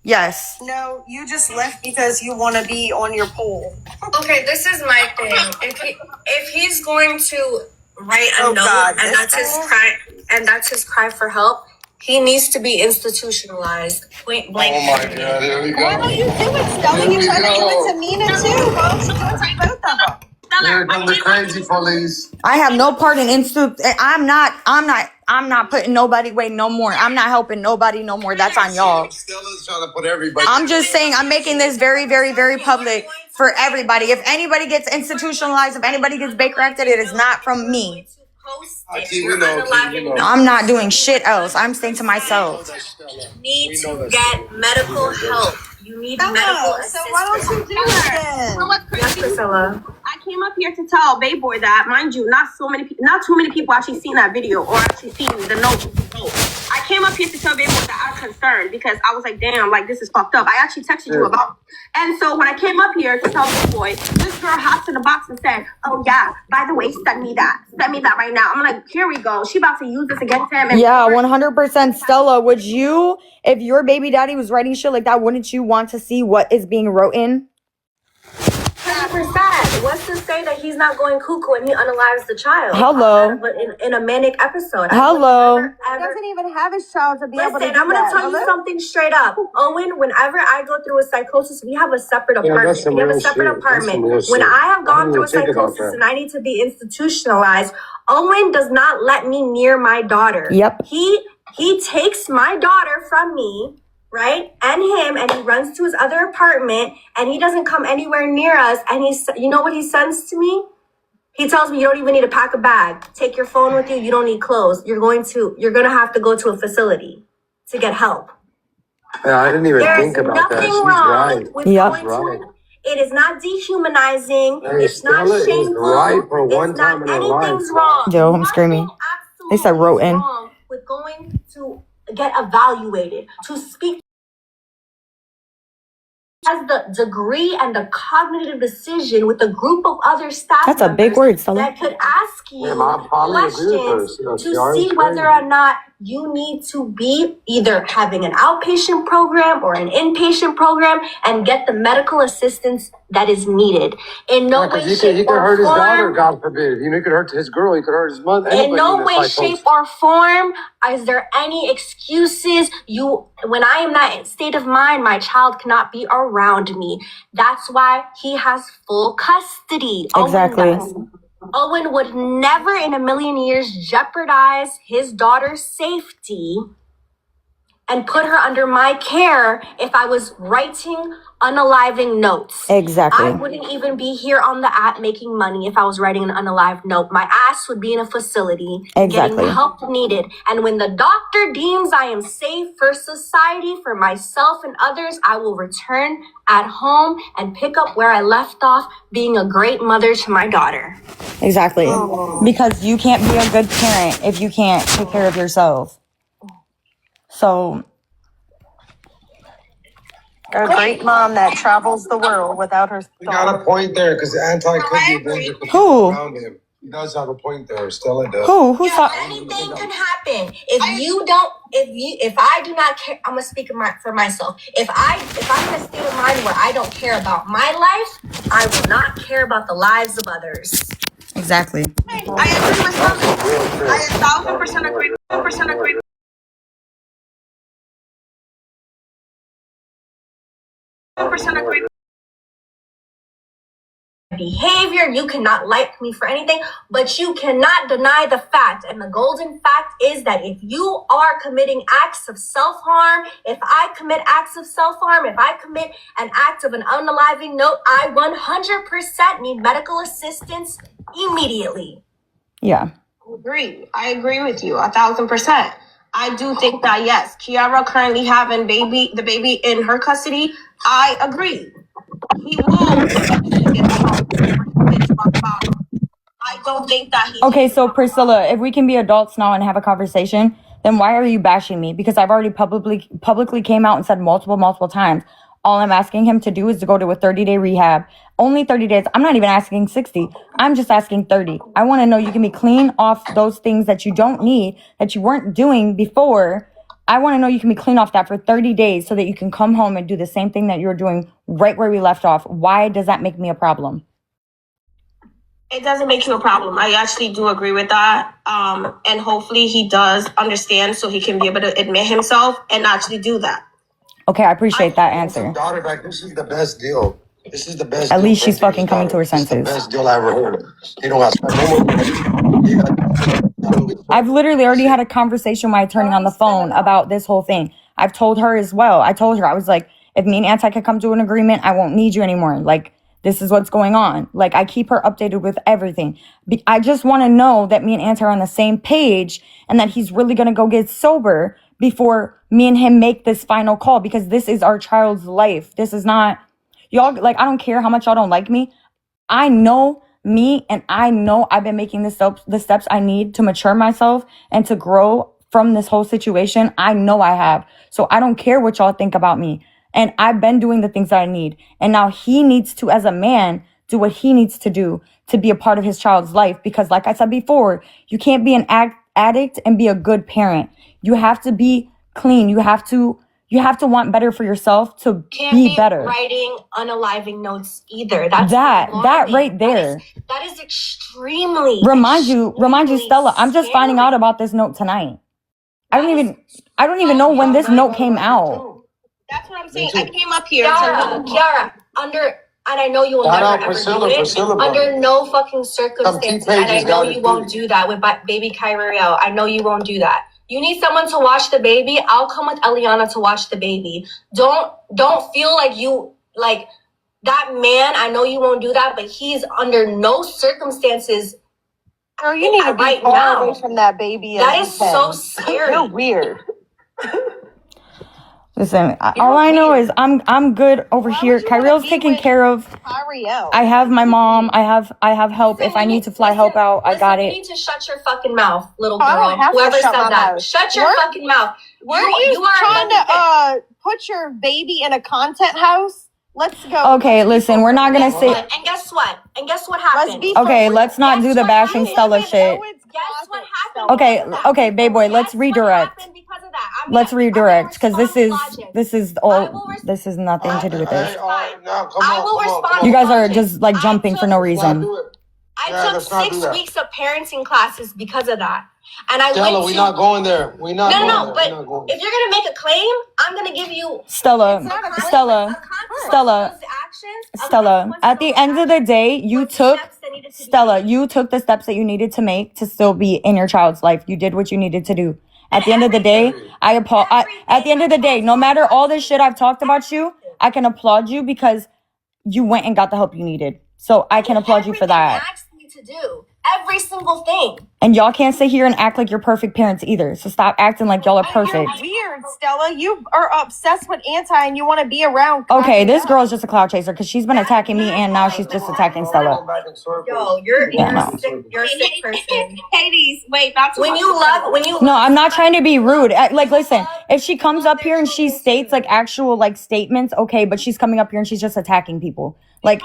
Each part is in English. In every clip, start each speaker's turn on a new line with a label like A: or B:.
A: Yes.
B: No, you just left because you want to be on your pole.
C: Okay, this is my thing. If he's going to write a note and that's his cry for help, he needs to be institutionalized. Point blank.
D: Oh my God! Here we go.
B: Why don't you do it, Stella? You tried to do it to Mina too. Why don't you do it to both of them?
D: Here come the crazy police.
A: I have no part in I'm not putting nobody away no more. I'm not helping nobody no more. That's on y'all.
D: Stella's trying to put everybody.
A: I'm just saying, I'm making this very, very, very public for everybody. If anybody gets institutionalized, if anybody gets Baker acted, it is not from me. I'm not doing shit else. I'm staying to myself.
C: You need to get medical help. You need medical assistance.
B: So why don't you do it then?
E: So what's crazy?
C: Yes, Priscilla.
E: I came up here to tell Bayboy that, mind you, not too many people actually seen that video or actually seen the note. I came up here to tell Bayboy that I'm concerned because I was like, damn, like this is fucked up. I actually texted you about it. And so when I came up here to tell Bayboy, this girl hopped in the box and said, oh yeah, by the way, send me that right now. I'm like, here we go. She about to use this against him. And
A: yeah, 100%. Stella, would you, if your baby daddy was writing shit like that, wouldn't you want to see what is being written?
C: 100%. What's to say that he's not going cuckoo and he unalives the child?
A: Hello.
C: But in a manic episode.
A: Hello.
B: He doesn't even have his child to be able to do
C: Listen, I'm going to tell
B: that.
C: you something straight up. Owen, whenever I go through a psychosis, we have a separate apartment. We have a separate apartment. When I have gone through a psychosis and I need to be institutionalized, Owen does not let me near my daughter.
A: Yep.
C: He takes my daughter from me, right? And he runs to his other apartment and he doesn't come anywhere near us. And you know what he sends to me? He tells me, you don't even need to pack a bag. Take your phone with you. You don't need clothes. You're going to have to go to a facility to get help.
D: Yeah, I didn't even think about that. She's right.
C: With going to, it is not dehumanizing. It's not shameful.
D: Right for one
C: it's
D: time
C: not
D: in her life.
C: anything's wrong.
A: Yo, I'm screaming. They said wrote in.
C: With going to get evaluated, to speak as the degree and the cognitive decision with a group of other staff
A: That's a big word, Stella.
C: that could ask you questions to see whether or not you need to be either having an outpatient program or an inpatient program and get the medical assistance that is needed. In no way, shape,
D: he could hurt his daughter, God forbid. You know, he could hurt his girl, he could hurt his mother.
C: In no way, shape, or form is there any excuses. When I am not in state of mind, my child cannot be around me. That's why he has full custody.
A: Exactly.
C: Owen would never in a million years jeopardize his daughter's safety and put her under my care if I was writing unaliving notes.
A: Exactly.
C: I wouldn't even be here on the app making money if I was writing an unalived note. My ass would be in a facility getting the help needed. And when the doctor deems I am safe for society, for myself and others, I will return at home and pick up where I left off, being a great mother to my daughter.
A: Exactly. Because you can't be a good parent if you can't take care of yourself. So,
B: a great mom that travels the world without her.
D: You got a point there because the anti could be
A: who?
D: Around him. He does have a point there. Stella does.
A: Who thought
C: anything can happen if I do not care. I'm gonna speak for myself. If I'm in a state of mind where I don't care about my life, I will not care about the lives of others.
A: Exactly.
E: I agree with her. I 1,000% agree. 1,000% agree.
C: Behavior, you cannot like me for anything, but you cannot deny the fact, and the golden fact is that if you are committing acts of self-harm, if I commit acts of self-harm, if I commit an act of an unaliving note, I 100% need medical assistance immediately.
A: Yeah.
E: I agree with you 1,000%. I do think that yes, Kiara currently having the baby in her custody. I agree. He will. I don't think that he.
A: Okay, so Priscilla, if we can be adults now and have a conversation, then why are you bashing me? Because I've already publicly came out and said multiple times. All I'm asking him to do is to go to a 30-day rehab. Only 30 days. I'm not even asking 60. I'm just asking 30. I want to know you can be clean off those things that you don't need, that you weren't doing before, I want to know you can be clean off that for 30 days so that you can come home and do the same thing that you were doing right where we left off. Why does that make me a problem?
E: It doesn't make you a problem. I actually do agree with that. And hopefully he does understand so he can be able to admit himself and actually do that.
A: Okay, I appreciate that answer.
D: Daughter back. This is the best deal. This is the best.
A: At
D: deal
A: least
D: for
A: she's
D: him and
A: fucking
D: his
A: coming to
D: daughter.
A: her
D: This is the
A: senses.
D: best deal I ever heard. He don't got.
A: I've literally already had a conversation with my attorney on the phone about this whole thing. I've told her as well. I told her, I was like, if me and Anti could come to an agreement, I won't need you anymore. Like, this is what's going on. Like, I keep her updated with everything. I just want to know that me and Anti are on the same page and that he's really going to go get sober before me and him make this final call, because this is our child's life. This is not, y'all, like, I don't care how much y'all don't like me. I know me, and I know I've been making the steps I need to mature myself and to grow from this whole situation. I know I have. So I don't care what y'all think about me. And I've been doing the things that I need. And now he needs to, as a man, do what he needs to do to be a part of his child's life. Because like I said before, you can't be an addict and be a good parent. You have to be clean. You have to want better for yourself to be better.
C: Writing unaliving notes either. That's
A: that right there.
C: That is extremely.
A: Remind you, Stella. I'm just finding out about this note tonight. I don't even know when this note came out.
E: That's what I'm saying. I came up here
C: Kiara, and I know you will
D: Shout
C: never
D: out
C: ever
D: Priscilla,
C: do it.
D: Priscilla, bro.
C: Under no fucking circumstances, and I know you won't do that with baby Kyriel. I know you won't do that. You need someone to watch the baby. I'll come with Eliana to watch the baby. Don't feel like you like that man. I know you won't do that, but he's under no circumstances.
B: Girl, you need to be
C: right
B: far
C: now.
B: away from that baby.
C: That is so scary.
B: You're weird.
A: Listen, all I know is I'm good over here. Kyriel's taken care of.
B: Kyriel.
A: I have my mom. I have help. If I need to fly help out, I got
C: You
A: it.
C: need to shut your fucking mouth, little
B: I don't
C: girl.
B: have to
C: Whoever
B: shut
C: said
B: my
C: that.
B: mouth.
C: Shut your fucking mouth.
B: Weren't you trying to put your baby in a content house? Let's go.
A: Okay, listen, we're not gonna say.
C: And guess what? And guess what happened?
A: Okay, let's not do the bashing Stella shit.
C: Guess what happened?
A: Okay, babe boy, let's redirect. Let's redirect, because this is nothing to do with this.
C: I will respond.
A: You guys are just like jumping for no reason.
C: I took 6 weeks of parenting classes because of that. And I
D: Stella,
C: went
D: we're
C: to...
D: not going there. We're not going
C: No,
D: there.
C: but if you're going to make a claim, I'm going to give you...
A: Stella, at the end of the day, you took the steps that you needed to make to still be in your child's life. You did what you needed to do. At the end of the day, at the end of the day, no matter all this shit I've talked about you, I can applaud you because you went and got the help you needed. So I can applaud you for that.
C: To do every single thing.
A: And y'all can't sit here and act like you're perfect parents either. So stop acting like y'all are perfect.
B: You're weird, Stella. You are obsessed with Anti and you want to be around.
A: Okay, this girl is just a cloud chaser because she's been attacking me and now she's just attacking Stella.
C: Yo, you're a sick person.
E: Hades, wait, not to
A: No, I'm not trying to be rude. Like, listen, if she comes up here and she states like actual like statements, okay, but she's coming up here and she's just attacking people. Like,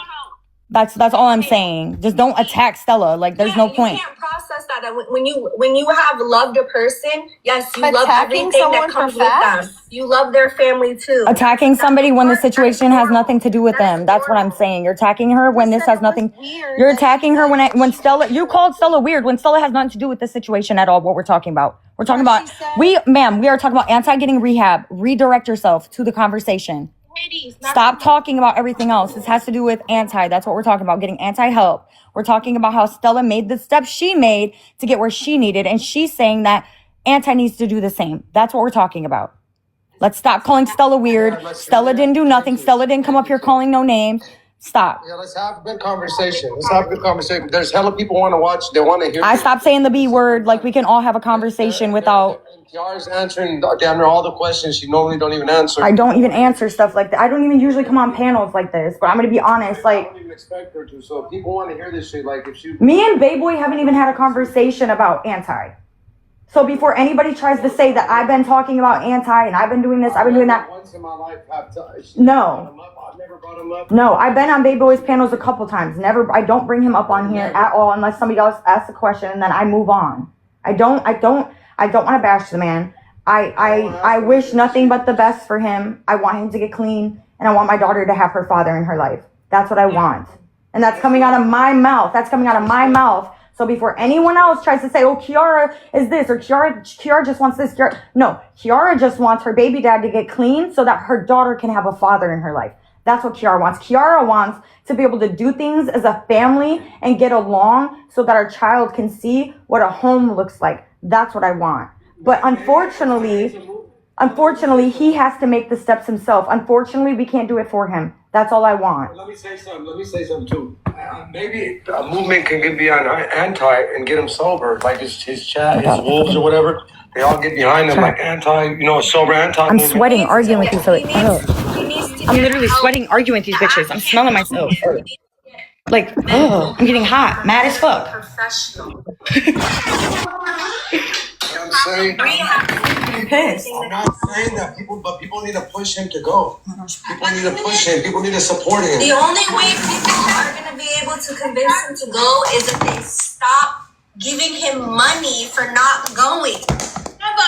A: that's all I'm saying. Just don't attack Stella. Like, there's no point.
C: You can't process that. When you have loved a person, yes, you love everything that comes with them. You love their family too.
A: Attacking somebody when the situation has nothing to do with them. That's what I'm saying. You're attacking her when this has nothing. You're attacking her when Stella. You called Stella weird when Stella has nothing to do with the situation at all. What we're talking about. We're talking about we are talking about Anti getting rehab. Redirect yourself to the conversation. Stop talking about everything else. This has to do with Anti. That's what we're talking about. Getting Anti help. We're talking about how Stella made the steps she made to get where she needed. And she's saying that Anti needs to do the same. That's what we're talking about. Let's stop calling Stella weird. Stella didn't do nothing. Stella didn't come up here calling no names. Stop.
D: Yeah, let's have a good conversation. There's hella people want to watch. They want to hear.
A: I stopped saying the B word. Like, we can all have a conversation without.
D: Kiara's answering damn near all the questions she normally don't even answer.
A: I don't even answer stuff like that. I don't even usually come on panels like this. But I'm gonna be honest. Like,
D: I don't even expect her to. So if people want to hear this shit, like if she.
A: Me and Bayboy haven't even had a conversation about Anti. So before anybody tries to say that I've been talking about Anti and I've been doing this, I've been doing that.
D: Once in my life,
A: No.
D: I've never brought him up.
A: No, I've been on Bayboy's panels a couple times. Never. I don't bring him up on here at all unless somebody else asks a question and then I move on. I don't want to bash the man. I wish nothing but the best for him. I want him to get clean, and I want my daughter to have her father in her life. That's what I want. And that's coming out of my mouth. That's coming out of my mouth. So before anyone else tries to say, oh, Kiara is this, or Kiara just wants this. No, Kiara just wants her baby dad to get clean so that her daughter can have a father in her life. That's what Kiara wants. Kiara wants to be able to do things as a family and get along so that our child can see what a home looks like. That's what I want. But unfortunately, he has to make the steps himself. Unfortunately, we can't do it for him. That's all I want.
D: Let me say something too. Maybe a movement can get behind anti and get him sober, like his chat, his wolves or whatever. They all get behind him like anti, sober anti.
A: I'm sweating arguing with you, so I'm literally sweating arguing with these bitches. I'm smelling myself. Like, oh, I'm getting hot, mad as fuck.
C: Professional.
D: I'm saying,
A: I'm pissed.
D: I'm not saying that people need to push him to go. People need to push him. People need to support him.
C: The only way people are going to be able to convince him to go is if they stop giving him money for not going.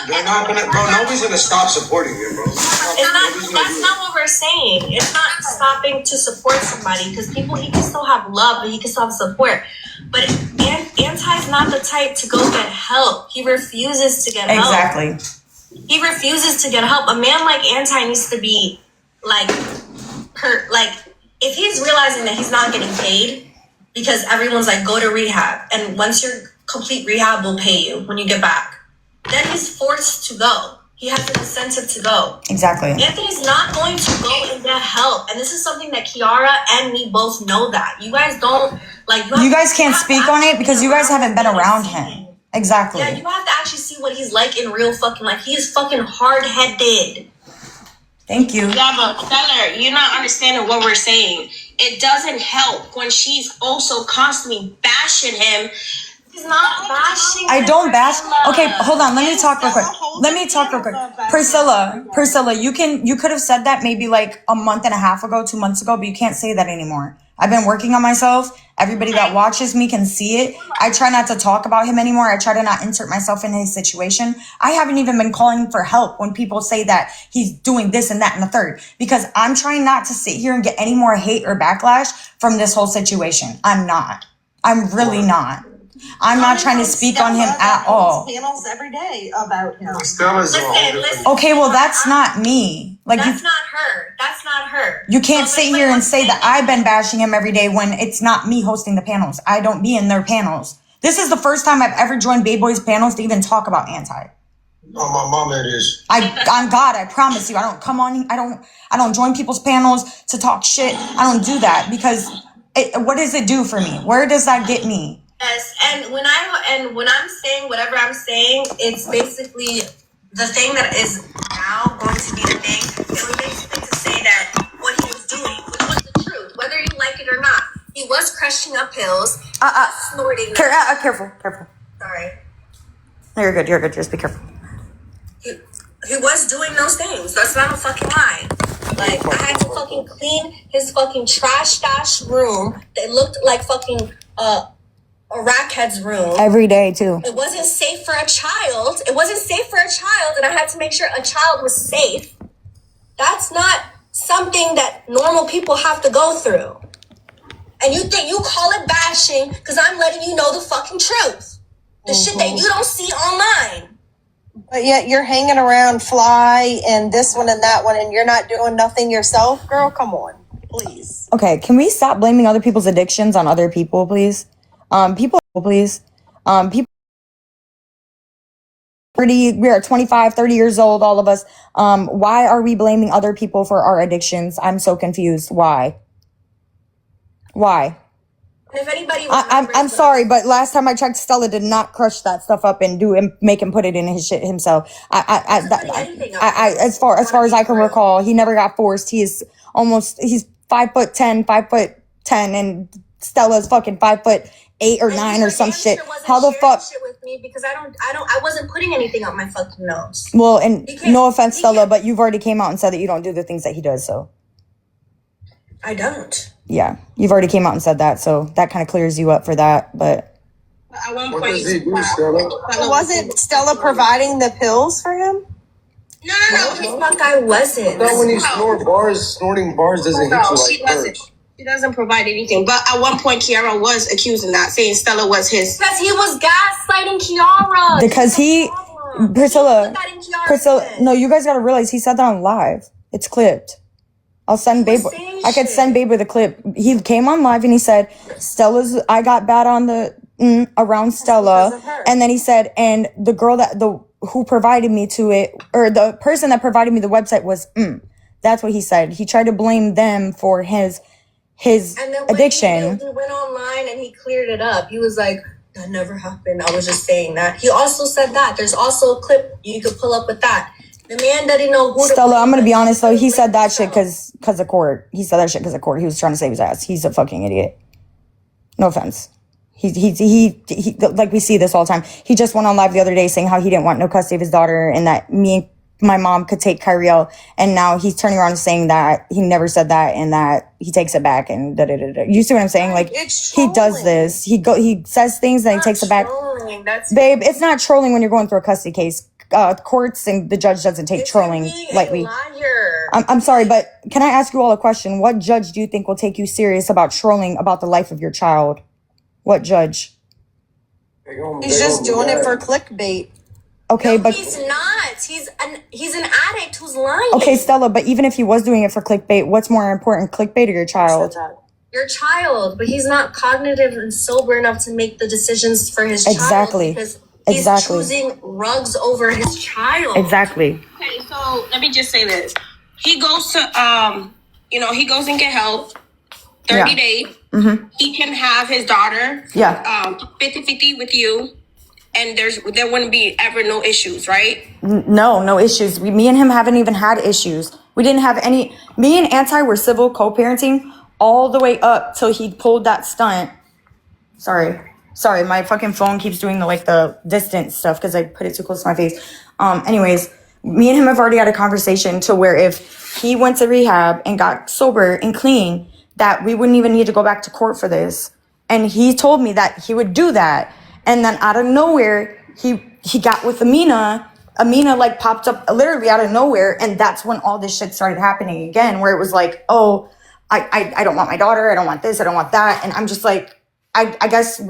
D: They're not gonna, bro. Nobody's gonna stop supporting him, bro.
C: That's not what we're saying. It's not stopping to support somebody because he can still have love, but he can still have support. But Anti's not the type to go get help. He refuses to get help.
A: Exactly.
C: He refuses to get help. A man like Anti needs to be like hurt. Like if he's realizing that he's not getting paid because everyone's like, go to rehab, and once you're complete rehab, we'll pay you when you get back. Then he's forced to go. He has an incentive to go.
A: Exactly.
C: Anthony's not going to go and get help. And this is something that Kiara and me both know that. You guys don't, like...
A: You guys can't speak on it because you guys haven't been around him. Exactly.
C: Yeah, you have to actually see what he's like in real fucking life. He is fucking hard-headed.
A: Thank you.
E: Yeah, but Stellar, you're not understanding what we're saying. It doesn't help when she's also constantly bashing him.
C: He's not bashing.
A: I don't bash. Okay, hold on. Let me talk real quick. Priscilla, you could have said that maybe like a month and a half ago, 2 months ago, but you can't say that anymore. I've been working on myself. Everybody that watches me can see it. I try not to talk about him anymore. I try to not insert myself in his situation. I haven't even been calling for help when people say that he's doing this and that and the third, because I'm trying not to sit here and get any more hate or backlash from this whole situation. I'm not. I'm really not. I'm not trying to speak on him at all.
B: Panels every day about him.
D: Stella's
C: Listen.
A: Okay, well, that's not me. Like,
C: That's not her. That's not her.
A: you can't sit here and say that I've been bashing him every day when it's not me hosting the panels. I don't be in their panels. This is the first time I've ever joined Bay Boys panels to even talk about Anti.
D: Oh, my mama it is.
A: On God, I promise you, I don't come on. I don't join people's panels to talk shit. I don't do that because what does it do for me? Where does that get me?
C: Yes, and when I'm saying whatever I'm saying, it's basically the thing that is now going to be the thing. It was basically to say that what he was doing was the truth, whether you like it or not. He was crushing up pills, snorting.
A: Careful.
C: Sorry.
A: You're good. Just be careful.
C: He was doing those things. That's not a fucking lie. Like, I had to fucking clean his fucking trash stash room. It looked like fucking a rackhead's room.
A: Every day, too.
C: It wasn't safe for a child. And I had to make sure a child was safe. That's not something that normal people have to go through. And you think you call it bashing because I'm letting you know the fucking truth. The shit that you don't see online.
B: But yet you're hanging around Fly and this one and that one, and you're not doing nothing yourself, girl. Come on, please.
A: Okay, can we stop blaming other people's addictions on other people, please? People, we are 25, 30 years old, all of us. Why are we blaming other people for our addictions? I'm so confused. Why?
C: If anybody
A: I'm sorry, but last time I checked, Stella did not crush that stuff up and make him put it in his shit himself. As far as I can recall, he never got forced. He's 5'10", and Stella's fucking 5'8" or 9 or some shit. How the fuck?
C: Shit with me because I wasn't putting anything up my fucking nose.
A: Well, and no offense, Stella, but you've already came out and said that you don't do the things that he does. So
C: I don't.
A: Yeah, you've already came out and said that, so that kind of clears you up for that. But
E: at one
D: What
E: point,
D: does he do, Stella?
B: Wasn't Stella providing the pills for him?
E: No.
C: The fuck I wasn't.
D: Not when you snorting bars doesn't hit you
E: She
D: like
E: doesn't.
D: birds.
E: She doesn't provide anything. But at one point, Kiara was accusing that, saying Stella was his.
C: Because he was gaslighting Kiara.
A: Because he, Priscilla, no, you guys gotta realize he said that on live. It's clipped. I'll send Babe. I could send Babe with a clip. He came on live and he said, I got bad on the, around Stella. And then he said, and the girl who provided me to it, or the person that provided me the website was, That's what he said. He tried to blame them for his
C: and then
A: addiction.
C: He went online and he cleared it up. He was like, that never happened. I was just saying that. He also said that. There's also a clip you could pull up with that. The man didn't know who
A: Stella, I'm gonna be honest though. He said that shit because of court. He said that shit because of court. He was trying to save his ass. He's a fucking idiot. No offense. He like we see this all the time. He just went on live the other day saying how he didn't want no custody of his daughter and that my mom could take Kyriel, and now he's turning around and saying that he never said that and that he takes it back and da da da da. You see what I'm saying? Like he does this. He says things and he takes it back. Babe, it's not trolling when you're going through a custody case. Courts and the judge doesn't take trolling lightly. I'm sorry, but can I ask you all a question? What judge do you think will take you serious about trolling about the life of your child? What judge?
B: He's just doing it for clickbait.
A: Okay,
C: no,
A: but
C: he's not. He's an addict who's lying.
A: Okay, Stella, but even if he was doing it for clickbait, what's more important, clickbait or your child?
C: Your child, but he's not cognitive and sober enough to make the decisions for his child. Because he's choosing rugs over his child.
A: Exactly.
E: Okay, so let me just say this. He goes to, he goes and get help. 30 days. Mm-hmm. He can have his daughter. 50-50 with you. And there wouldn't be ever no issues, right?
A: No issues. Me and him haven't even had issues. We didn't have any. Me and Anti were civil co-parenting all the way up till he pulled that stunt. Sorry, my fucking phone keeps doing the distance stuff because I put it too close to my face. Anyways, me and him have already had a conversation to where if he went to rehab and got sober and clean, that we wouldn't even need to go back to court for this. And he told me that he would do that. And then out of nowhere, he got with Amina. Amina popped up literally out of nowhere. And that's when all this shit started happening again, where it was like, oh, I don't want my daughter. I don't want this. I don't want that. And I'm just like, I guess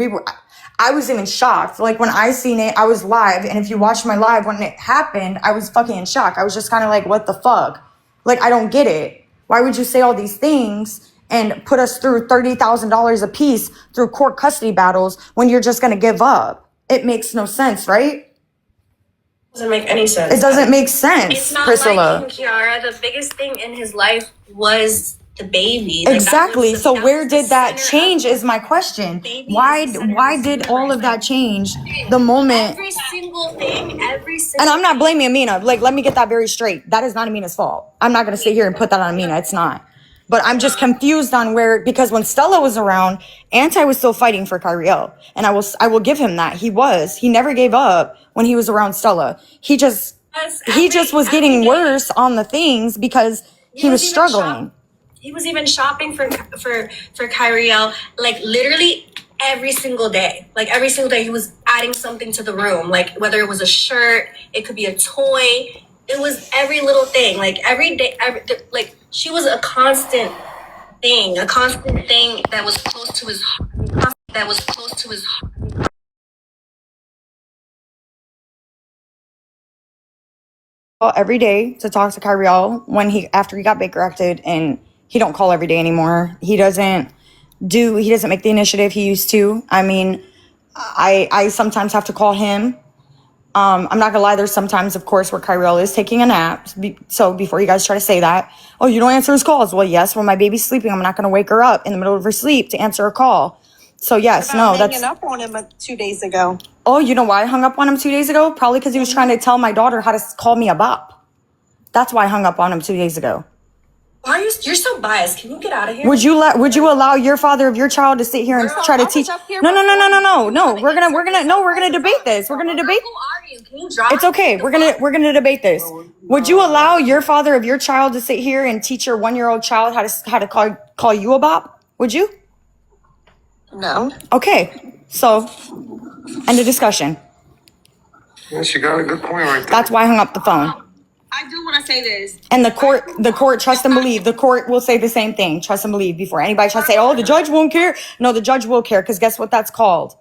A: I was even shocked. Like when I seen it, I was live. And if you watched my live when it happened, I was fucking in shock. I was just kind of like, what the fuck? Like, I don't get it. Why would you say all these things and put us through $30,000 a piece through court custody battles when you're just going to give up? It makes no sense, right?
C: Doesn't make any sense.
A: It doesn't make sense,
C: it's not
A: Priscilla.
C: Like him, Kiara. The biggest thing in his life was the baby.
A: Exactly. So where did that change is my question. Why did all of that change the moment?
C: Every single thing,
A: and I'm not blaming Amina. Let me get that very straight. That is not Amina's fault. I'm not going to sit here and put that on Amina. It's not. But I'm just confused on because when Stella was around, Anti was still fighting for Kyriel. And I will give him that. He never gave up when he was around Stella. He just was getting worse on the things because he was struggling.
C: He was even shopping for Kyriel, literally every single day. Every single day he was adding something to the room. Whether it was a shirt, it could be a toy. It was every little thing. Every day, she was a constant thing that was close to his heart.
A: Every day to talk to Kyriel after he got Baker acted, and he don't call every day anymore. He doesn't make the initiative he used to. I mean, I sometimes have to call him. I'm not gonna lie, there's sometimes, of course, where Kyriel is taking a nap. So before you guys try to say that, oh, you don't answer his calls. Well, yes, when my baby's sleeping, I'm not gonna wake her up in the middle of her sleep to answer a call. So yes, no, that's
B: hanging up on him 2 days ago.
A: Oh, you know why I hung up on him 2 days ago? Probably because he was trying to tell my daughter how to call me a bop. That's why I hung up on him 2 days ago.
C: Why you're so biased? Can you get out of here?
A: Would you allow your father of your child to sit here and try to teach? No. We're gonna debate this. We're gonna debate.
C: Who are you? Can you drop?
A: It's okay. We're gonna debate this. Would you allow your father of your child to sit here and teach your 1-year-old child how to call you a bop? Would you?
B: No.
A: Okay. So, end of discussion.
D: Yeah, she got a good point right there.
A: That's why I hung up the phone.
E: I do want to say this.
A: And the court, trust and believe. The court will say the same thing. Trust and believe before anybody tries to say, oh, the judge won't care. No, the judge will care, because guess what that's called?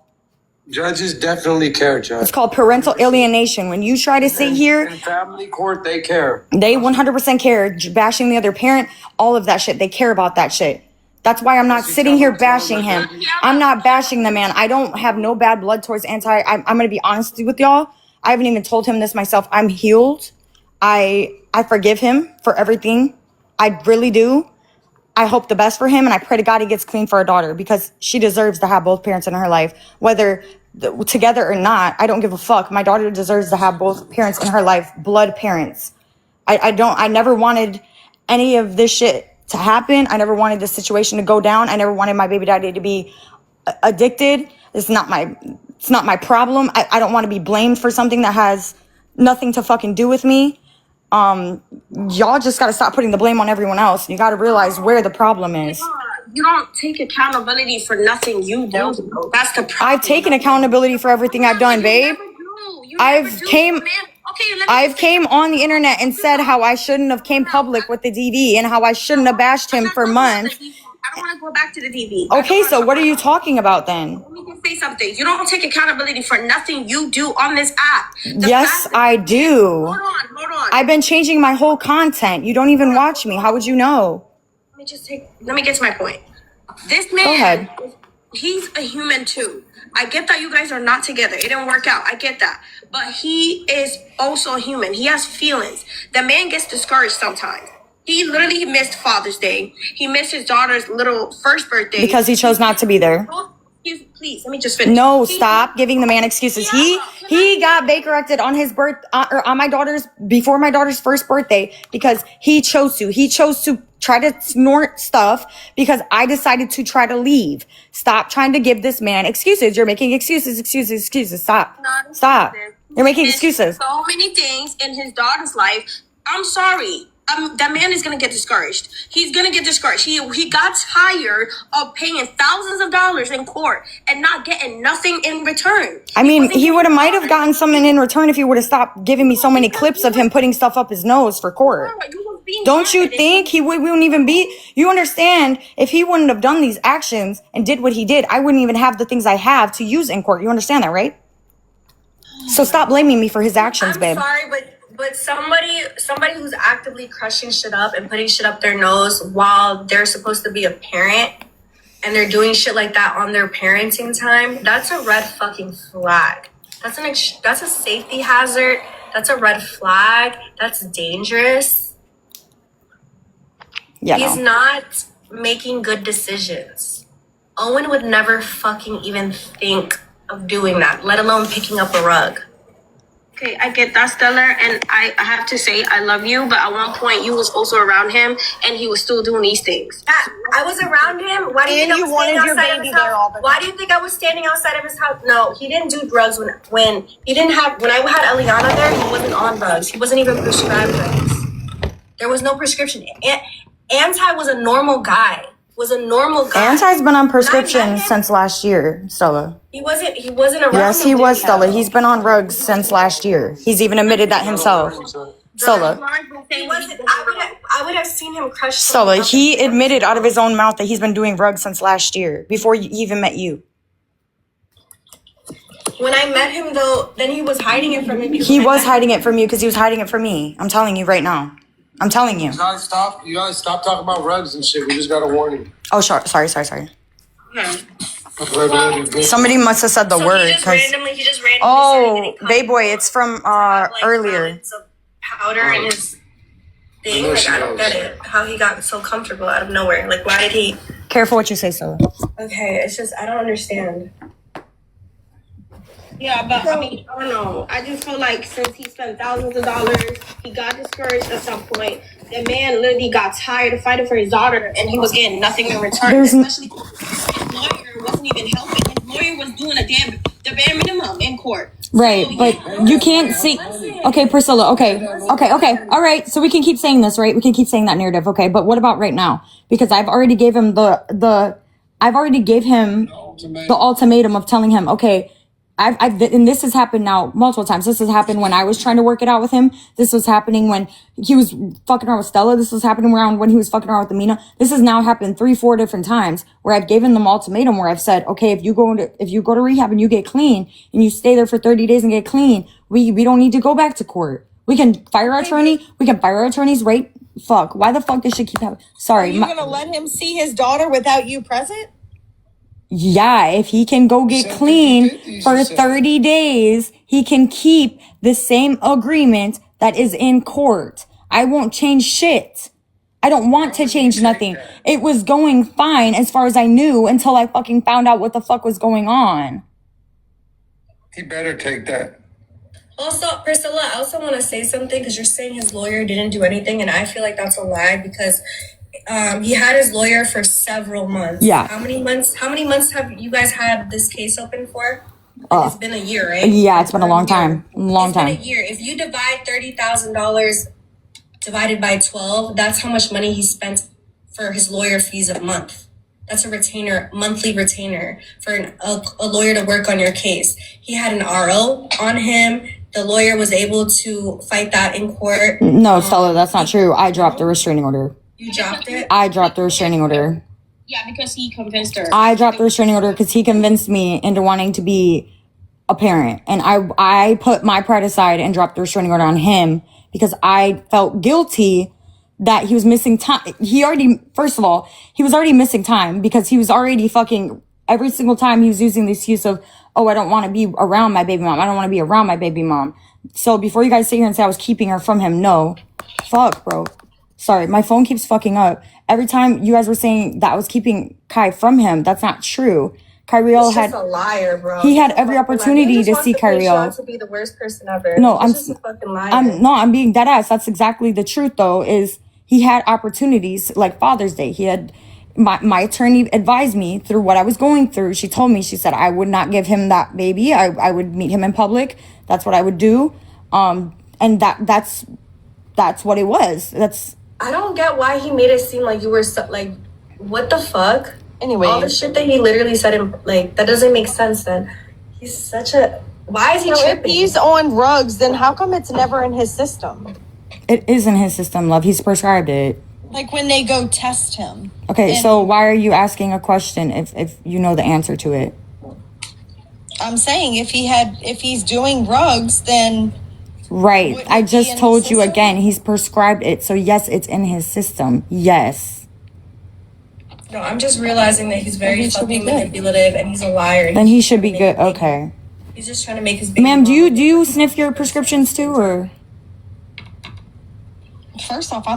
D: Judges definitely care, Judge.
A: It's called parental alienation. When you try to sit here,
D: In family court, they care.
A: they 100% care. Bashing the other parent, all of that shit. They care about that shit. That's why I'm not sitting here bashing him. I'm not bashing the man. I don't have no bad blood towards I'm going to be honest with y'all. I haven't even told him this myself. I'm healed. I forgive him for everything. I really do. I hope the best for him, and I pray to God he gets clean for a daughter, because she deserves to have both parents in her life, whether together or not. I don't give a fuck. My daughter deserves to have both parents in her life, blood parents. I never wanted any of this shit to happen. I never wanted this situation to go down. I never wanted my baby daddy to be addicted. It's not my problem. I don't want to be blamed for something that has nothing to fucking do with me. Y'all just got to stop putting the blame on everyone else. You got to realize where the problem is.
E: You don't take accountability for nothing you do. That's the problem.
A: I've taken accountability for everything I've done, babe. I've came on the internet and said how I shouldn't have came public with the DV and how I shouldn't have bashed him for months.
E: I don't want to go back to the DV.
A: Okay, so what are you talking about then?
E: Let me just say something. You don't take accountability for nothing you do on this app.
A: Yes, I do.
E: Hold on.
A: I've been changing my whole content. You don't even watch me. How would you know?
E: Let me get to my point. This man,
A: Go ahead.
E: He's a human too. I get that you guys are not together. It didn't work out. I get that. But he is also a human. He has feelings. The man gets discouraged sometimes. He literally missed Father's Day. He missed his daughter's little first birthday.
A: Because he chose not to be there.
E: Please, let me just finish.
A: No, stop giving the man excuses. He got Baker-acted on his or on my daughter's, before my daughter's first birthday, because he chose to. He chose to try to snort stuff because I decided to try to leave. Stop trying to give this man excuses. You're making excuses. Stop. You're making excuses.
E: So many things in his daughter's life. I'm sorry. That man is gonna get discouraged. He's gonna get discouraged. He got tired of paying thousands of dollars in court and not getting nothing in return.
A: I mean, he might have gotten something in return if he would have stopped giving me so many clips of him putting stuff up his nose for court. Don't you think we wouldn't even be? You understand? If he wouldn't have done these actions and did what he did, I wouldn't even have the things I have to use in court. You understand that, right? So stop blaming me for his actions, babe.
C: I'm sorry, but somebody who's actively crushing shit up and putting shit up their nose while they're supposed to be a parent and they're doing shit like that on their parenting time, that's a red fucking flag. That's a safety hazard. That's a red flag. That's dangerous.
A: Yeah,
C: He's not making good decisions. Owen would never fucking even think of doing that, let alone picking up a rug.
E: Okay, I get that, Stellar, and I have to say I love you, but at one point you was also around him, and he was still doing these things.
C: I was around him. Why do you think I was standing outside of his house? Why do you think I was standing outside of his house? No, he didn't do drugs when I had Eliana there. He wasn't on drugs. He wasn't even prescribed drugs. There was no prescription. Anti was a normal guy.
A: Anti's been on prescription since last year, Stella.
C: He wasn't around.
A: Yes, he was, Stella. He's been on rugs since last year. He's even admitted that himself. Stella.
C: He wasn't. I would have seen him crush.
A: Stella, he admitted out of his own mouth that he's been doing rugs since last year, before he even met you.
C: When I met him, though, then he was hiding it from me.
A: He was hiding it from you because he was hiding it from me. I'm telling you right now. I'm telling you.
D: You guys stop talking about rugs and shit. We just got a warning.
A: Oh, sorry.
E: Okay.
A: Somebody must have said the word.
C: He just randomly
A: Oh, babe boy, it's from earlier.
C: It's a powder in his thing. Like, I don't get it. How he got so comfortable out of nowhere. Like, why did he?
A: Careful what you say, Stella.
C: Okay, it's just I don't understand.
E: Yeah, but I mean, I don't know. I just feel like since he spent thousands of dollars, he got discouraged at some point. The man literally got tired of fighting for his daughter, and he was getting nothing in return. Especially his lawyer wasn't even helping. His lawyer was doing the bare minimum in court.
A: Right,
E: So,
A: but you can't see. Okay, Priscilla. Okay. All right. So we can keep saying this, right? We can keep saying that narrative. Okay, but what about right now? Because I've already gave him the ultimatum of telling him, okay, and this has happened now multiple times. This has happened when I was trying to work it out with him. This was happening when he was fucking around with Stella. This was happening around when he was fucking around with Amina. This has now happened 3-4 different times where I've given them ultimatum where I've said, okay, if you go to rehab and you get clean and you stay there for 30 days and get clean, we don't need to go back to court. We can fire our attorney. We can fire our attorneys, right? Fuck. Why the fuck does shit keep happening? Sorry.
B: Are you gonna let him see his daughter without you present?
A: Yeah, if he can go get clean for 30 days, he can keep the same agreement that is in court. I won't change shit. I don't want to change nothing. It was going fine as far as I knew until I fucking found out what the fuck was going on.
D: He better take that.
C: Also, Priscilla, I also want to say something because you're saying his lawyer didn't do anything, and I feel like that's a lie because he had his lawyer for several months.
A: Yeah.
C: How many months have you guys had this case open for? It's been a year, right?
A: Yeah, it's been a long time. It's
C: been a year. If you divide $30,000 divided by 12, that's how much money he spent for his lawyer fees a month. That's a retainer, monthly retainer for a lawyer to work on your case. He had an RO on him. The lawyer was able to fight that in court.
A: No, Stella, that's not true. I dropped the restraining order.
C: You dropped it?
A: I dropped the restraining order.
E: Yeah, because he convinced her.
A: I dropped the restraining order because he convinced me into wanting to be a parent. And I put my pride aside and dropped the restraining order on him because I felt guilty that he was missing time. First of all, he was already missing time because he was already fucking, every single time he was using the excuse of, oh, I don't want to be around my baby mom. I don't want to be around my baby mom. So before you guys sit here and say I was keeping her from him, no. Fuck, bro. Sorry, my phone keeps fucking up. Every time you guys were saying that I was keeping Kai from him, that's not true. Kyriel
C: He's
A: had
C: just a liar, bro.
A: He had every opportunity to see Kyriel.
C: To be the worst person ever.
A: No,
C: He's just a fucking liar.
A: I'm being dead ass. That's exactly the truth, though. Is he had opportunities like Father's Day. He had my attorney advised me through what I was going through. She told me, she said I would not give him that baby. I would meet him in public. That's what I would do. And that's what it was.
C: I don't get why he made it seem like you were like, what the fuck?
B: Anyway,
C: all the shit that he literally said, that doesn't make sense. Then he's such a. Why is he tripping?
B: if he's on drugs, then how come it's never in his system?
A: It is in his system, love. He's prescribed it.
B: Like when they go test him.
A: Okay, so why are you asking a question if you know the answer to it?
B: I'm saying if he's doing drugs, then
A: right. I just told you again, he's prescribed it. So yes, it's in his system. Yes.
C: No, I'm just realizing that he's very fucking manipulative and he's a liar.
A: Then he should be good. Okay.
C: He's just trying to make his baby.
A: Ma'am, do you sniff your prescriptions too, or?
B: First off, I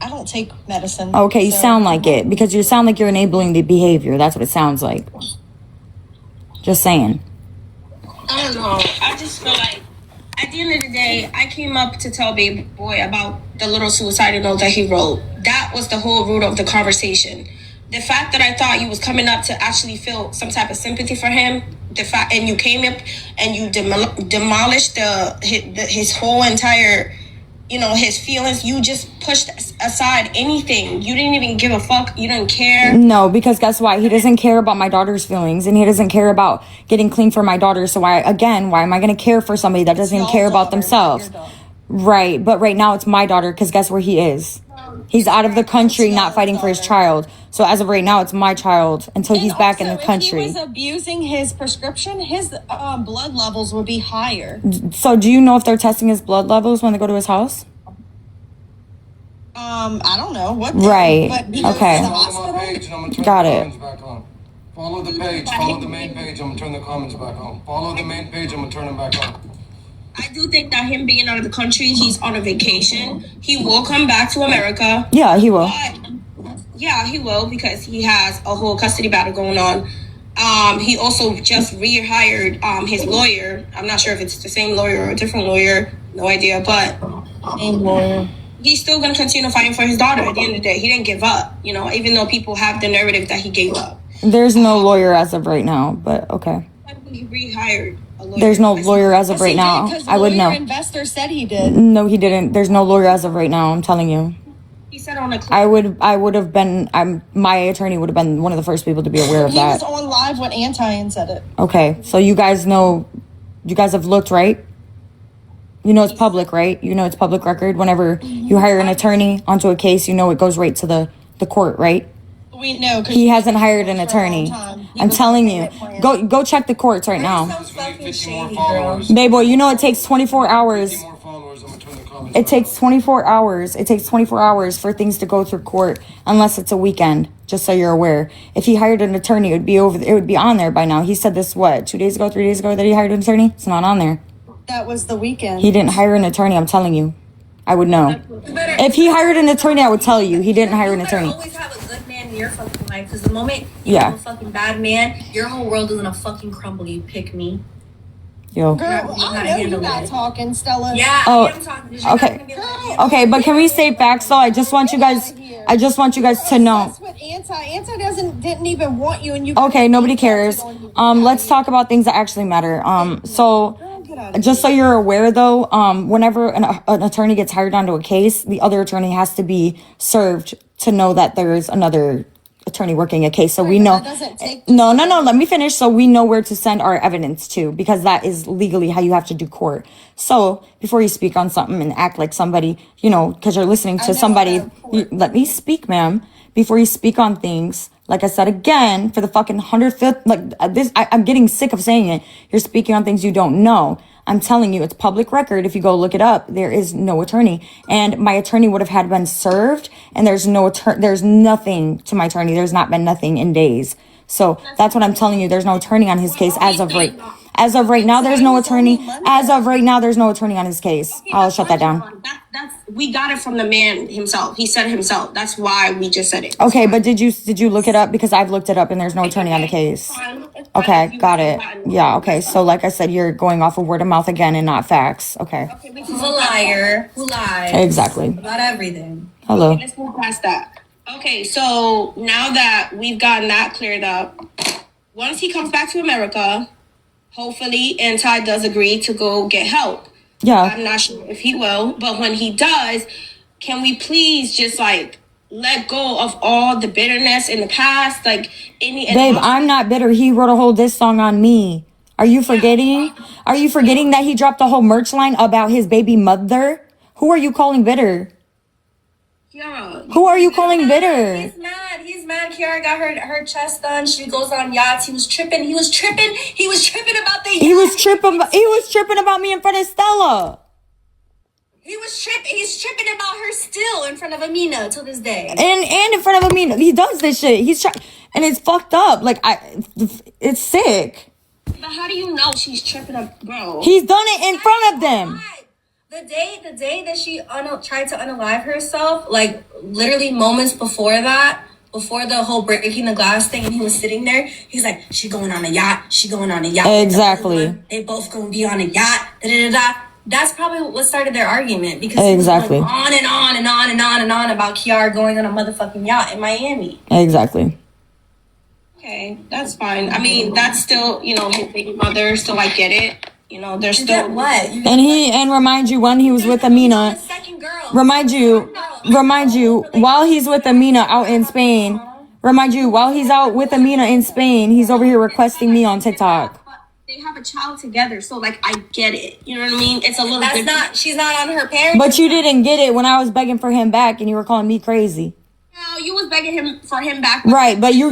B: don't take medicine.
A: Okay, you sound like it because you sound like you're enabling the behavior. That's what it sounds like. Just saying.
E: I don't know. I just feel like at the end of the day, I came up to tell Baby Boy about the little suicidal note that he wrote. That was the whole root of the conversation. The fact that I thought you was coming up to actually feel some type of sympathy for him, and you came up and you demolished his whole entire, his feelings. You just pushed aside anything. You didn't even give a fuck. You didn't care.
A: No, because guess what? He doesn't care about my daughter's feelings, and he doesn't care about getting clean for my daughter. So why am I going to care for somebody that doesn't even care about themselves? Right, but right now it's my daughter because guess where he is? He's out of the country, not fighting for his child. So as of right now, it's my child until he's back in the country.
B: If he was abusing his prescription, his blood levels would be higher.
A: So do you know if they're testing his blood levels when they go to his house?
B: I don't know.
A: Right. Okay. Got it.
D: Follow the page. Follow the main page. I'm gonna turn the comments back on. Follow the main page. I'm gonna turn them back on.
E: I do think that him being out of the country, he's on a vacation. He will come back to America.
A: Yeah, he will.
E: Yeah, he will because he has a whole custody battle going on. He also just rehired his lawyer. I'm not sure if it's the same lawyer or a different lawyer. No idea, but
B: Same lawyer.
E: He's still going to continue fighting for his daughter at the end of the day. He didn't give up, even though people have the narrative that he gave up.
A: There's no lawyer as of right now, but okay.
E: He rehired a lawyer.
A: There's no lawyer as of right now. I would know.
B: Investor said he did.
A: No, he didn't. There's no lawyer as of right now. I'm telling you.
E: He said on the clip.
A: I would have been. My attorney would have been one of the first people to be aware of
B: He was
A: that.
B: on live when Anti and said it.
A: Okay, so you guys know, you guys have looked, right? You know it's public, right? You know it's public record. Whenever you hire an attorney onto a case, you know it goes right to the court, right?
B: We know.
A: He hasn't hired an attorney. I'm telling you, go check the courts right now. Babe boy, you know it takes 24 hours. It takes 24 hours. It takes 24 hours for things to go through court, unless it's a weekend. Just so you're aware. If he hired an attorney, it would be on there by now. He said this 2 days ago, 3 days ago that he hired an attorney. It's not on there.
B: That was the weekend.
A: He didn't hire an attorney. I'm telling you, I would know. If he hired an attorney, I would tell you. He didn't hire an attorney.
C: You always have a good man in your fucking life, because the moment you have a fucking bad man, your whole world is gonna fucking crumble. You pick me.
A: Yo.
B: Girl, I know you're not talking, Stella.
C: Yeah,
A: Oh,
C: I am talking.
A: okay. Okay, but can we say facts though? I just want you guys to know.
B: That's what Anti didn't even want you, and you.
A: Okay, nobody cares. Let's talk about things that actually matter. So just so you're aware though, whenever an attorney gets hired onto a case, the other attorney has to be served to know that there's another attorney working a case. So we know. No, let me finish. So we know where to send our evidence to, because that is legally how you have to do court. So before you speak on something and act like somebody, you know, because you're listening to somebody, let me speak, ma'am. Before you speak on things, like I said again, for the fucking 105th, like this, I'm getting sick of saying it. You're speaking on things you don't know. I'm telling you, it's public record. If you go look it up, there is no attorney, and my attorney would have had been served, and there's nothing to my attorney. There's not been nothing in days. So that's what I'm telling you. There's no attorney on his case as of right now. There's no attorney. As of right now, there's no attorney on his case. I'll shut that down.
E: We got it from the man himself. He said it himself. That's why we just said it.
A: Okay, but did you look it up? Because I've looked it up and there's no attorney on the case. Okay, got it. Yeah, okay. So like I said, you're going off of word of mouth again and not facts. Okay.
C: Who's a liar? Who lies?
A: Exactly.
C: About everything.
A: Hello.
E: Let's move past that. Okay, so now that we've gotten that cleared up, once he comes back to America, hopefully Anti does agree to go get help.
A: Yeah.
E: I'm not sure if he will, but when he does, can we please just like let go of all the bitterness in the past? Like
A: Babe, I'm not bitter. He wrote a whole diss song on me. Are you forgetting? Are you forgetting that he dropped a whole merch line about his baby mother? Who are you calling bitter?
E: Yeah.
A: Who are you calling bitter?
C: He's mad. He's mad. Kiara got her chest done. She goes on yachts. He was tripping. He was tripping about the yacht.
A: He was tripping about me in front of Stella.
C: He's tripping about her still in front of Amina till this day.
A: And in front of Amina. He does this shit. And it's fucked up. Like it's sick.
E: But how do you know she's tripping up, bro?
A: He's done it in front of them.
C: The day that she tried to unalive herself, like literally moments before that, before the whole breaking the glass thing, and he was sitting there, he's like, she going on a yacht.
A: Exactly.
C: They both gonna be on a yacht. Da-da-da-da. That's probably what started their argument, because
A: exactly.
C: He was going on and on and on and on and on about Kiara going on a motherfucking yacht in Miami.
A: Exactly.
E: Okay, that's fine. I mean, that's still, you know, his baby mother, so I get it. You know, there's still
C: what?
A: And remind you when he was with Amina. Remind you while he's with Amina out in Spain. Remind you while he's out with Amina in Spain, he's over here requesting me on TikTok.
E: They have a child together, so like I get it. You know what I mean? It's a little different.
C: She's not on her parents.
A: But you didn't get it when I was begging for him back and you were calling me crazy.
E: No, you was begging for him back.
A: Right, but you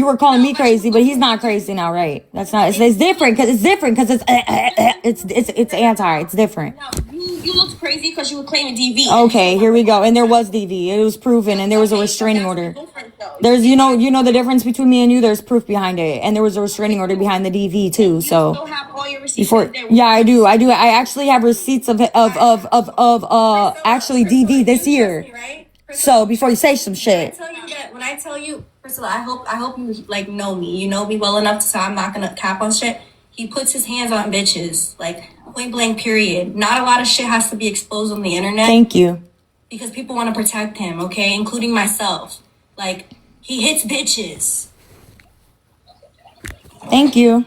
A: were calling me crazy, but he's not crazy now, right? That's not. It's different because it's anti. It's different.
E: No, you looked crazy because you were claiming DV.
A: Okay, here we go. And there was DV. It was proven, and there was a restraining order. There's you know the difference between me and you. There's proof behind it, and there was a restraining order behind the DV too. So
E: you still have all your receipts.
A: Yeah, I do. I actually have receipts of actually DV this year. So before you say some shit.
C: When I tell you, Priscilla, I hope you like know me. You know me well enough to say I'm not gonna cap on shit. He puts his hands on bitches, like point blank period. Not a lot of shit has to be exposed on the internet.
A: Thank you.
C: Because people want to protect him, okay? Including myself. Like, he hits bitches.
A: Thank you.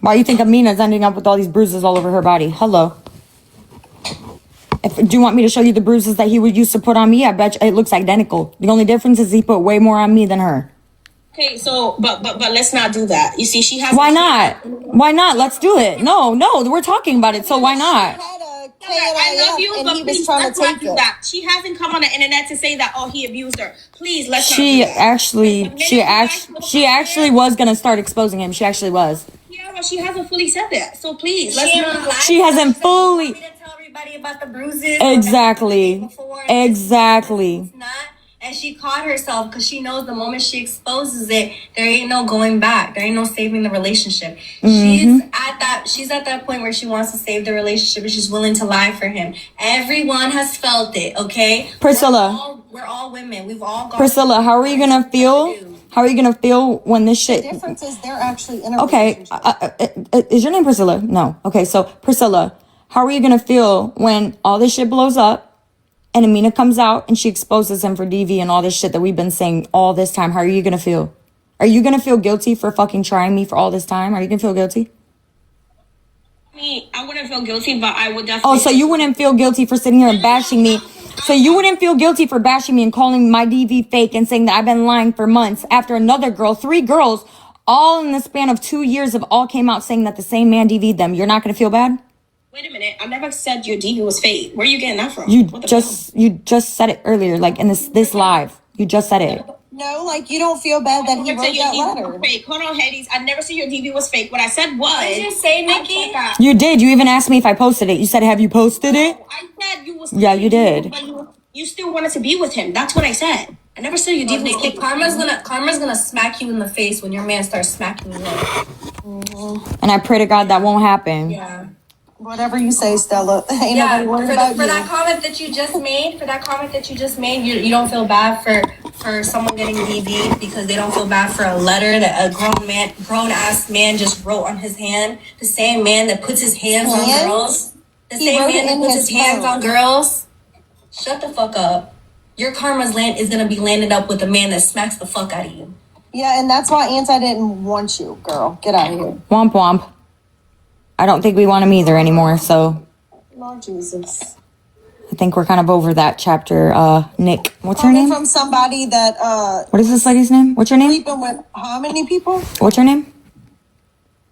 A: Why you think Amina's ending up with all these bruises all over her body? Hello. Do you want me to show you the bruises that he would used to put on me? I bet you it looks identical. The only difference is he put way more on me than her.
E: Okay, so but let's not do that. You see, she has.
A: Why not? Why not? Let's do it. No, we're talking about it, so why not?
E: I love you, but please let's not do that. She hasn't come on the internet to say that he abused her. Please, let's not do that.
A: She actually was gonna start exposing him. She actually was.
E: Yeah, well, she hasn't fully said that. So please, let's not.
A: She hasn't fully.
C: To tell everybody about the bruises.
A: Exactly. Exactly.
C: And she caught herself because she knows the moment she exposes it, there ain't no going back. There ain't no saving the relationship. She's at that point where she wants to save the relationship and she's willing to lie for him. Everyone has felt it, okay?
A: Priscilla.
C: We're all women. We've all gone.
A: Priscilla, how are you gonna feel? How are you gonna feel when this shit?
B: The difference is they're actually in a
A: Okay,
B: relationship.
A: is your name Priscilla? No. Okay, so Priscilla, how are you gonna feel when all this shit blows up and Amina comes out and she exposes him for DV and all this shit that we've been saying all this time? How are you gonna feel? Are you gonna feel guilty for fucking trying me for all this time? Are you gonna feel guilty?
E: I wouldn't feel guilty, but I would definitely.
A: Oh, so you wouldn't feel guilty for sitting here and bashing me? So you wouldn't feel guilty for bashing me and calling my DV fake and saying that I've been lying for months after another girl, 3 girls, all in the span of 2 years have all came out saying that the same man DV'd them. You're not gonna feel bad?
E: Wait a minute. I never said your DV was fake. Where are you getting that from?
A: You just said it earlier, like in this live. You just said it.
B: No, like you don't feel bad that he wrote that letter.
E: Fake. Hold on, Hades. I never said your DV was fake. What I said was.
C: What did you say, Nikki?
A: You did. You even asked me if I posted it. You said, "Have you posted it?"
E: I said you was.
A: Yeah, you did.
E: But you still wanted to be with him. That's what I said. I never said your DV was fake.
C: Karma's gonna smack you in the face when your man starts smacking you up.
A: And I pray to God that won't happen.
C: Yeah.
B: Whatever you say, Stella. Ain't nobody worried about
C: for
B: you.
C: that comment that you just made, you don't feel bad for someone getting DV'd because they don't feel bad for a letter that a grown ass man just wrote on his hand. The same man that puts his hands on girls. The same man that puts his hands on girls. Shut the fuck up. Your karma's is gonna be landed up with a man that smacks the fuck out of you.
B: Yeah, and that's why Anti didn't want you, girl. Get out of here.
A: Womp womp. I don't think we want him either anymore, so
B: Lord Jesus.
A: I think we're kind of over that chapter. Nick, what's her
B: Coming
A: name?
B: from somebody that
A: What is this lady's name? What's her name?
B: sleeping with how many people?
A: What's her name?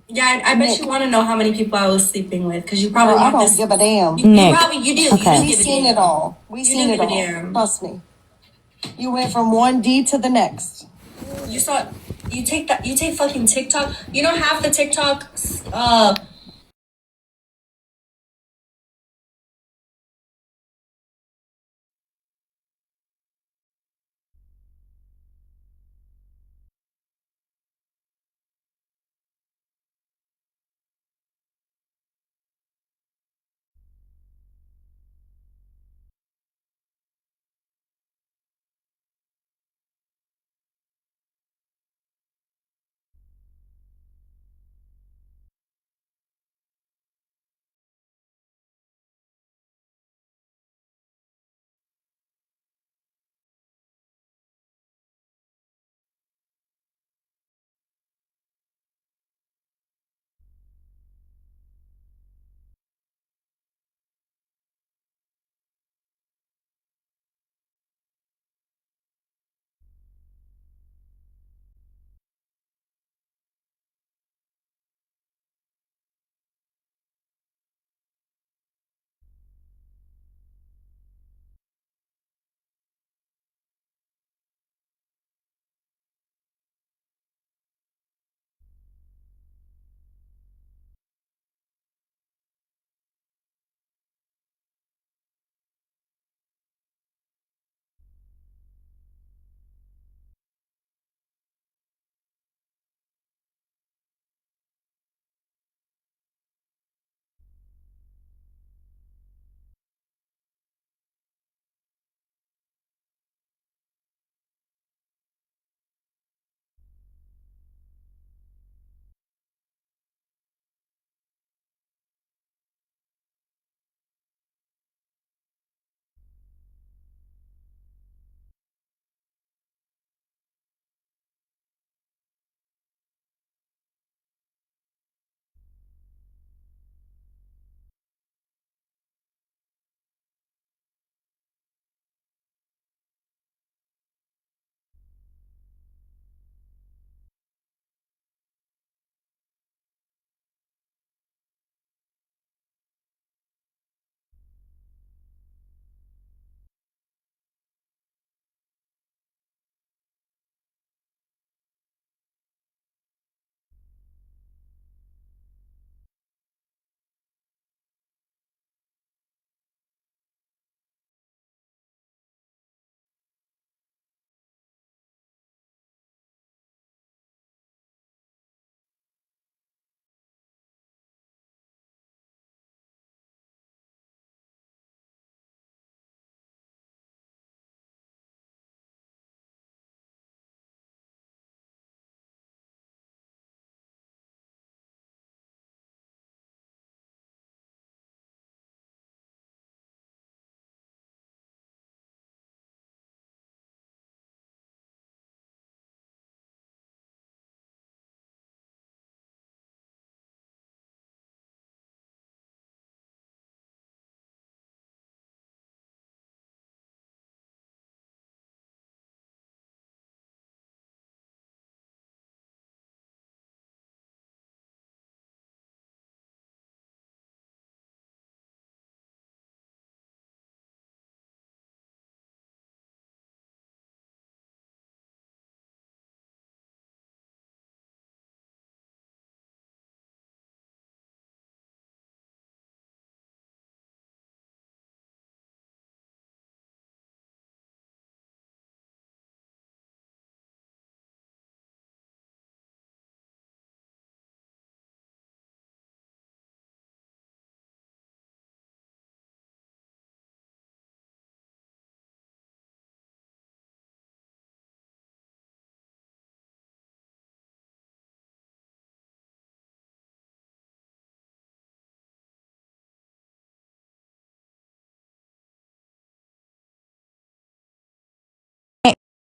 C: Yeah, I bet you want to know how many people I was sleeping with because you probably
B: I
C: want
B: don't
C: this.
B: give a damn.
C: You
A: Nick.
C: do.
A: Okay.
C: You
B: We've
C: do give a
B: seen
C: damn.
B: it all. We've
C: You
B: seen
C: do
B: it
C: give a
B: all.
C: damn.
B: Trust me. You went from one D to the next.
C: You take fucking TikTok. You don't have the TikTok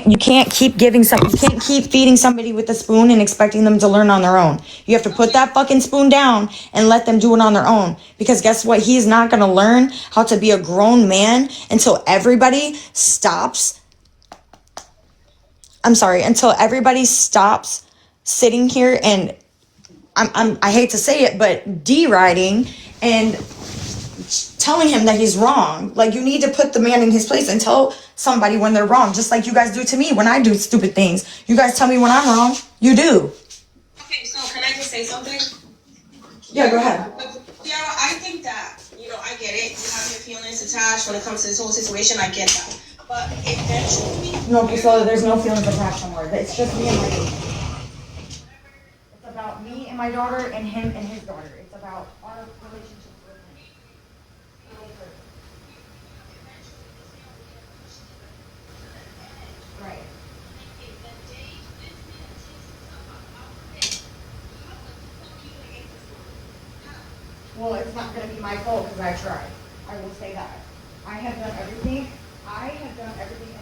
A: You can't keep feeding somebody with a spoon and expecting them to learn on their own. You have to put that fucking spoon down and let them do it on their own. Because guess what? He's not going to learn how to be a grown man until everybody stops. Until everybody stops sitting here and I hate to say it, but deriding and telling him that he's wrong. Like, you need to put the man in his place and tell somebody when they're wrong, just like you guys do to me when I do stupid things. You guys tell me when I'm wrong. You do.
E: Okay, so can I just say something?
A: Yeah, go ahead.
E: Yeah, I think that, I get it. You have your feelings attached when it comes to this whole situation. I get that. But eventually...
A: No, Priscilla, there's no feelings attached anymore. It's just me and my baby. It's about me and my daughter and him and his daughter. It's about our relationship. Right. Well, it's not going to be my fault because I tried. I will say that. I have done everything. In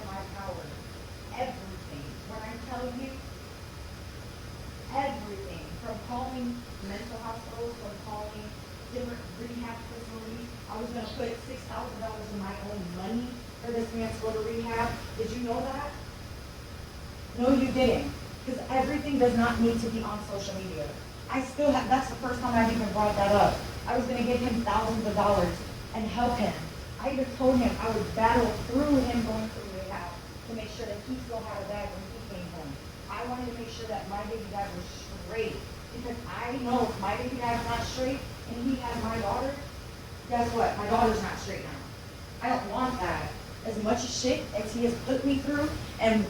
A: my power. Everything. When I'm telling you, everything. From calling mental hospitals, from calling different rehab facilities. I was going to put $6,000 of my own money for this man to go to rehab. Did you know that? No, you didn't. Because everything does not need to be on social media. That's the first time I've even brought that up. I was going to give him thousands of dollars and help him. I even told him I would battle through him going through rehab to make sure that he still had a bag when he came home. I wanted to make sure that my baby dad was straight. Because I know if my baby dad's not straight and he has my daughter, guess what? My daughter's not straight now. I don't want that. As much shit as he has put me through and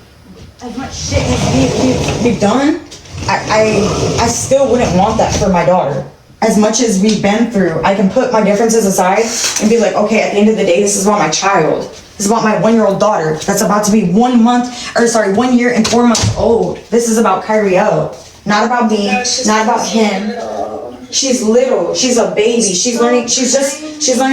A: as much shit as we've done, I still wouldn't want that for my daughter. As much as we've been through, I can put my differences aside and be like, okay, at the end of the day, this is about my child. This is about my 1-year-old daughter that's about to be 1 year and 4 months old. This is about Kyrielle. Not about me, not about him. She's little. She's a baby. She's learning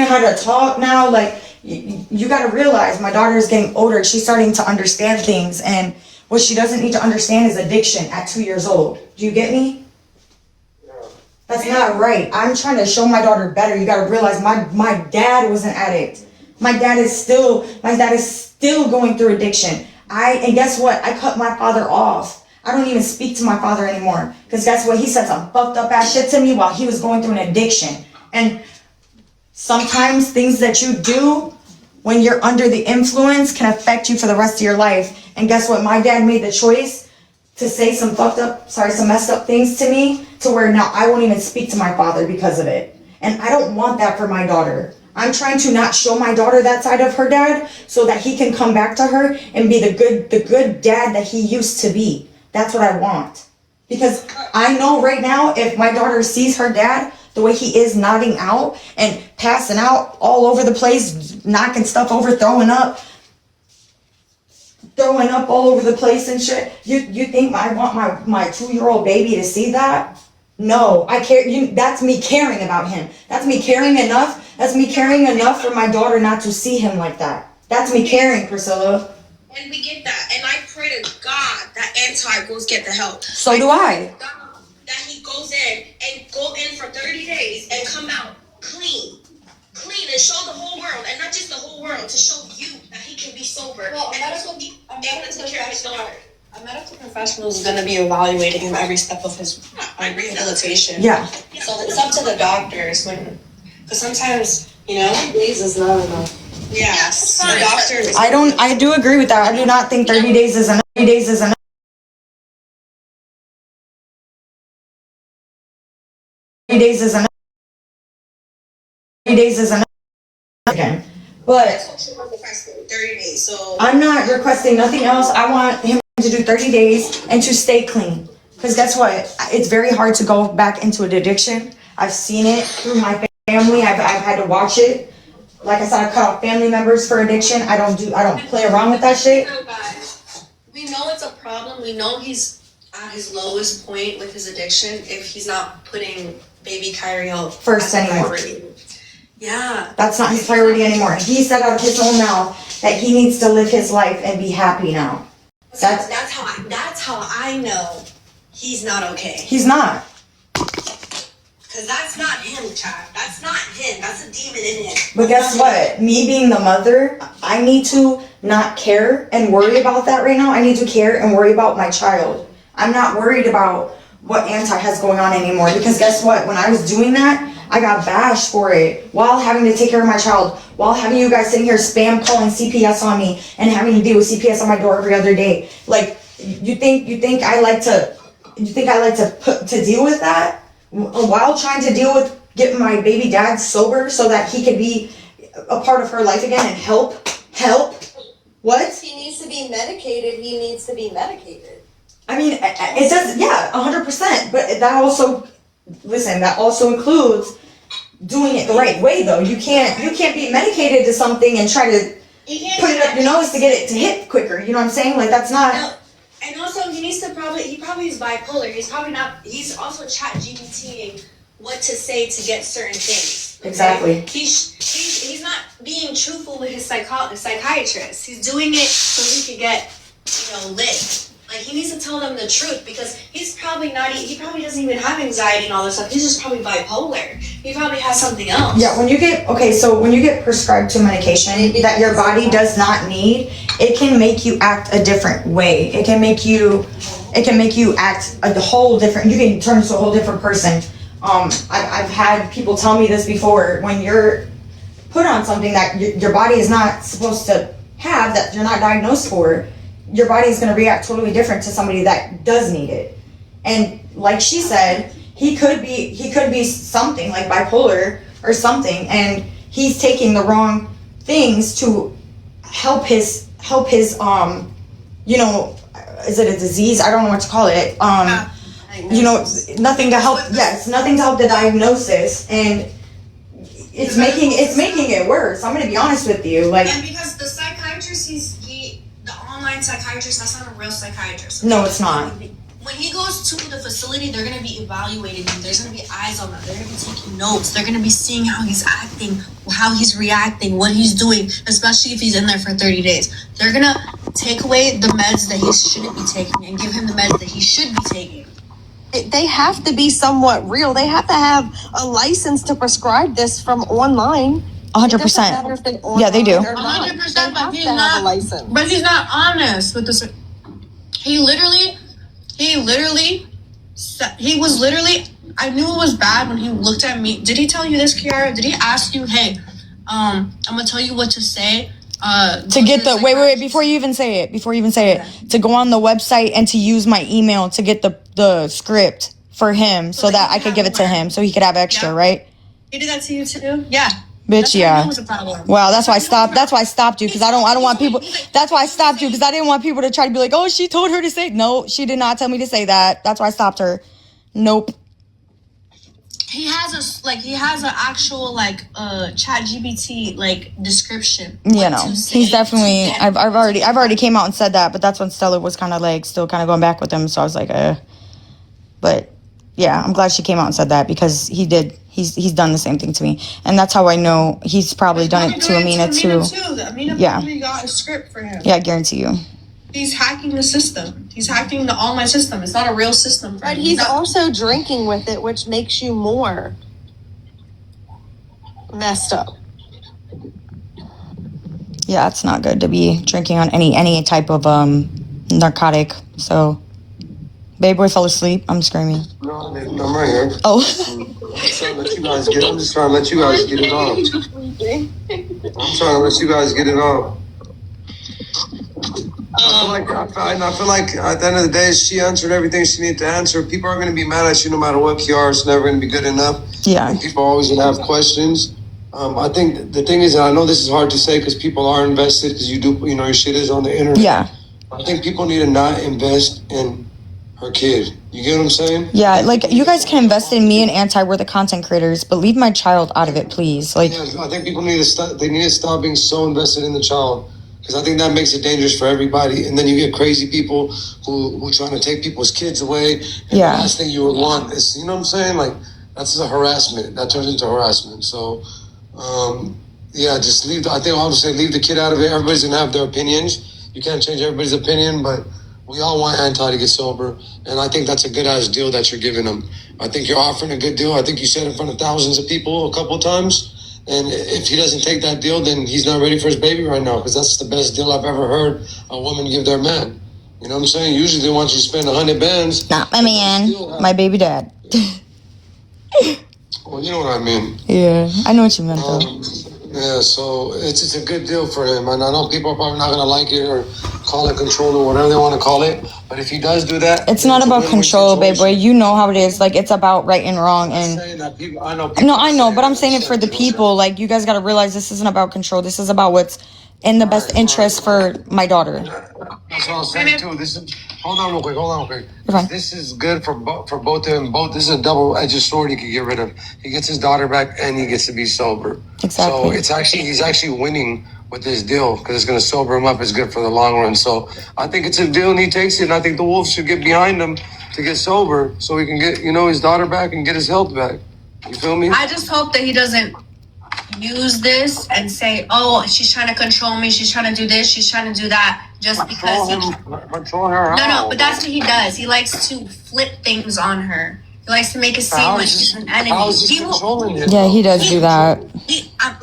A: how to talk now. Like, you got to realize my daughter is getting older. She's starting to understand things. And what she doesn't need to understand is addiction at 2 years old. Do you get me? That's not right. I'm trying to show my daughter better. You got to realize my dad was an addict. My dad is still going through addiction. And guess what? I cut my father off. I don't even speak to my father anymore. Because guess what? He said some fucked up ass shit to me while he was going through an addiction. And sometimes things that you do when you're under the influence can affect you for the rest of your life. And guess what? My dad made the choice to say some messed up things to me to where now I won't even speak to my father because of it. And I don't want that for my daughter. I'm trying to not show my daughter that side of her dad so that he can come back to her and be the good dad that he used to be. That's what I want. Because I know right now if my daughter sees her dad the way he is nodding out and passing out all over the place, knocking stuff over, throwing up all over the place and shit. You think I want my 2-year-old baby to see that? No, I care. That's me caring about him. That's me caring enough. That's me caring enough for my daughter not to see him like that. That's me caring, Priscilla.
E: And we get that. And I pray to God that Anti goes get the help.
A: So do I.
E: That he goes in and go in for 30 days and come out clean and show the whole world, and not just the whole world, to show you that he can be sober. Well, a medical professional is going to be evaluating him every step of his rehabilitation.
A: Yeah.
E: So it's up to the doctors because sometimes, days is not enough. Yes. The doctors.
A: I do agree with that. I do not think 30 days is enough. 30 days is enough. 30 days is enough. 30 days is enough. Okay. But
E: 30 days. So
A: I'm not requesting nothing else. I want him to do 30 days and to stay clean. Because guess what? It's very hard to go back into an addiction. I've seen it through my family. I've had to watch it. Like I said, I cut off family members for addiction. I don't play around with that shit.
E: We know it's a problem. We know he's at his lowest point with his addiction if he's not putting baby Kyrielle
A: first anymore.
E: Yeah.
A: That's not his priority anymore. He said out of his own mouth that he needs to live his life and be happy now.
F: That's how I know he's not okay.
A: He's not.
F: Because that's not him, child. That's not him. That's a demon in him.
A: But guess what? Me being the mother, I need to not care and worry about that right now. I need to care and worry about my child. I'm not worried about what Anti has going on anymore, because guess what? When I was doing that, I got bashed for it while having to take care of my child, while having you guys sitting here spam calling CPS on me and having to deal with CPS on my door every other day. Like, you think I like to deal with that while trying to deal with getting my baby dad sober so that he could be a part of her life again and help? What?
B: If he needs to be medicated, he needs to be medicated.
A: I mean, it does, yeah, 100%. But that also includes doing it the right way, though. You can't be medicated to something and try to put it up your nose to get it to hit quicker. You know what I'm saying? Like, that's not.
F: And also, he probably is bipolar. He's also chat GPTing what to say to get certain things. Okay?
A: Exactly.
F: He's not being truthful with his psychiatrist. He's doing it so he can get, lit. Like, he needs to tell them the truth, because he probably doesn't even have anxiety and all this stuff. He's just probably bipolar. He probably has something else.
A: Yeah, when you get prescribed to medication that your body does not need, it can make you act a different way. It can make you act a whole different, you can turn into a whole different person. I've had people tell me this before. When you're put on something that your body is not supposed to have, that you're not diagnosed for, your body is going to react totally different to somebody that does need it. And like she said, he could be something like bipolar or something, and he's taking the wrong things to help his is it a disease? I don't know what to call it. Nothing to help. Yes, nothing to help the diagnosis, and it's making it worse. I'm going to be honest with you, like.
F: And because the psychiatrist, the online psychiatrist, that's not a real psychiatrist. Okay?
A: No, it's not.
F: When he goes to the facility, they're going to be evaluating him. There's going to be eyes on him. They're going to be taking notes. They're going to be seeing how he's acting, how he's reacting, what he's doing, especially if he's in there for 30 days. They're going to take away the meds that he shouldn't be taking and give him the meds that he should be taking.
B: They have to be somewhat real. They have to have a license to prescribe this from online.
A: 100%. Yeah, they do.
F: 100%, but he's not. But he's not honest with this. He was literally. I knew it was bad when he looked at me. Did he tell you this, Kiara? Did he ask you, "Hey, I'm gonna tell you what to say"?
A: To get the wait before you even say it, to go on the website and to use my email to get the script for him so that I could give it to him so he could have extra, right?
F: He did that to you too? Yeah.
A: Bitch, yeah. Wow, that's why I stopped. That's why I stopped you, because I don't want people. That's why I stopped you, because I didn't want people to try to be like, oh, she told her to say. No, she did not tell me to say that. That's why I stopped her. Nope.
F: He has an actual chat GPT description.
A: You know, he's definitely. I've already came out and said that, but that's when Stella was kind of still kind of going back with him. So I was like, but yeah, I'm glad she came out and said that, because he did. He's done the same thing to me, and that's how I know he's probably done it to Amina too.
F: Amina
A: yeah.
F: probably got a script for him.
A: Yeah, I guarantee you.
F: He's hacking the system. He's hacking the online system. It's not a real system.
B: But he's also drinking with it, which makes you more messed up.
A: Yeah, it's not good to be drinking on any type of narcotic. So, babe boy fell asleep. I'm screaming.
D: No, I'm right here.
A: Oh.
D: I'm just trying to let you guys get it on. I'm trying to let you guys get it on. I feel like at the end of the day, she answered everything she needed to answer. People are going to be mad at you no matter what, Kiara. It's never going to be good enough.
A: Yeah.
D: And people are always going to have questions. I think the thing is, and I know this is hard to say because people are invested, because your shit is on the internet.
A: Yeah.
D: I think people need to not invest in her kid. You get what I'm saying?
A: Yeah, you guys can invest in me and Anti. We're the content creators, but leave my child out of it, please.
D: Yeah, I think people need to stop. They need to stop being so invested in the child, because I think that makes it dangerous for everybody. And then you get crazy people who trying to take people's kids away. And
A: yeah.
D: The last thing you would want is, you know what I'm saying? That's a harassment. That turns into harassment. So, just leave. I think I would say leave the kid out of it. Everybody's gonna have their opinions. You can't change everybody's opinion, but We all want Anti to get sober, and I think that's a good ass deal that you're giving him. I think you're offering a good deal. I think you said in front of thousands of people a couple of times. And if he doesn't take that deal, then he's not ready for his baby right now, because that's the best deal I've ever heard a woman give their man. You know what I'm saying? Usually they want you to spend 100 bands.
A: Not my man, my baby dad.
D: Well, you know what I mean.
A: Yeah, I know what you meant though.
D: Yeah, so it's a good deal for him. And I know people are probably not going to like it or call it control or whatever they want to call it. But if he does do that...
A: It's not about control, babe boy. You know how it is. Like, it's about right and wrong. And I know, but I'm saying it for the people. Like, you guys got to realize this isn't about control. This is about what's in the best interest for my daughter.
D: That's what I was saying too. This is hold on real quick.
A: You're fine.
D: This is good for both of them. This is a double-edged sword he could get rid of. He gets his daughter back and he gets to be sober.
A: Exactly.
D: So he's actually winning with this deal because it's going to sober him up. It's good for the long run. So I think it's a deal and he takes it. And I think the Wolves should get behind him to get sober so he can get his daughter back and get his health back. You feel me?
F: I just hope that he doesn't use this and say, oh, she's trying to control me, she's trying to do this, she's trying to do that, just because
D: control her.
F: No, but that's what he does. He likes to flip things on her. He likes to make it seem like she's an enemy.
A: Yeah, he does do that.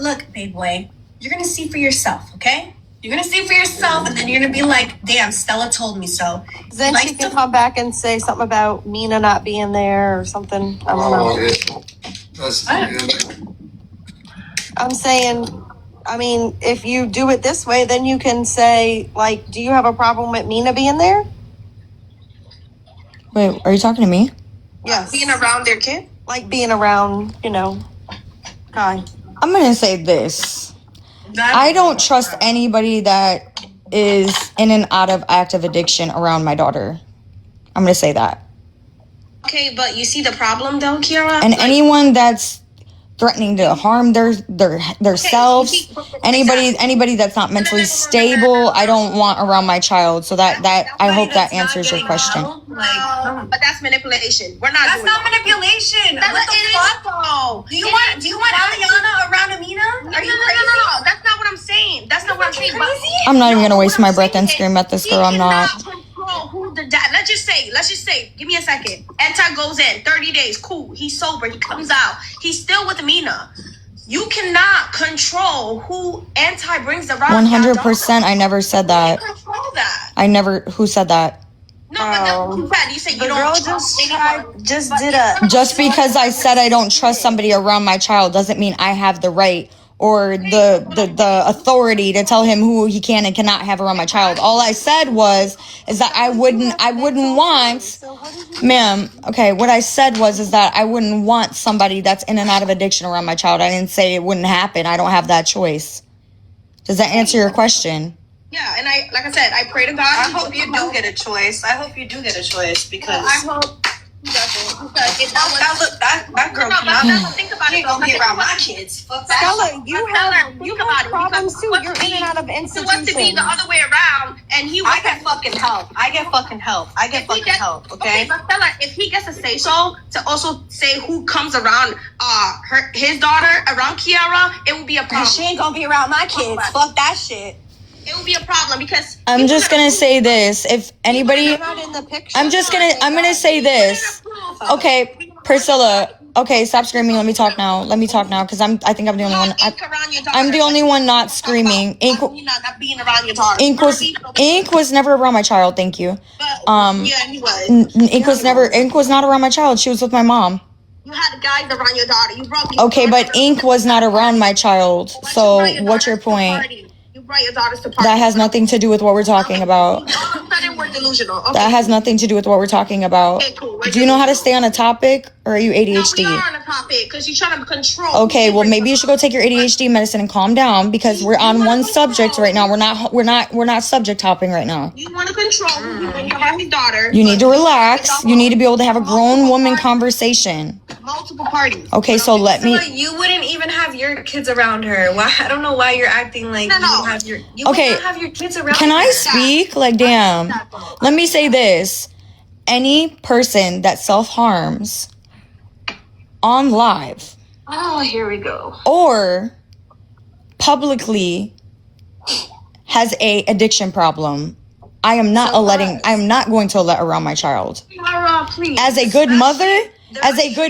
F: Look, babe boy, you're gonna see for yourself, okay? You're gonna see for yourself, and then you're gonna be like, damn, Stella told me so.
B: Then she can come back and say something about Mina not being there or something. I don't know. I'm saying, I mean, if you do it this way, then you can say, like, do you have a problem with Mina being there?
A: Wait, are you talking to me?
B: Yes.
E: Being around their kid?
B: Like being around, Kai.
A: I'm going to say this. I don't trust anybody that is in and out of active addiction around my daughter. I'm going to say that.
E: Okay, but you see the problem though, Kiara?
A: And anyone that's threatening to harm their selves, anybody that's not mentally stable, I don't want around my child. So that I hope that answers your question.
E: But that's manipulation. We're not.
C: That's
E: doing
C: not
E: that.
C: manipulation. What the fuck? Do you want Aliana around Amina? Are you crazy?
E: No, that's not what I'm saying. That's not what I'm saying.
A: I'm not even gonna waste my breath and scream at this girl. I'm not.
E: Who the dad? Let's just say, give me a second. Anti goes in 30 days. Cool. He's sober. He comes out. He's still with Amina. You cannot control who Anti brings around.
A: 100%. I never said that.
E: You control that.
A: I never. Who said that?
E: No, but that's what you said. You said you don't.
A: Just because I said I don't trust somebody around my child doesn't mean I have the right or the authority to tell him who he can and cannot have around my child. All I said is that I wouldn't want, ma'am. Okay, what I said is that I wouldn't want somebody that's in and out of addiction around my child. I didn't say it wouldn't happen. I don't have that choice. Does that answer your question?
E: Yeah, and like I said, I pray to God.
G: I hope you do get a choice. Because
E: I hope he doesn't. Because
G: that girl
E: think about it.
G: Gonna be around my kids. Fuck that.
B: Stella, you have problems too. You're in and out of
E: So
B: institutions.
E: what's to be the other way around? And
G: I get fucking help. Okay.
E: But Stella, if he gets to say so, to also say who comes around his daughter around Kiara, it will be a problem.
G: She ain't gonna be around my kids. Fuck that shit.
E: It will be a problem because
A: I'm just gonna say this. If anybody,
B: You're not in the picture.
A: I'm gonna say this. Okay, Priscilla. Okay, stop screaming. Let me talk now. Because I think I'm the only one. I'm the only one not screaming. Ink was never around my child. Thank you.
E: Yeah, he was.
A: Ink was not around my child. She was with my mom.
E: You had guys around your daughter. You broke.
A: Okay, but Ink was not around my child. So what's your point?
E: You brought your daughters to party.
A: That has nothing to do with what we're talking about.
E: All of a sudden, we're delusional. Okay.
A: That has nothing to do with what we're talking about.
E: Okay, cool.
A: Do you know how to stay on a topic, or are you ADHD?
E: No, we are on a topic because you're trying to control.
A: Okay, well maybe you should go take your ADHD medicine and calm down because we're on one subject right now. We're not subject hopping right now.
E: You want to control when you have his daughter.
A: You need to relax. You need to be able to have a grown woman conversation.
E: Multiple parties.
A: Okay, so let me.
C: You wouldn't even have your kids around her. Why? I don't know why you're acting like you don't have your. You
A: Okay,
C: wouldn't have your kids around.
A: Can I
C: her.
A: speak? Like, damn. Let me say this. Any person that self-harms on live.
E: Oh, here we go.
A: Or publicly has a addiction problem, I am not going to let around my child.
E: Kiara, please.
A: As a good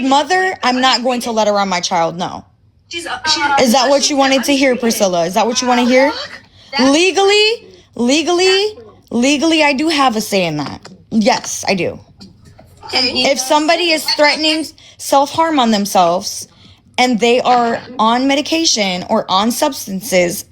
A: mother, I'm not going to let around my child. No.
F: She's
A: Is that what you wanted to hear, Priscilla? Is that what you want to hear? Legally, I do have a say in that. Yes, I do. If somebody is threatening self-harm on themselves and they are on medication or on substances,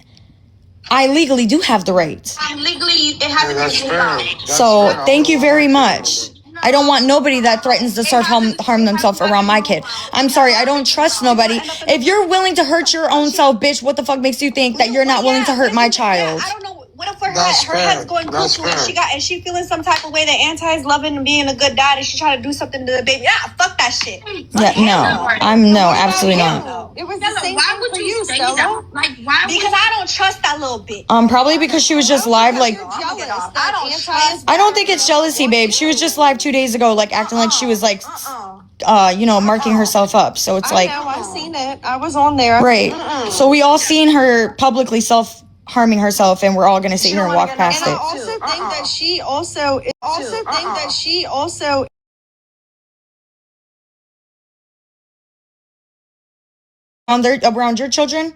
A: I legally do have the right.
E: Legally, it has to be legal.
A: So thank you very much. I don't want nobody that threatens to self-harm themselves around my kid. I'm sorry, I don't trust nobody. If you're willing to hurt your own self, bitch, what the fuck makes you think that you're not willing to hurt my child?
F: I don't know. What if her head's going cuckoo and she feeling some type of way that Anti is loving and being a good dad and she trying to do something to the baby? Fuck that shit.
A: Absolutely not.
E: It was the same why would you say that? Like, why?
F: Because I don't trust that little bitch.
A: Probably because she was just live, like,
F: I
A: don't think it's jealousy, babe. She was just live 2 days ago, like, acting like she was, like, marking herself up. So it's like,
B: I've seen it. I was on there.
A: Right. So we all seen her publicly harming herself, and we're all gonna sit here and walk past it.
B: I also think that she also
A: around your children?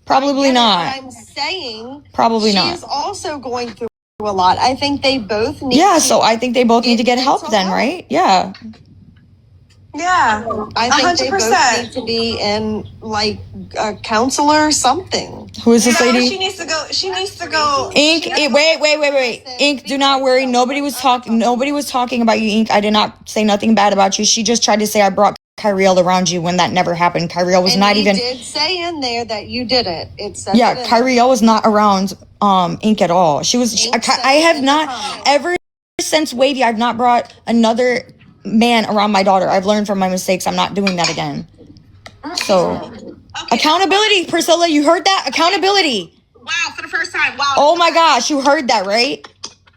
A: Probably not.
B: I'm saying
A: Probably not.
B: She's also going through a lot. I think they both need.
A: Yeah. So I think they both need to get help then, right? Yeah.
F: Yeah.
B: I think they both need to be in like a counselor or something.
A: Who is this lady?
F: She needs to go.
A: Ink. Wait. Ink. Do not worry. Nobody was talking about you, Ink. I did not say nothing bad about you. She just tried to say I brought Kyriel around you when that never happened. Kyriel was not even.
B: Did say in there that you did it. It said.
A: Yeah, Kyriel was not around Ink at all. She was. I have not ever since Wavy. I've not brought another man around my daughter. I've learned from my mistakes. I'm not doing that again. So accountability, Priscilla. You heard that? Accountability.
E: Wow, for the first time. Wow.
A: Oh my gosh, you heard that, right?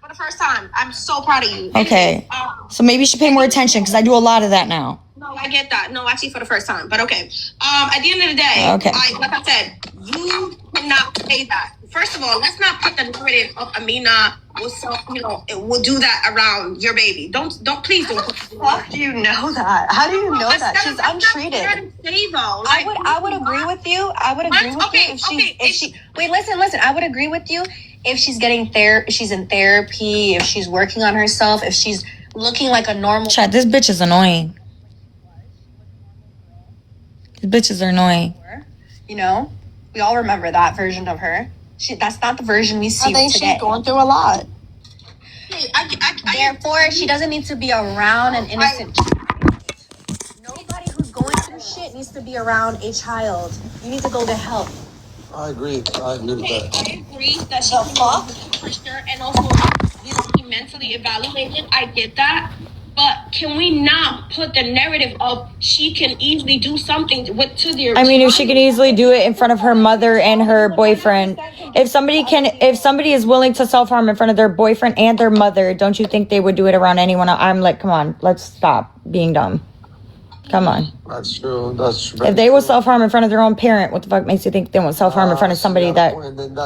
E: For the first time. I'm so proud of you.
A: Okay. So maybe you should pay more attention because I do a lot of that now.
E: No, I get that. No, actually for the first time. But okay. At the end of the day,
A: okay.
E: Like I said, you cannot say that. First of all, let's not put the narrative of Amina will do that around your baby. Don't please don't.
B: How do you know that? How do you know that? She's untreated.
F: I would agree with you. I would agree with you if she wait, listen. I would agree with you if she's getting she's in therapy, if she's working on herself, if she's looking like a normal.
A: Chat, this bitch is annoying. These bitches are annoying.
F: You know, we all remember that version of her. That's not the version we see today.
B: I think she's going through a lot.
F: Therefore, she doesn't need to be around an innocent child. Nobody who's going through shit needs to be around a child. You need to go get help.
D: I agree with that.
E: I agree that she for sure, and also be mentally evaluated. I get that. But can we not put the narrative of she can easily do something to their
A: I mean, if she can easily do it in front of her mother and her boyfriend, if somebody is willing to self-harm in front of their boyfriend and their mother, don't you think they would do it around anyone else? I'm like, come on, let's stop being dumb. Come on.
D: That's true. That's true.
A: If they will self-harm in front of their own parent, what the fuck makes you think they won't self-harm in front of somebody that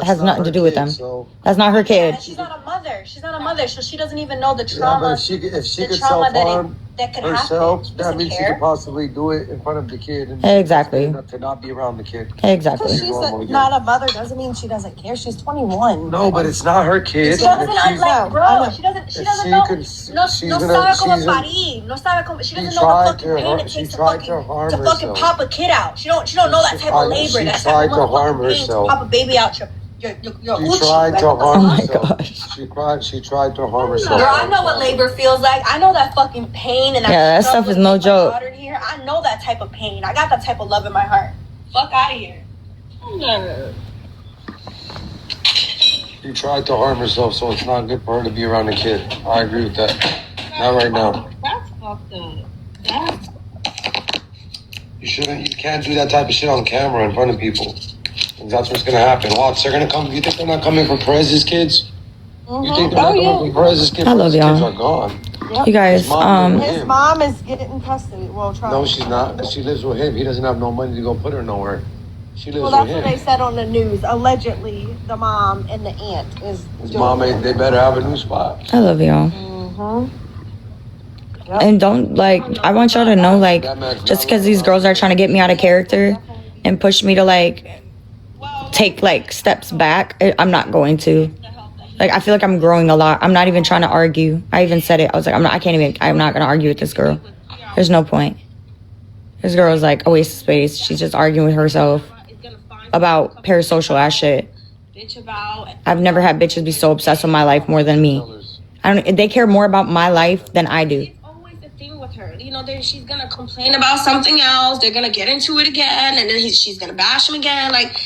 A: has nothing to do with them? So. That's not her kid.
F: She's not a mother. So she doesn't even know the trauma.
D: Yeah, but if she could self-harm
F: that could
D: herself,
F: happen.
D: that means she could possibly do it in front of the kid. And
A: exactly.
D: To not be around the kid.
A: Exactly.
B: She's not a mother doesn't mean she doesn't care. She's 21.
D: No, but it's not her kid.
F: She doesn't know. She doesn't know. She doesn't know the fucking pain it takes to fucking pop a kid out. She don't know that type of labor. That type of
D: harm herself.
F: Pop a baby out your
D: She tried to harm herself. She tried to harm herself.
F: Girl, I know what labor feels like. I know that fucking pain and
A: that stuff is no joke.
F: I know that type of pain. I got that type of love in my heart. Fuck out of here.
D: She tried to harm herself, so it's not good for her to be around a kid. I agree with that. Not right now.
E: That's fucked up.
D: You can't do that type of shit on camera in front of people. And that's what's gonna happen. Watch, they're gonna come. You think they're not coming for Perez's kids? You think they're not coming for Perez's kids?
A: I love y'all.
D: Kids are gone.
A: Yep. You guys,
B: his mom is getting custody. Well,
D: no, she's not. She lives with him. He doesn't have no money to go put her nowhere. She lives
B: Well, that's
D: with
B: what
D: him.
B: they said on the news. Allegedly, the mom and the aunt is.
D: His mom ain't. They better have a new spot.
A: I love y'all. And don't, like, I want y'all to know, like, just because these girls are trying to get me out of character and push me to, like, take, like, steps back, I'm not going to. Like, I feel like I'm growing a lot. I'm not even trying to argue. I even said it. I was like, I'm not going to argue with this girl. There's no point. This girl is, like, a waste of space. She's just arguing with herself about parasocial ass shit. I've never had bitches be so obsessed with my life more than me. They care more about my life than I do.
E: With her, you know, she's gonna complain about something else. They're gonna get into it again, and then she's gonna bash him again. Like,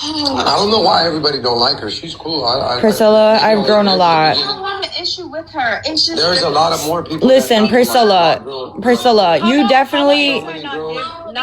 D: I don't know why everybody don't like her. She's cool.
A: Priscilla, I've grown a lot.
E: I don't have an issue with her. It's just
D: There's a lot of more people.
A: Listen, Priscilla, you definitely,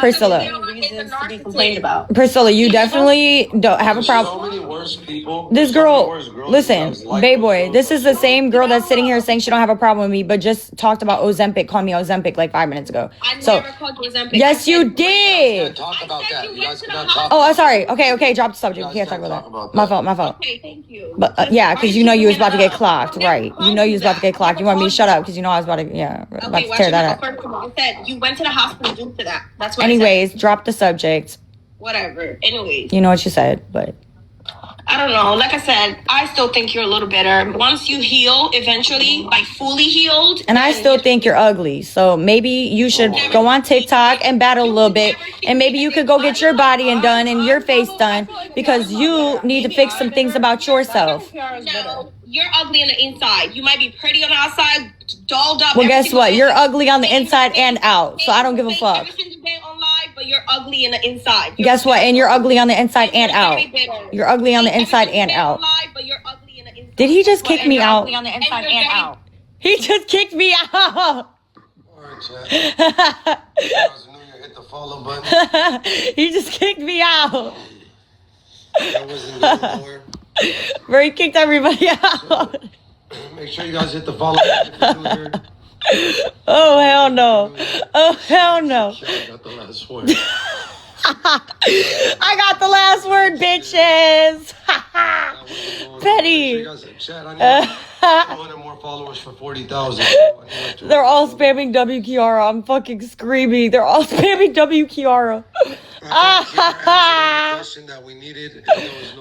A: Priscilla,
E: reasons to be complained about.
A: Priscilla, you definitely don't have a problem.
D: So many worse people.
A: This girl, listen, babe boy, this is the same girl that's sitting here saying she don't have a problem with me, but just talked about Ozempic, called me Ozempic like 5 minutes ago.
E: I
A: So,
E: never called you Ozempic.
A: yes, you did.
D: Talk about that. You guys cannot talk.
A: Oh, I'm sorry. Okay, drop the subject. We can't talk about that. My fault.
E: Okay, thank you.
A: But yeah, because you know you was about to get clocked, right? You know you was about to get clocked. You want me to shut up because you know I was about to, about to tear that up.
E: You said you went to the hospital due to that. That's what
A: Anyways, drop the subject.
E: Whatever. Anyways.
A: You know what you said, but
E: I don't know. Like I said, I still think you're a little better. Once you heal, eventually, like fully healed.
A: and I still think you're ugly. So maybe you should go on TikTok and battle a little bit, and maybe you could go get your body and done and your face done because you need to fix some things about yourself.
E: No, you're ugly on the inside. You might be pretty on the outside, dolled up.
A: Well, guess what? You're ugly on the inside and out. So I don't give a fuck.
E: Every single day on live, but you're ugly in the inside.
A: Guess what? And you're ugly on the inside and out. You're ugly on the inside and out. Did he just kick me out?
E: On the inside and out.
A: He just kicked me out.
D: All right, chat. You guys knew you hit the follow button.
A: He just kicked me out.
D: That wasn't good more.
A: Bro, he kicked everybody out.
D: Make sure you guys hit the follow button.
A: Oh, hell no. Oh, hell no.
D: I got the last word.
A: I got the last word, bitches. Petty.
D: Chat, I need 200 more followers for 40,000.
A: They're all spamming W Kiara. I'm fucking screaming. They're all spamming W Kiara.
D: Question that we needed. There was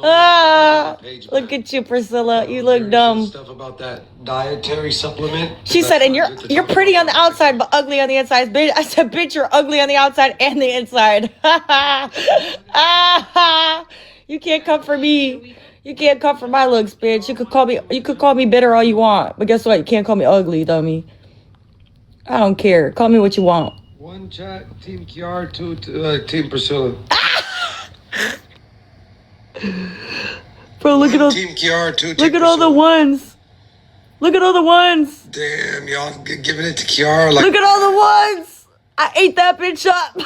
D: no
A: Look at you, Priscilla. You look dumb.
D: Stuff about that dietary supplement.
A: She said, and you're pretty on the outside, but ugly on the inside. Bitch, I said, bitch, you're ugly on the outside and the inside. You can't come for me. You can't come for my looks, bitch. You could call me bitter all you want, but guess what? You can't call me ugly, dummy. I don't care. Call me what you want.
D: One chat, Team Kiara, two Team Priscilla.
A: Bro, look at all.
D: Team Kiara, two.
A: Look at all the ones. Look at all the ones.
D: Damn, y'all giving it to Kiara. Like,
A: look at all the ones. I ate that bitch up.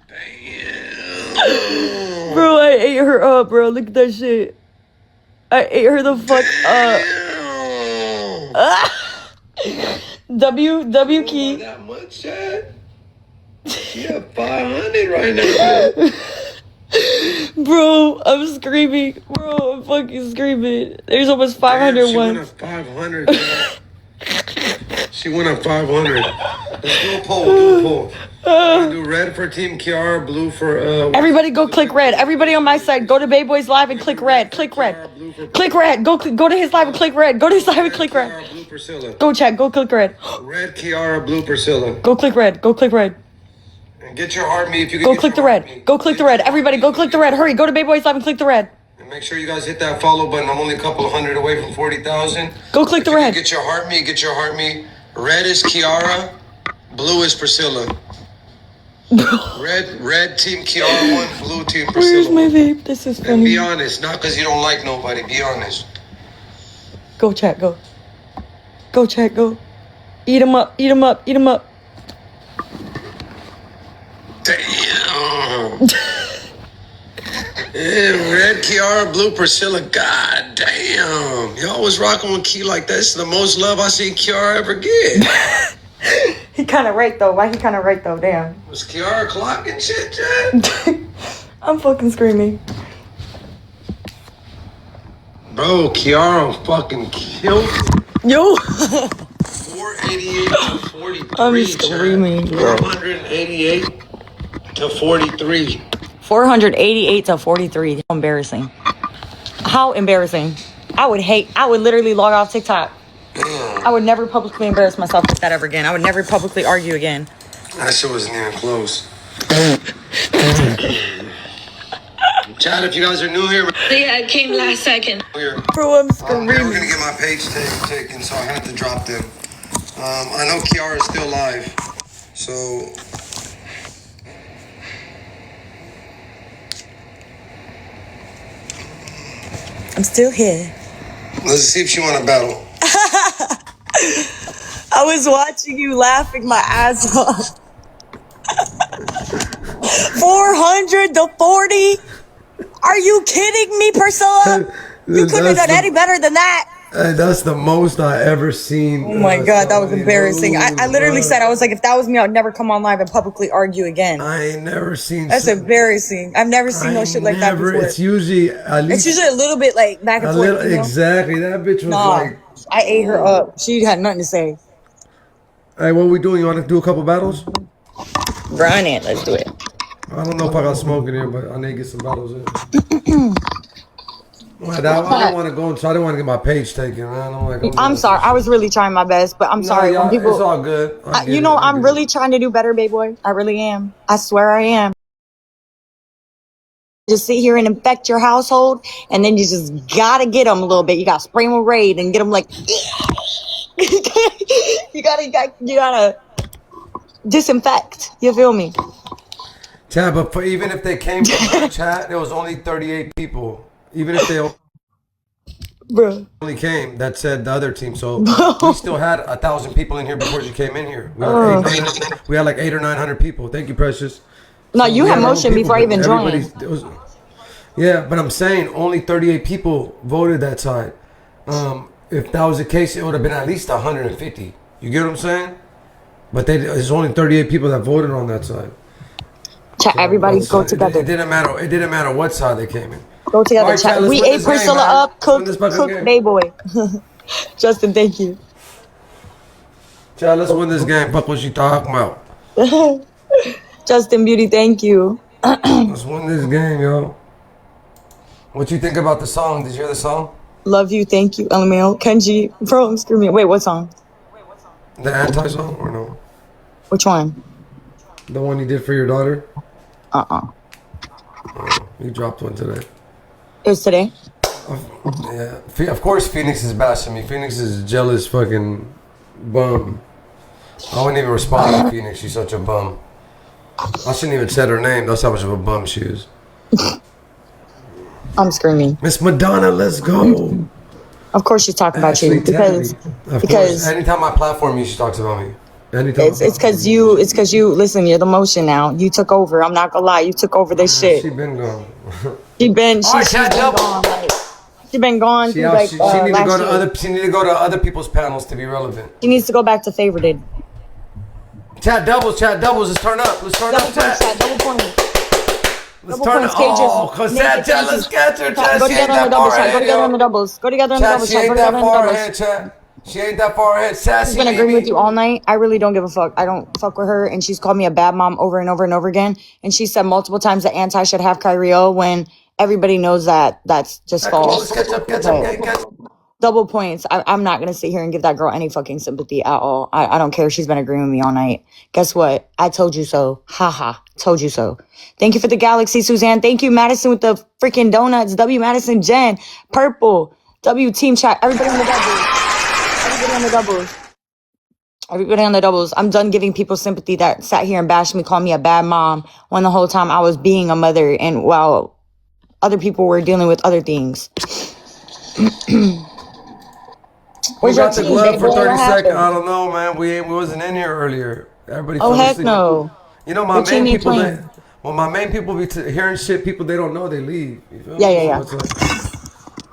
D: damn.
A: Bro, I ate her up, bro. Look at that shit. I ate her the fuck up. W key.
D: That much, chat? She at 500 right now.
A: Bro, I'm screaming. Bro, I'm fucking screaming. There's almost 500
D: Damn,
A: ones.
D: She went up 500. She went up 500. Let's do a poll. Do red for Team Kiara, blue for
A: Everybody go click red. Everybody on my side, go to Babe Boy's live and click red. Click red. Click red. Go to his live and click red. Go to his live and click red.
D: Kiara, blue Priscilla.
A: Go check. Go click red.
D: Red Kiara, blue Priscilla.
A: Go click red. Go click red.
D: And get your heart me if you can.
A: Go
D: get
A: click the
D: your heart
A: red.
D: me.
A: Go click the red. Everybody go click the red. Hurry. Go to Babe Boy's live and click the red.
D: And make sure you guys hit that follow button. I'm only a couple of hundred away from 40,000.
A: Go click the
D: If you can
A: red.
D: Get your heart me. Get your heart me. Red is Kiara, blue is Priscilla. Red Team Kiara one, blue Team Priscilla.
A: Where's my vape? This is
D: And be
A: funny.
D: honest, not because you don't like nobody. Be honest.
A: Go chat. Go. Go chat. Go. Eat him up. Eat him up. Eat him up.
D: Damn. Red Kiara, blue Priscilla. God damn. Y'all was rocking with Key like that. This is the most love I seen Kiara ever get.
A: He kind of right though. Why he kind of right though? Damn.
D: Was Kiara clocking shit, Chad?
A: I'm fucking screaming.
D: Bro, Kiara fucking killed me.
A: Yo.
D: 488 to 43.
A: I'm screaming, bro.
D: 488 to 43.
A: 488 to 43. How embarrassing. How embarrassing. I would literally log off TikTok.
D: Damn.
A: I would never publicly embarrass myself like that ever again. I would never publicly argue again.
D: That shit wasn't even close. Chad, if you guys are new here,
F: Yeah, it came last second.
D: here.
A: Bro, I'm
D: They
A: screaming.
D: were gonna get my page taken, so I had to drop them. I know Kiara is still live, so
A: I'm still here.
D: let's see if she want to battle.
A: I was watching you laughing my ass off. 400 to 40? Are you kidding me, Priscilla? You couldn't have done any better than that.
D: That's the most I ever seen.
A: Oh my God, that was embarrassing. I literally said, I was like, if that was me, I would never come on live and publicly argue again.
D: I ain't never seen.
A: That's embarrassing. I've never seen no shit like that before.
D: It's usually at least.
A: It's usually a little bit like back and
D: a
A: forth.
D: little,
A: You know?
D: exactly. That bitch was
A: Nah,
D: like.
A: I ate her up. She had nothing to say.
D: Hey, what we doing? You want to do a couple battles?
A: Grind it. Let's do it.
D: I don't know if I got smoke in here, but I need to get some battles in. I didn't want to go, so I didn't want to get my page taken.
A: I'm sorry. I was really trying my best, but I'm sorry. When people,
D: it's all good.
A: I'm really trying to do better, baby boy. I really am. I swear I am. Just sit here and infect your household, and then you just gotta get them a little bit. You gotta spray them with Raid and get them like. you gotta disinfect. You feel me?
D: Chat, but even if they came to the chat, there was only 38 people. Even if they
A: Bro.
D: only came, that said the other team. So we still had 1,000 people in here before you came in here. We had like 800 or 900 people. Thank you, Precious.
A: No,
D: So
A: you
D: we
A: had
D: our own
A: motion
D: people,
A: before I even joined.
D: Yeah, but I'm saying only 38 people voted that side. If that was the case, it would have been at least 150. You get what I'm saying? But there's only 38 people that voted on that side.
A: Chat, everybody go together.
D: It didn't matter. It didn't matter what side they came in.
A: Go together,
D: Right,
A: chat.
D: let's
A: We
D: win
A: ate
D: this game,
A: Priscilla
D: man.
A: up,
D: Let's win this
A: cooked
D: fucking game.
A: day boy. Justin, thank you.
D: Chat, let's win this game. Fuck what you talking about.
A: Justin Beauty, thank you.
D: Let's win this game, yo. What you think about the song? Did you hear the song?
A: Love you, thank you, LMAO. Kenji, bro, I'm screaming. Wait, what song?
D: The anti-song or no?
A: Which one?
D: The one you did for your daughter?
A: Uh-uh.
D: You dropped one today.
A: It was today?
D: Yeah. Of course Phoenix is bashing me. Phoenix is a jealous fucking bum. I wouldn't even respond to Phoenix. She's such a bum. I shouldn't even said her name. That's how much of a bum she is.
A: I'm screaming.
D: Miss Madonna, let's go.
A: Of course she's talking about you. Because
D: anytime I platform you, she talks about me. Anytime
A: it's because you listen, you're the motion now. You took over. I'm not gonna lie, you took over this shit.
D: She been gone.
A: She's been gone. Like, she been gone.
D: She
A: through,
D: need to go to other. She need to go to other people's panels to be relevant.
A: She needs to go back to favorited.
D: Chat doubles. Let's turn up. Let's turn up. Chat.
A: Double points.
D: Let's turn up. Oh, cause chat. Let's catch her. Chat.
A: Go together on the doubles. Go together on the doubles. Go together on the doubles.
D: She ain't that far ahead, chat. She ain't that far ahead.
A: She's been agreeing with you all night. I really don't give a fuck. I don't fuck with her, and she's called me a bad mom over and over and over again. And she said multiple times that Anti should have Kyrie when everybody knows that that's just false.
D: Catch up.
A: Double points. I'm not gonna sit here and give that girl any fucking sympathy at all. I don't care. She's been agreeing with me all night. Guess what? I told you so. Haha. Told you so. Thank you for the galaxy, Suzanne. Thank you, Madison, with the freaking donuts. W Madison, Jen, Purple, W Team Chat. Everybody on the doubles. Everybody on the doubles. I'm done giving people sympathy that sat here and bashed me, called me a bad mom, when the whole time I was being a mother and while other people were dealing with other things.
D: We got the glove for 30 seconds. I don't know, man. We wasn't in here earlier. Everybody.
A: Oh heck no.
D: You know my main people. My main people be hearing shit. People they don't know, they leave. You feel me?
A: Yeah.
D: So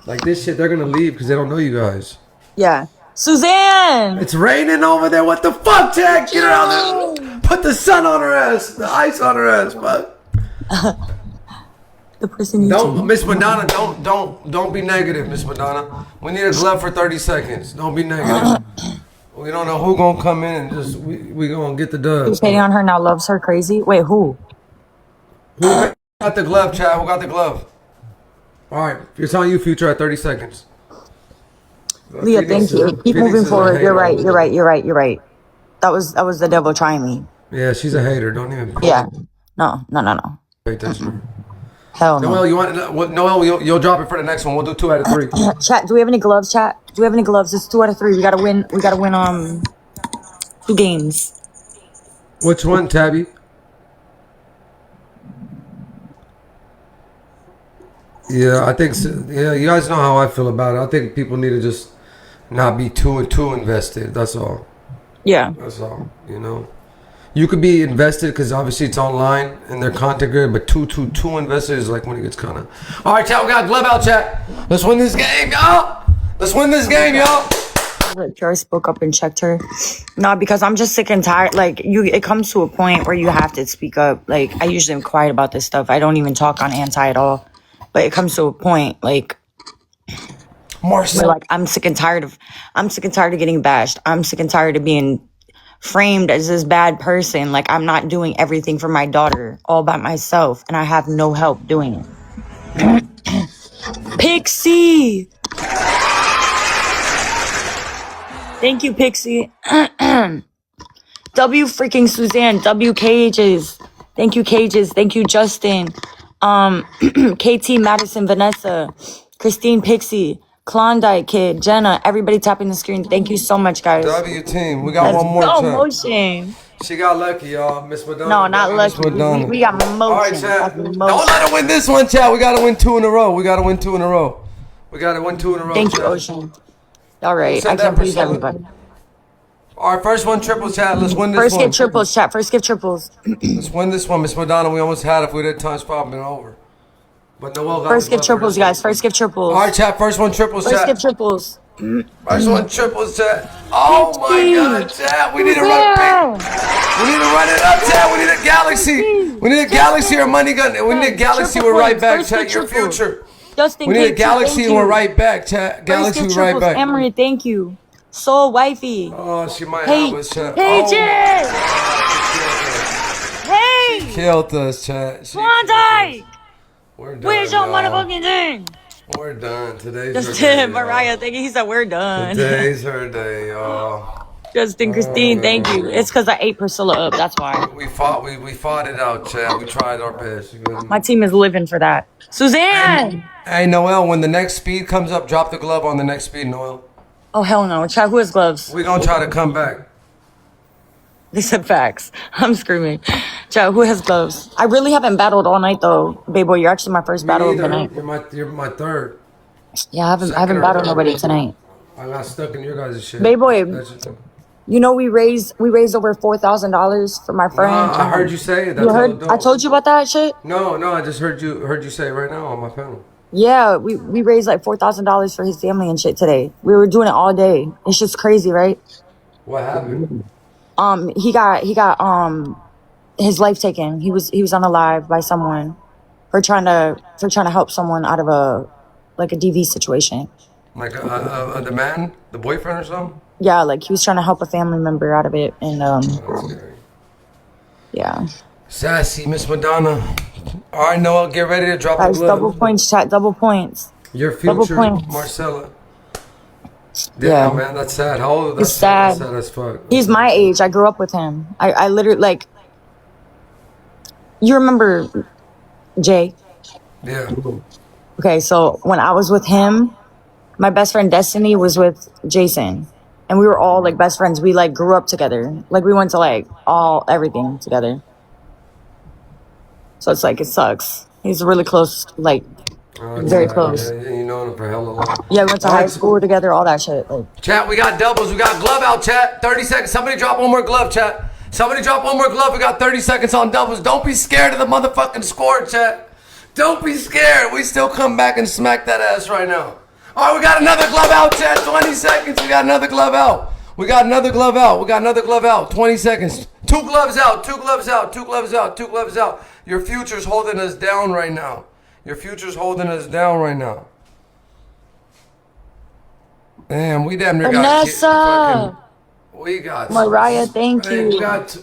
D: like this shit, they're gonna leave because they don't know you guys.
A: Yeah. Suzanne!
D: It's raining over there. What the fuck, Jack? Get her out there. Put the sun on her ass. The ice on her ass, fuck.
A: The person you
D: Don't, Miss Madonna, don't be negative, Miss Madonna. We need a glove for 30 seconds. Don't be negative. We don't know who gonna come in and just we gonna get the dub.
A: Who's hating on her now loves her crazy? Wait, who?
D: Who got the glove, Chad? Who got the glove? All right, it's on you, Future, at 30 seconds.
A: Leah, thank you. Keep moving forward. You're right. That was the devil trying me.
D: Yeah, she's a hater. Don't even
A: Yeah. No.
D: pay attention.
A: Hell no.
D: Noel, you want Noel? You'll drop it for the next one. We'll do 2 out of 3.
A: Chat, do we have any gloves, chat? Do we have any gloves? It's 2 out of 3. We gotta win 2 games.
D: Which one, Tabby? Yeah, I think so. Yeah, you guys know how I feel about it. I think people need to just not be too invested. That's all.
A: Yeah.
D: That's all. You know, you could be invested because obviously it's online and they're content creator, but too invested is like when it gets kind of. All right, chat. We got glove out, chat. Let's win this game, y'all. Let's win this game, y'all.
A: Jara spoke up and checked her. No, because I'm just sick and tired. Like it comes to a point where you have to speak up. Like I usually am quiet about this stuff. I don't even talk on anti at all. But it comes to a point like.
D: Marcel.
A: Like I'm sick and tired of getting bashed. I'm sick and tired of being framed as this bad person. Like I'm not doing everything for my daughter all by myself and I have no help doing it. Pixie! Thank you, Pixie. W freaking Suzanne. W Cages. Thank you, Cages. Thank you, Justin. KT, Madison, Vanessa, Christine, Pixie, Klondike Kid, Jenna, everybody tapping the screen. Thank you so much, guys.
D: W team. We got one more
A: go,
D: chat.
A: motion.
D: She got lucky, y'all. Miss Madonna.
A: No, not
D: Miss
A: lucky.
D: Madonna.
A: We got motion.
D: All right, chat.
A: Motion.
D: Don't let her win this one, chat. We got to win 2 in a row. We got to win 2 in a row.
A: Thank you, Ocean. All right.
D: Set
A: I
D: that
A: can't please
D: percent.
A: everybody.
D: All right, first one, triples, chat. Let's win this
A: First
D: one.
A: get triples, chat. First get triples.
D: Let's win this one, Miss Madonna. We almost had it if we didn't time spot been over. But Noel got
A: First
D: the
A: get
D: glove for
A: triples,
D: this one.
A: guys. First get triples.
D: All right, chat. First one, triples,
A: First
D: chat.
A: get triples.
D: First one, triples, chat. Oh my God, chat. We need to run it. We need to run it up, chat. We need a galaxy. We need a galaxy or money gun. We need a galaxy. We're right back, chat. Your future.
A: Justin,
D: We need a
A: KT,
D: galaxy
A: thank
D: and we're
A: you.
D: right back, chat. Galaxy,
A: First
D: we're
A: get
D: right
A: triples.
D: back.
A: Emery, thank you. Soul Wifey.
D: Oh, she might
A: Hey,
D: have us, chat.
A: Pages. Hey,
D: Killed us, chat.
A: Klondike.
D: We're done.
A: Where's your
D: y'all.
A: motherfucking thing?
D: We're done. Today's her day,
A: Justin,
D: y'all.
A: Mariah, thank you. He said we're done.
D: Today's her day, y'all.
A: Justin, Christine, thank you. It's because I ate Priscilla up. That's why.
D: We fought it out, chat. We tried our best. You feel me?
A: My team is living for that. Suzanne.
D: Hey, Noel, when the next speed comes up, drop the glove on the next speed, Noel.
A: Oh hell no! Chat, who has gloves?
D: We're gonna try to come back.
A: They said facts. I'm screaming. Chat, who has gloves? I really haven't battled all night though, baby boy. You're actually my first battle of the night.
D: You're my third.
A: Yeah, I haven't
D: Second or
A: battled
D: third.
A: nobody tonight.
D: I got stuck in your guys' shit.
A: Baby boy,
D: That's just-
A: you know we raised over $4,000 for my friend.
D: I heard you say it. That's
A: You heard?
D: hella dope.
A: I told you about that shit.
D: No, I just heard you say it right now on my panel.
A: Yeah, we raised like $4,000 for his family and shit today. We were doing it all day. It's just crazy, right?
D: What happened?
A: He got his life taken. He was unalive by someone for trying to help someone out of a DV situation.
D: Like the man, the boyfriend or something?
A: Yeah, like he was trying to help a family member out of it, and
D: That's scary.
A: yeah.
D: Sassy Miss Madonna. All right, Noel, get ready to drop
A: Guys,
D: the
A: double
D: glove.
A: points, chat, double points.
D: Your
A: double
D: future,
A: points.
D: Marcella.
A: Yeah.
D: Damn, man, that's sad. How old? That's
A: It's sad.
D: That's sad as fuck.
A: He's my age. I grew up with him. I literally like. You remember Jay?
D: Yeah.
A: Okay, so when I was with him, my best friend Destiny was with Jason, and we were all like best friends. We like grew up together. Like we went to like everything together. So it's like it sucks. He's really close, like very
D: sad.
A: close.
D: Yeah, you know him for hella long.
A: Yeah, we went to high school together, all that shit. Like
D: Chat, we got doubles. We got glove out, chat. 30 seconds. Somebody drop one more glove, chat. Somebody drop one more glove. We got 30 seconds on doubles. Don't be scared of the motherfucking score, chat. Don't be scared. We still come back and smack that ass right now. All right, we got another glove out, chat. 20 seconds. We got another glove out. We got another glove out. We got another glove out. 20 seconds. 2 gloves out. 2 gloves out. 2 gloves out. 2 gloves out. Your future's holding us down right now.
H: Your future's holding us down right now. Damn, we damn near got
A: Vanessa!
H: we got
A: Mariah, thank
H: hey,
A: you.
H: we got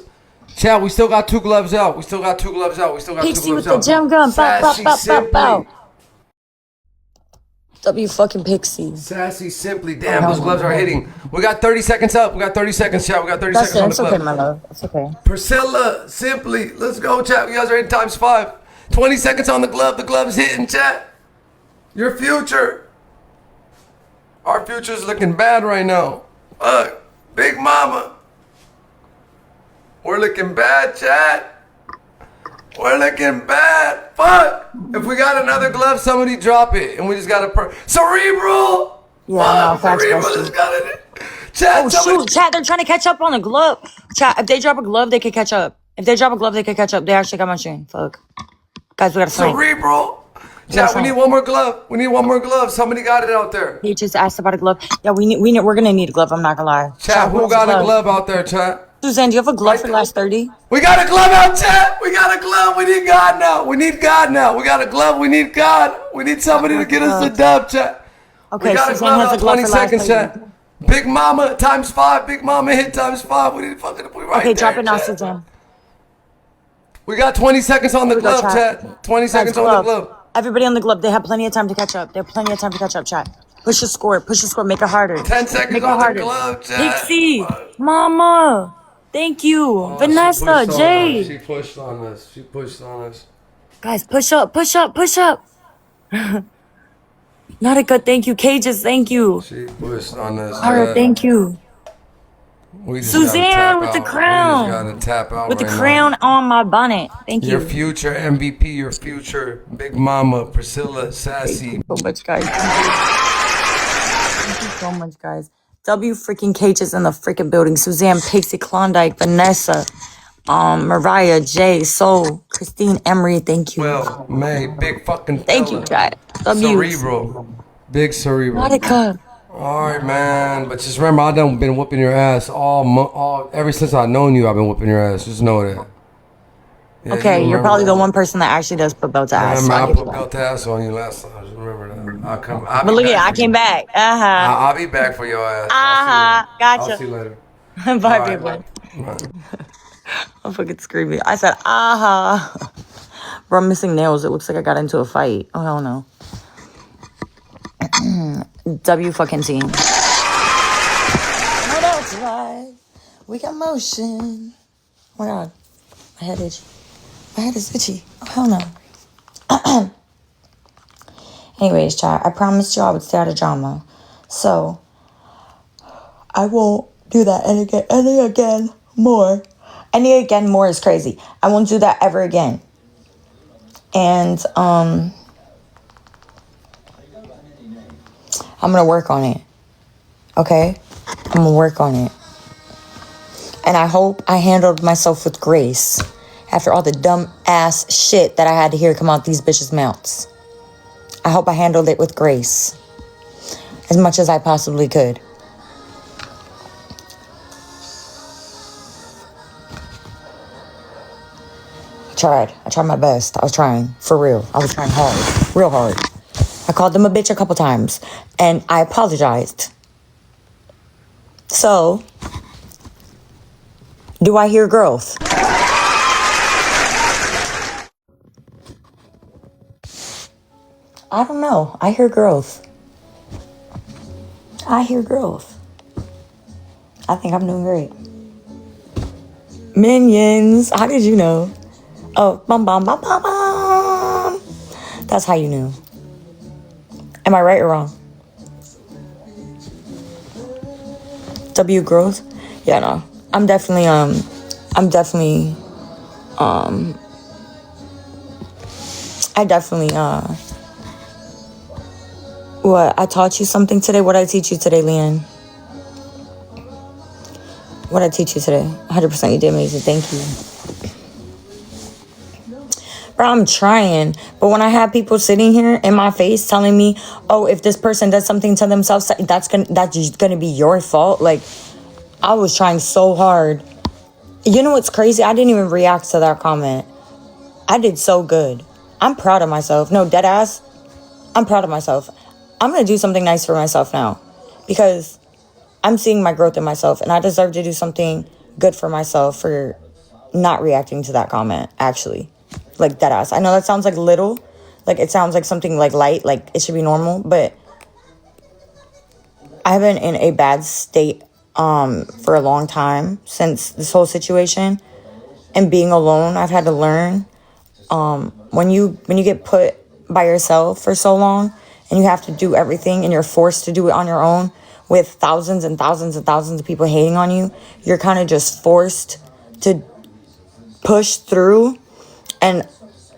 H: Chat, we still got 2 gloves out. We still got 2 gloves out.
A: Pixie with the gem gun. Bow, bow,
H: Sassy
A: bow, bow,
H: Simply.
A: bow. W fucking Pixie.
H: Sassy Simply. Damn, those gloves are hitting. We got 30 seconds up. We got 30 seconds, chat. We got 30 seconds on the glove.
A: That's okay, my love. That's okay.
H: Priscilla, Simply. Let's go, chat. You guys are in ×5. 20 seconds on the glove. The glove's hitting, chat. Your future. Our future's looking bad right now. Fuck. Big mama. We're looking bad, chat. We're looking bad. Fuck. If we got another glove, somebody drop it. And we just got a Cerebral.
A: Yeah, no, facts,
H: Cerebral
A: bestie.
H: just got it. Chat,
A: Oh,
H: somebody-
A: shoot. Chat, they're trying to catch up on the glove. Chat, if they drop a glove, they can catch up. If they drop a glove, they can catch up. They actually got my stream. Fuck. Guys, we gotta fight.
H: Cerebral.
A: gotta
H: Chat, we
A: fight.
H: need one more glove. We need one more glove. Somebody got it out there.
A: He just asked about a glove. Yeah, we're gonna need a glove. I'm not gonna lie.
H: Chat, who
A: wants
H: got a glove out there, chat?
A: Suzanne, do you have a glove
H: Right
A: for the
H: there.
A: last 30?
H: We got a glove out, chat. We got a glove. We need God now. We need God now. We got a glove. We need God. We need somebody to get us the dub, chat.
A: Okay,
H: We got a
A: Suzanne
H: glove
A: has a
H: out.
A: glove
H: 20
A: for last
H: seconds,
A: 30.
H: chat. Big Mama ×5. Big Mama hit ×5. We need to fucking we right
A: Okay,
H: there,
A: drop it now,
H: chat.
A: Suzanne.
H: We got 20 seconds on the
A: Here we go,
H: glove, chat. 20 seconds
A: Guys,
H: on the glove.
A: Everybody on the glove. They have plenty of time to catch up. They have plenty of time to catch up, chat. Push the score. Push the score. Make it harder.
H: 10 seconds
A: Make it
H: on the
A: harder.
H: glove, chat.
A: Pixie, Mama. Thank you. Vanessa, Jay.
H: She pushed on us. She pushed on us.
A: Guys, push up, push up, push up. Not a good thank you. Cages, thank you.
H: She pushed on us.
A: Alright, thank you.
H: We just
A: Suzanne
H: gotta tap
A: with the
H: out.
A: crown.
H: We just gotta tap out
A: With the
H: right now.
A: crown on my bonnet. Thank
H: Your
A: you.
H: future MVP, your future Big Mama, Priscilla, Sassy.
A: So much, guys. Thank you so much, guys. W freaking Cages in the freaking building. Suzanne, Pixie, Klondike, Vanessa, Mariah, Jay, Soul, Christine, Emery. Thank you.
H: Well, May, big fucking
A: Thank you,
H: fella.
A: chat. W.
H: Cerebral. Big Cerebral.
A: Monica.
H: Alright, man. But just remember, I done been whooping your ass ever since I've known you, I've been whooping your ass. Just know that. Yeah,
A: Okay,
H: you
A: you're probably the
H: remember.
A: one person that actually does put belt to
H: I
A: ass.
H: remember
A: So
H: I
A: I'll give
H: put
A: you that.
H: belt to ass on you last time. Just remember that. I'll
A: But
H: be
A: look at
H: back
A: it, I
H: for
A: came
H: you.
A: back.
H: I'll be back for your ass. I'll
A: Gotcha.
H: see you later.
A: Bye,
H: Alright,
A: baby.
H: bye.
A: I'm fucking screaming. I said, Bro, I'm missing nails. It looks like I got into a fight. Oh, hell no. W fucking team. No, that's right. We got motion. Oh my god. My head itchy. My head is itchy. Oh, hell no. Anyways, chat, I promised you I would stay out of drama. So, I won't do that any again more. Any again more is crazy. I won't do that ever again. And, I'm gonna work on it. Okay? I'm gonna work on it. And I hope I handled myself with grace after all the dumb ass shit that I had to hear come out these bitches' mouths. I hope I handled it with grace. As much as I possibly could. I tried my best. I was trying, for real. I was trying hard, real hard. I called them a bitch a couple times, and I apologized. So, do I hear growth? I don't know. I hear growth. I hear growth. I think I'm doing great. Minions, how did you know? Oh, bum bum bum bum bum. That's how you knew. Am I right or wrong? W growth? Yeah, no. I definitely what? I taught you something today? What did I teach you today, Leanne? What did I teach you today? 100% you did amazing. Thank you. Bro, I'm trying. But when I have people sitting here in my face telling me, oh, if this person does something to themselves, that's gonna be your fault. Like, I was trying so hard. You know what's crazy? I didn't even react to that comment. I did so good. I'm proud of myself. No, dead ass. I'm proud of myself. I'm going to do something nice for myself now because I'm seeing my growth in myself and I deserve to do something good for myself for not reacting to that comment, actually. Like, dead ass. I know that sounds like little. Like, it sounds like something like light, like it should be normal, but I've been in a bad state for a long time since this whole situation. And being alone, I've had to learn when you get put by yourself for so long and you have to do everything and you're forced to do it on your own with thousands and thousands and thousands of people hating on you, you're kind of just forced to push through. And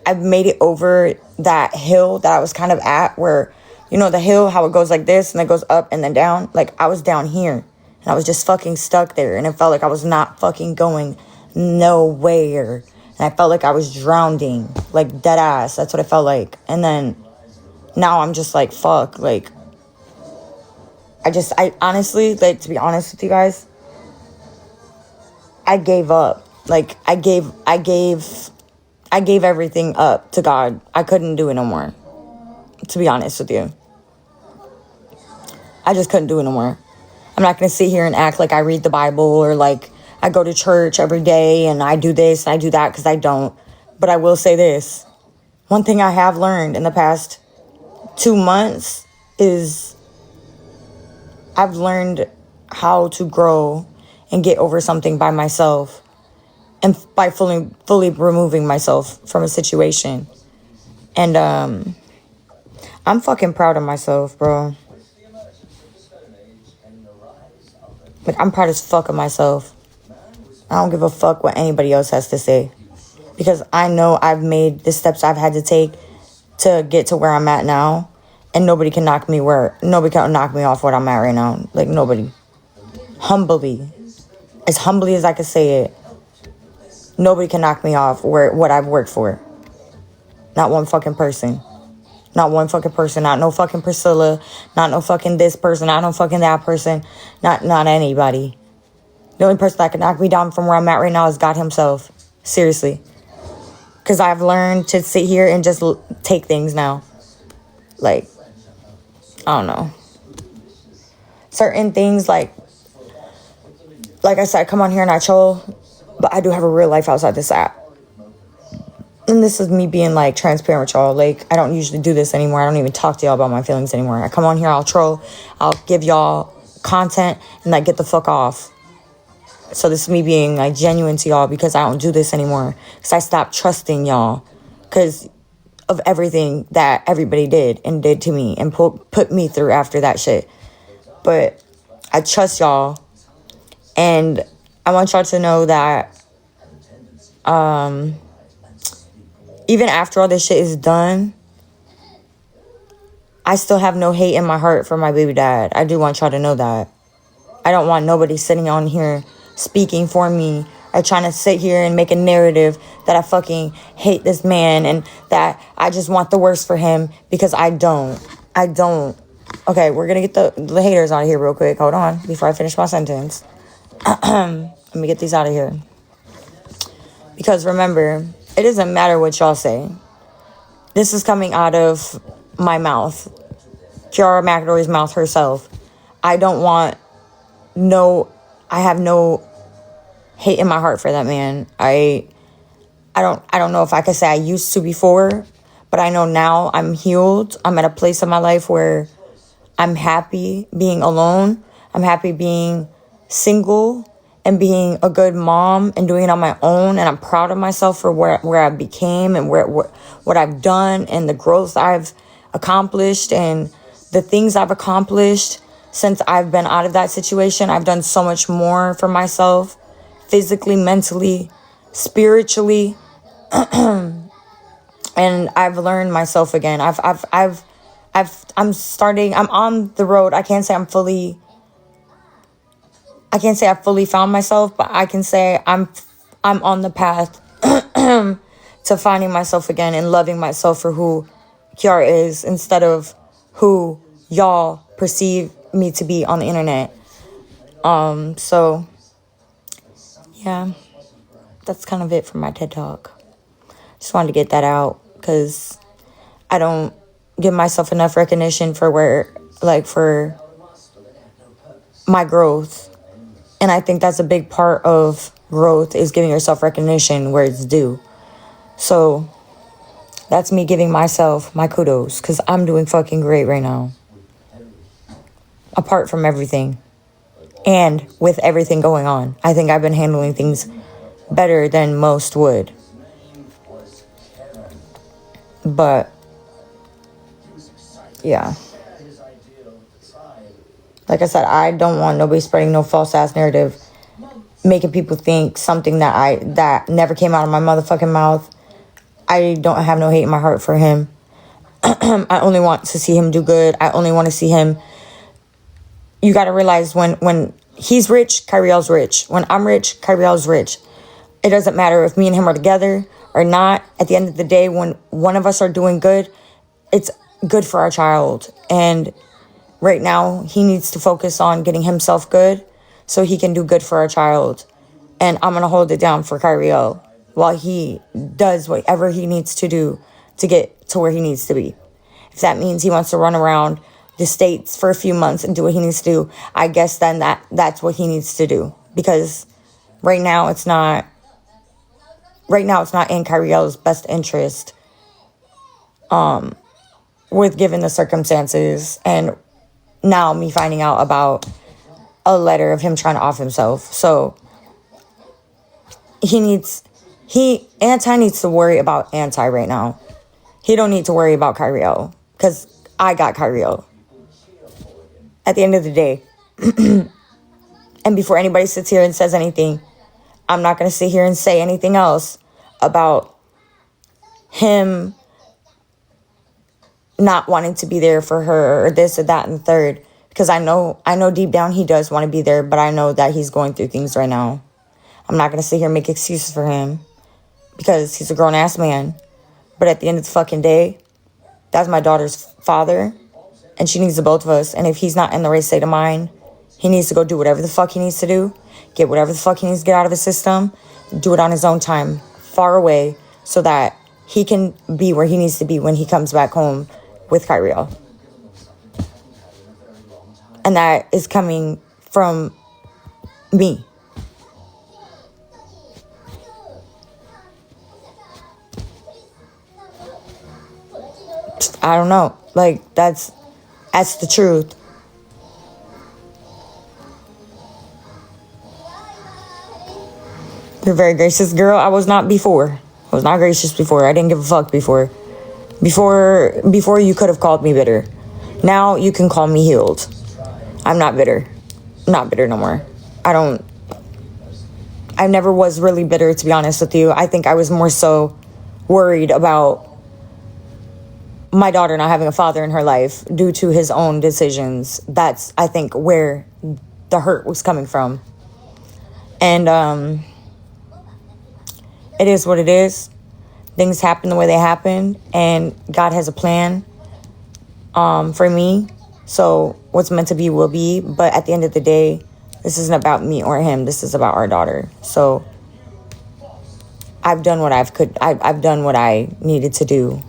A: I've made it over that hill that I was kind of at where, you know, the hill, how it goes like this and it goes up and then down. Like, I was down here and I was just fucking stuck there. And it felt like I was not fucking going nowhere. And I felt like I was drowning, like dead ass. That's what it felt like. And then now I'm just like, fuck, like, I honestly, like, to be honest with you guys, I gave up. Like, I gave everything up to God. I couldn't do it no more, to be honest with you. I just couldn't do it no more. I'm not going to sit here and act like I read the Bible or like I go to church every day and I do this, I do that, because I don't. But I will say this. One thing I have learned in the past 2 months is I've learned how to grow and get over something by myself and by fully removing myself from a situation. And I'm fucking proud of myself, bro. Like, I'm proud as fuck of myself. I don't give a fuck what anybody else has to say. Because I know I've made the steps I've had to take to get to where I'm at now. And nobody can knock me off what I'm at right now. Like, nobody. Humbly as I can say it, nobody can knock me off what I've worked for. Not one fucking person. Not one fucking person. Not no fucking Priscilla. Not no fucking this person. Not no fucking that person. Not anybody. The only person that can knock me down from where I'm at right now is God himself. Seriously. Because I've learned to sit here and just take things now. Like, I don't know. Certain things, like I said, I come on here and I troll. But I do have a real life outside this app. And this is me being, like, transparent with y'all. Like, I don't usually do this anymore. I don't even talk to y'all about my feelings anymore. I come on here, I'll troll. I'll give y'all content and, like, get the fuck off. So this is me being, like, genuine to y'all because I don't do this anymore. Because I stopped trusting y'all because of everything that everybody did to me and put me through after that shit. But I trust y'all. And I want y'all to know that even after all this shit is done, I still have no hate in my heart for my baby dad. I do want y'all to know that. I don't want nobody sitting on here speaking for me or trying to sit here and make a narrative that I fucking hate this man and that I just want the worst for him, because I don't. Okay, we're gonna get the haters out of here real quick. Hold on, before I finish my sentence. Let me get these out of here. Because remember, it doesn't matter what y'all say. This is coming out of my mouth. Kiara McAdory's mouth herself. I have no hate in my heart for that man. I don't know if I could say I used to before, but I know now I'm healed. I'm at a place in my life where I'm happy being alone. I'm happy being single and being a good mom and doing it on my own. And I'm proud of myself for where I became and what I've done and the growth I've accomplished and the things I've accomplished since I've been out of that situation. I've done so much more for myself, physically, mentally, spiritually. And I've learned myself again. I'm on the road. I can't say I fully found myself, but I can say I'm on the path to finding myself again and loving myself for who Kiara is instead of who y'all perceive me to be on the internet. So yeah, that's kind of it for my TED Talk. Just wanted to get that out because I don't give myself enough recognition for for my growth. And I think that's a big part of growth, is giving yourself recognition where it's due. So that's me giving myself my kudos, because I'm doing fucking great right now. Apart from everything. And with everything going on, I think I've been handling things better than most would. But yeah. Like I said, I don't want nobody spreading no false ass narrative, making people think something that never came out of my motherfucking mouth. I don't have no hate in my heart for him. I only want to see him do good. I only want to see him. You got to realize when he's rich, Kyriel's rich. When I'm rich, Kyriel's rich. It doesn't matter if me and him are together or not. At the end of the day, when one of us are doing good, it's good for our child. And right now, he needs to focus on getting himself good so he can do good for our child. And I'm going to hold it down for Kyriel while he does whatever he needs to do to get to where he needs to be. If that means he wants to run around the States for a few months and do what he needs to do, I guess then that's what he needs to do. Because right now it's not in Kyriel's best interest with given the circumstances, and now me finding out about a letter of him trying to off himself. So Anti needs to worry about Anti right now. He don't need to worry about Kyriel, because I got Kyriel. At the end of the day. And before anybody sits here and says anything, I'm not going to sit here and say anything else about him not wanting to be there for her or this or that and the third. Because I know deep down he does want to be there, but I know that he's going through things right now. I'm not going to sit here and make excuses for him because he's a grown-ass man. But at the end of the fucking day, that's my daughter's father, and she needs the both of us. And if he's not in the right state of mind, he needs to go do whatever the fuck he needs to do, get whatever the fuck he needs to get out of his system, do it on his own time, far away, so that he can be where he needs to be when he comes back home with Kyriel. And that is coming from me. I don't know. Like, that's the truth. You're very gracious, girl. I was not before. I was not gracious before. I didn't give a fuck before. Before you could have called me bitter. Now you can call me healed. I'm not bitter. I'm not bitter no more. I never was really bitter, to be honest with you. I think I was more so worried about my daughter not having a father in her life due to his own decisions. That's, I think, where the hurt was coming from. And it is what it is. Things happen the way they happen, and God has a plan for me. So what's meant to be will be. But at the end of the day, this isn't about me or him. This is about our daughter. So I've done what I've done what I needed to do.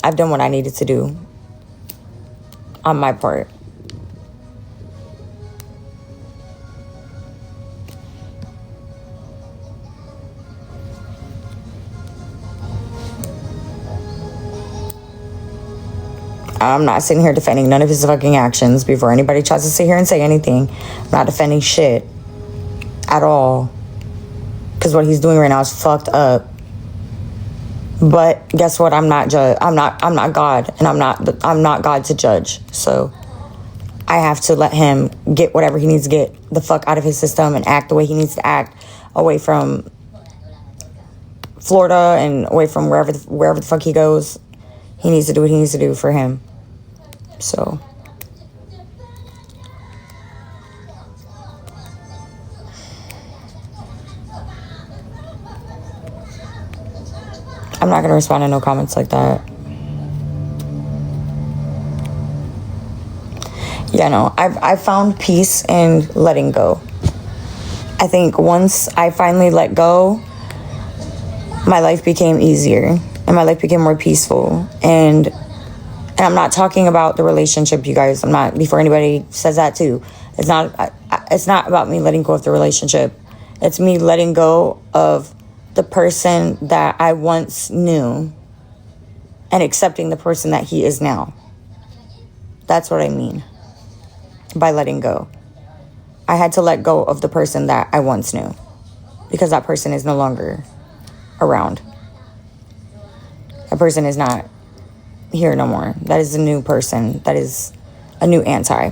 A: I've done what I needed to do on my part. I'm not sitting here defending none of his fucking actions. Before anybody tries to sit here and say anything, I'm not defending shit at all. Because what he's doing right now is fucked up. But guess what? I'm not God, and I'm not God to judge. So I have to let him get whatever he needs to get the fuck out of his system and act the way he needs to act away from Florida and away from wherever the fuck he goes. He needs to do what he needs to do for him. So I'm not going to respond to no comments like that. Yeah, no, I've found peace in letting go. I think once I finally let go, my life became easier and my life became more peaceful. And I'm not talking about the relationship, you guys. I'm not, before anybody says that too. It's not about me letting go of the relationship. It's me letting go of the person that I once knew and accepting the person that he is now. That's what I mean by letting go. I had to let go of the person that I once knew because that person is no longer around. That person is not here no more. That is a new person. That is a new Anti.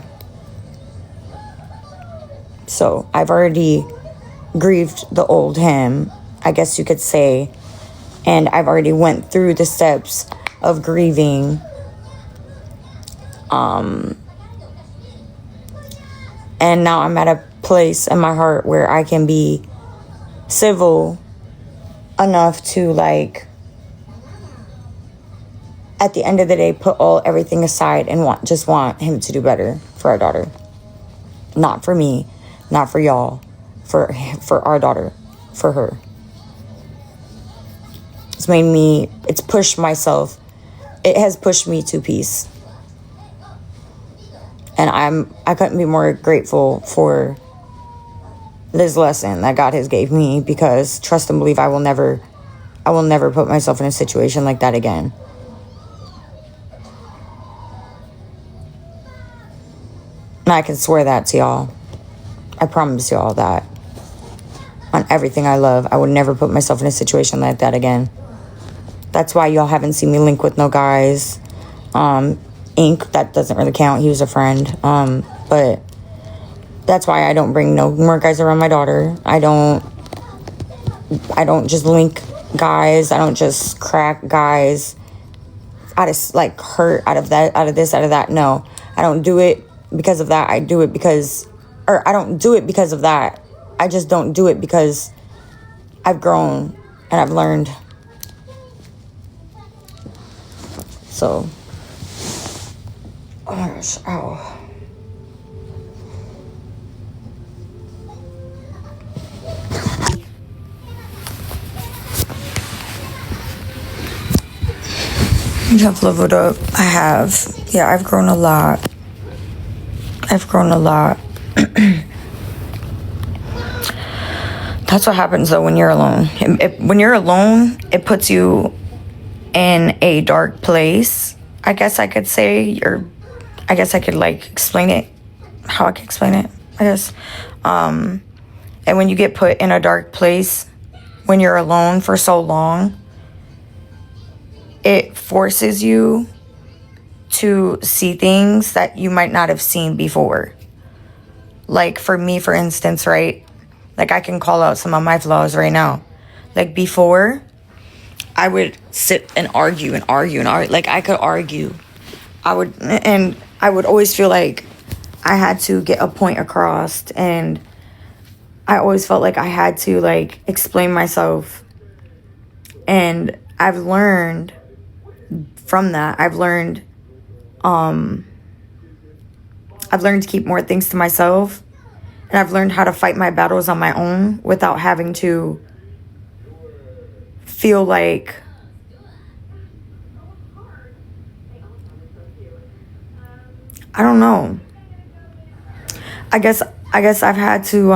A: So I've already grieved the old him, I guess you could say, and I've already went through the steps of grieving. And now I'm at a place in my heart where I can be civil enough to, like, at the end of the day, put everything aside and want him to do better for our daughter. Not for me, not for y'all, for our daughter, for her. It's pushed myself. It has pushed me to peace. And I couldn't be more grateful for this lesson that God has gave me, because trust and believe I will never put myself in a situation like that again. And I can swear that to y'all. I promise y'all that. On everything I love, I would never put myself in a situation like that again. That's why y'all haven't seen me link with no guys. Ink, that doesn't really count. He was a friend. But that's why I don't bring no more guys around my daughter. I don't just link guys. I don't just crack guys out of, like, hurt, out of that, out of this, out of that. No, I don't do it because of that. I don't do it because of that. I just don't do it because I've grown and I've learned. So, oh my gosh, ow. I've leveled up. I have. Yeah, I've grown a lot. That's what happens, though, when you're alone. When you're alone, it puts you in a dark place. I guess I could say, I guess I could, like, explain it. How I can explain it, I guess. And when you get put in a dark place, when you're alone for so long, it forces you to see things that you might not have seen before. Like, for me, for instance, right? Like, I can call out some of my flaws right now. Like, before, I would sit and argue. Like, I could argue. I would always feel like I had to get a point across. And I always felt like I had to, like, explain myself. And I've learned from that. I've learned to keep more things to myself. And I've learned how to fight my battles on my own without having to feel like I don't know. I guess I've had to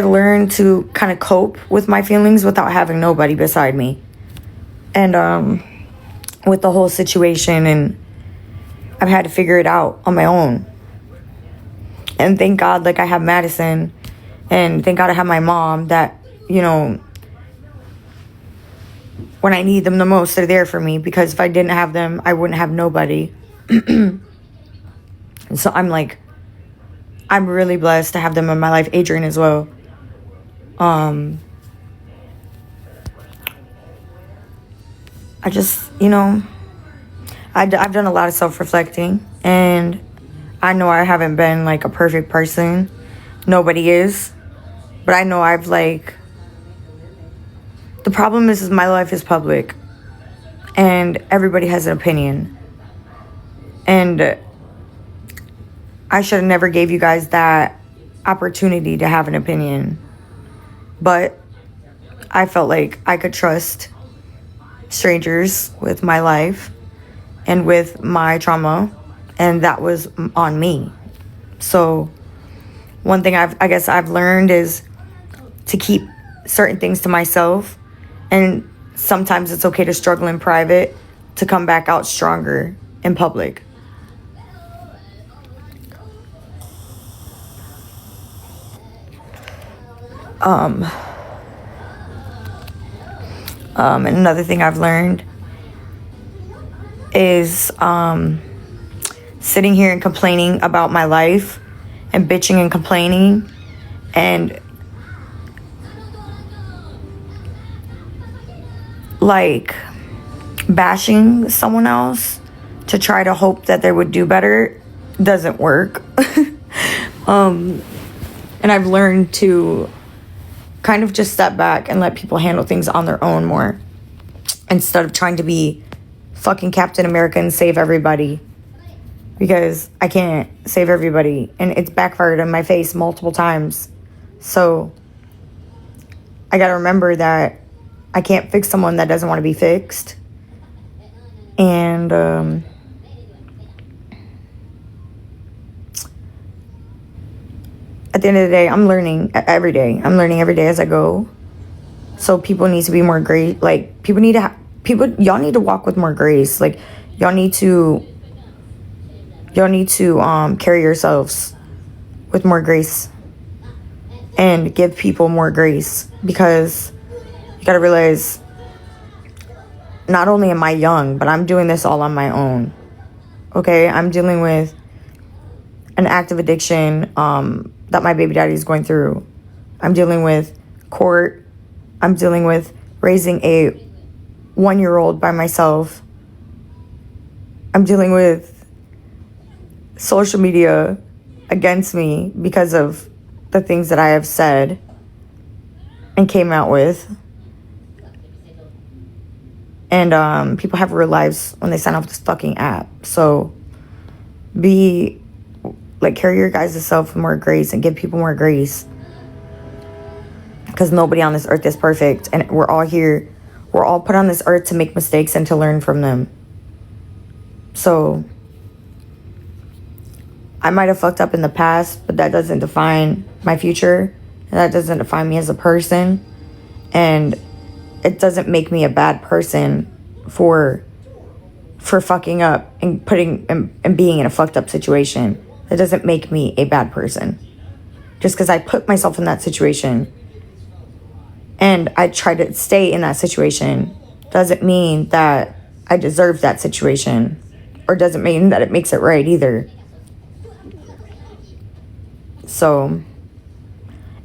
A: learn to kind of cope with my feelings without having nobody beside me. And with the whole situation, and I've had to figure it out on my own. And thank God, like, I have Madison, and thank God I have my mom that, you know, when I need them the most, they're there for me, because if I didn't have them, I wouldn't have nobody. So I'm really blessed to have them in my life. Adrian as well. I just, you know, I've done a lot of self-reflecting, and I know I haven't been, like, a perfect person. Nobody is. But I know I've, like, the problem is my life is public, and everybody has an opinion. And I should have never gave you guys that opportunity to have an opinion. But I felt like I could trust strangers with my life and with my trauma, and that was on me. So one thing I guess I've learned is to keep certain things to myself, and sometimes it's okay to struggle in private to come back out stronger in public. And another thing I've learned is sitting here and complaining about my life and bitching and complaining and like bashing someone else to try to hope that they would do better doesn't work. And I've learned to kind of just step back and let people handle things on their own more instead of trying to be fucking Captain America and save everybody, because I can't save everybody and it's backfired in my face multiple times. So I gotta remember that I can't fix someone that doesn't want to be fixed. And at the end of the day, I'm learning every day. I'm learning every day as I go. So people need to be more great. Like, y'all need to walk with more grace. Like, y'all need to carry yourselves with more grace and give people more grace, because you gotta realize, not only am I young, but I'm doing this all on my own. Okay, I'm dealing with an active addiction that my baby daddy is going through. I'm dealing with court. I'm dealing with raising a 1-year-old by myself. I'm dealing with social media against me because of the things that I have said and came out with. And people have real lives when they sign off this fucking app. So carry your guys' self with more grace and give people more grace. Because nobody on this earth is perfect. And we're all here. We're all put on this earth to make mistakes and to learn from them. So I might have fucked up in the past, but that doesn't define my future. And that doesn't define me as a person. And it doesn't make me a bad person for fucking up and being in a fucked up situation. It doesn't make me a bad person. Just because I put myself in that situation and I try to stay in that situation doesn't mean that I deserve that situation, or doesn't mean that it makes it right either. So,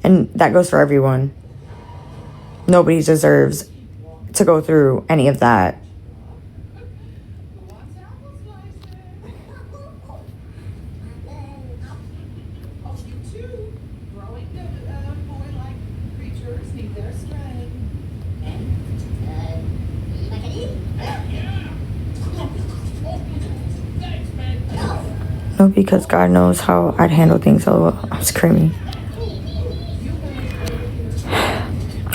A: and that goes for everyone. Nobody deserves to go through any of that. No, because God knows how I'd handle things, so I'm screaming.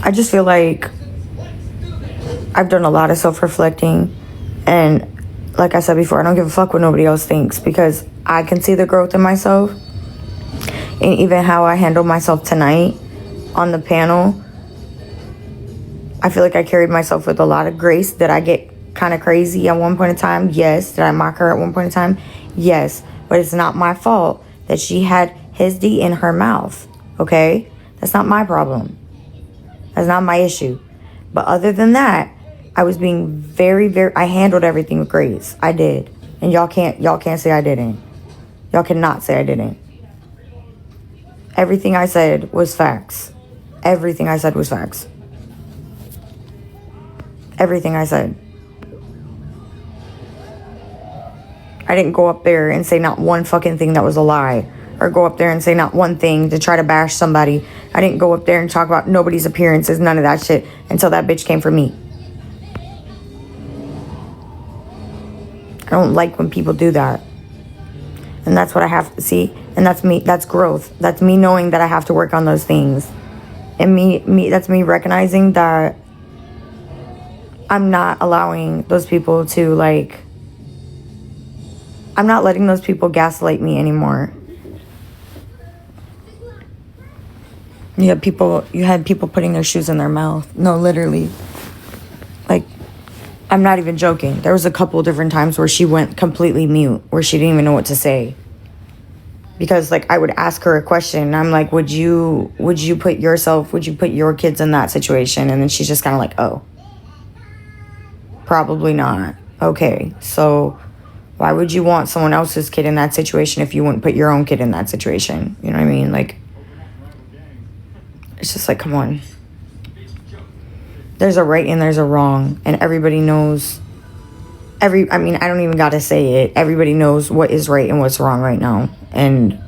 A: I just feel like I've done a lot of self-reflecting, and like I said before, I don't give a fuck what nobody else thinks, because I can see the growth in myself. And even how I handled myself tonight on the panel, I feel like I carried myself with a lot of grace. Did I get kind of crazy at one point in time? Yes. Did I mock her at one point in time? Yes. But it's not my fault that she had his D in her mouth, okay? That's not my problem. That's not my issue. But other than that, I was being very, I handled everything with grace. I did. And y'all can't say I didn't. Y'all cannot say I didn't. Everything I said was facts. Everything I said was facts. Everything I said. I didn't go up there and say not one fucking thing that was a lie. Or go up there and say not one thing to try to bash somebody. I didn't go up there and talk about nobody's appearances, none of that shit, until that bitch came for me. I don't like when people do that. And that's what I have to see. And that's me. That's growth. That's me knowing that I have to work on those things. And that's me recognizing that I'm not allowing those people to, like, I'm not letting those people gaslight me anymore. You had people putting their shoes in their mouth. No, literally. Like, I'm not even joking. There was a couple different times where she went completely mute, where she didn't even know what to say. Because, like, I would ask her a question, and I'm like, would you put your kids in that situation? And then she's just kind of like, oh, probably not. Okay, so why would you want someone else's kid in that situation if you wouldn't put your own kid in that situation? You know what I mean? Like, it's just like, come on. There's a right and there's a wrong, and everybody knows. I don't even gotta say it. Everybody knows what is right and what's wrong right now. And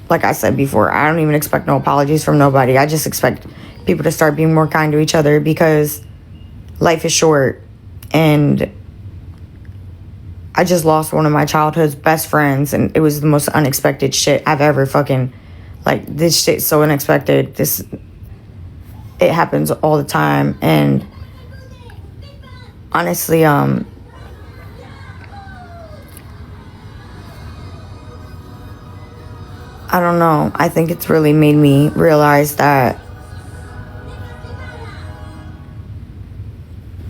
A: like I said before, I don't even expect no apologies from nobody. I just expect people to start being more kind to each other, because life is short. And I just lost one of my childhood's best friends, and it was the most unexpected shit I've ever fucking, like, this shit's so unexpected. It happens all the time. And honestly, I don't know. I think it's really made me realize that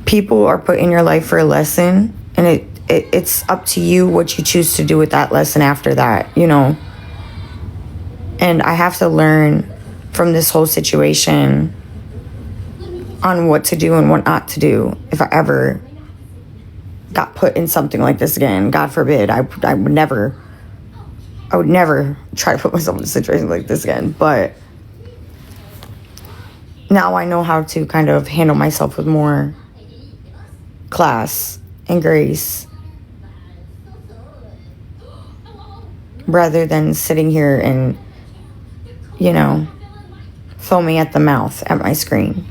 A: people are put in your life for a lesson, and it's up to you what you choose to do with that lesson after that, you know? And I have to learn from this whole situation on what to do and what not to do if I ever got put in something like this again. God forbid. I would never try to put myself in a situation like this again. But now I know how to kind of handle myself with more class and grace, rather than sitting here and, you know, foaming at the mouth at my screen.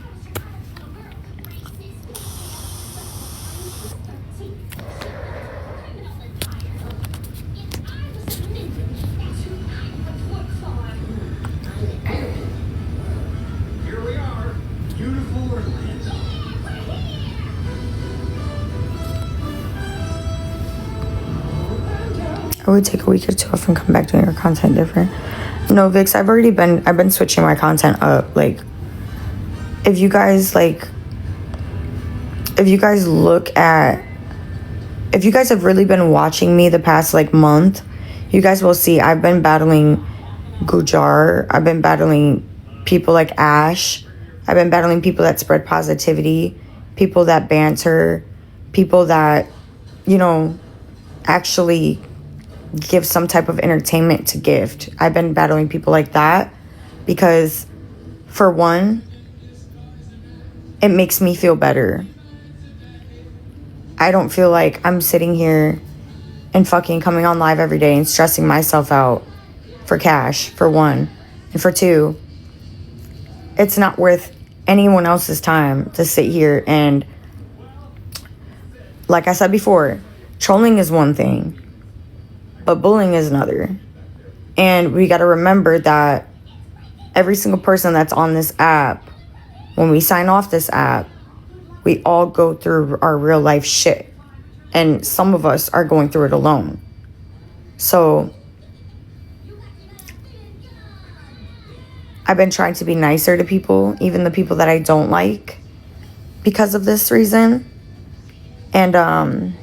A: I would take a week or two off and come back doing your content different. No, Vix, I've been switching my content up. Like, if you guys have really been watching me the past, like, month, you guys will see I've been battling Gujar. I've been battling people like Ash. I've been battling people that spread positivity, people that banter, people that, you know, actually give some type of entertainment to gift. I've been battling people like that because, for one, it makes me feel better. I don't feel like I'm sitting here and fucking coming on live every day and stressing myself out for cash, for one. And for two, it's not worth anyone else's time to sit here and, like I said before, trolling is one thing, but bullying is another. And we got to remember that every single person that's on this app, when we sign off this app, we all go through our real life shit. And some of us are going through it alone. So I've been trying to be nicer to people, even the people that I don't like, because of this reason. And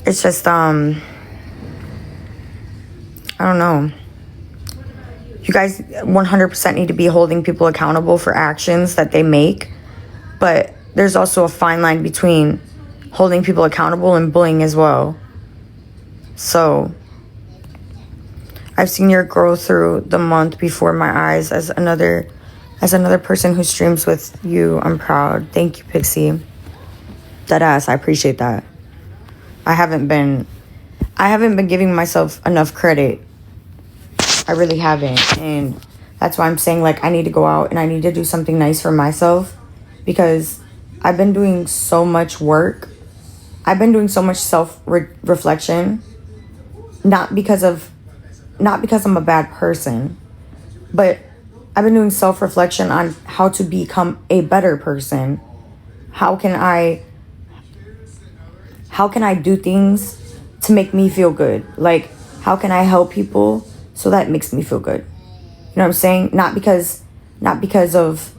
A: it's just, I don't know. You guys 100% need to be holding people accountable for actions that they make. But there's also a fine line between holding people accountable and bullying as well. So I've seen your growth through the month before my eyes as another person who streams with you. I'm proud. Thank you, Pixie. Deadass, I appreciate that. I haven't been giving myself enough credit. I really haven't. And that's why I'm saying, like, I need to go out and I need to do something nice for myself, because I've been doing so much work I've been doing so much self-reflection, not because I'm a bad person, but I've been doing self-reflection on how to become a better person. How can I do things to make me feel good? Like, how can I help people so that it makes me feel good? You know what I'm saying? Not because of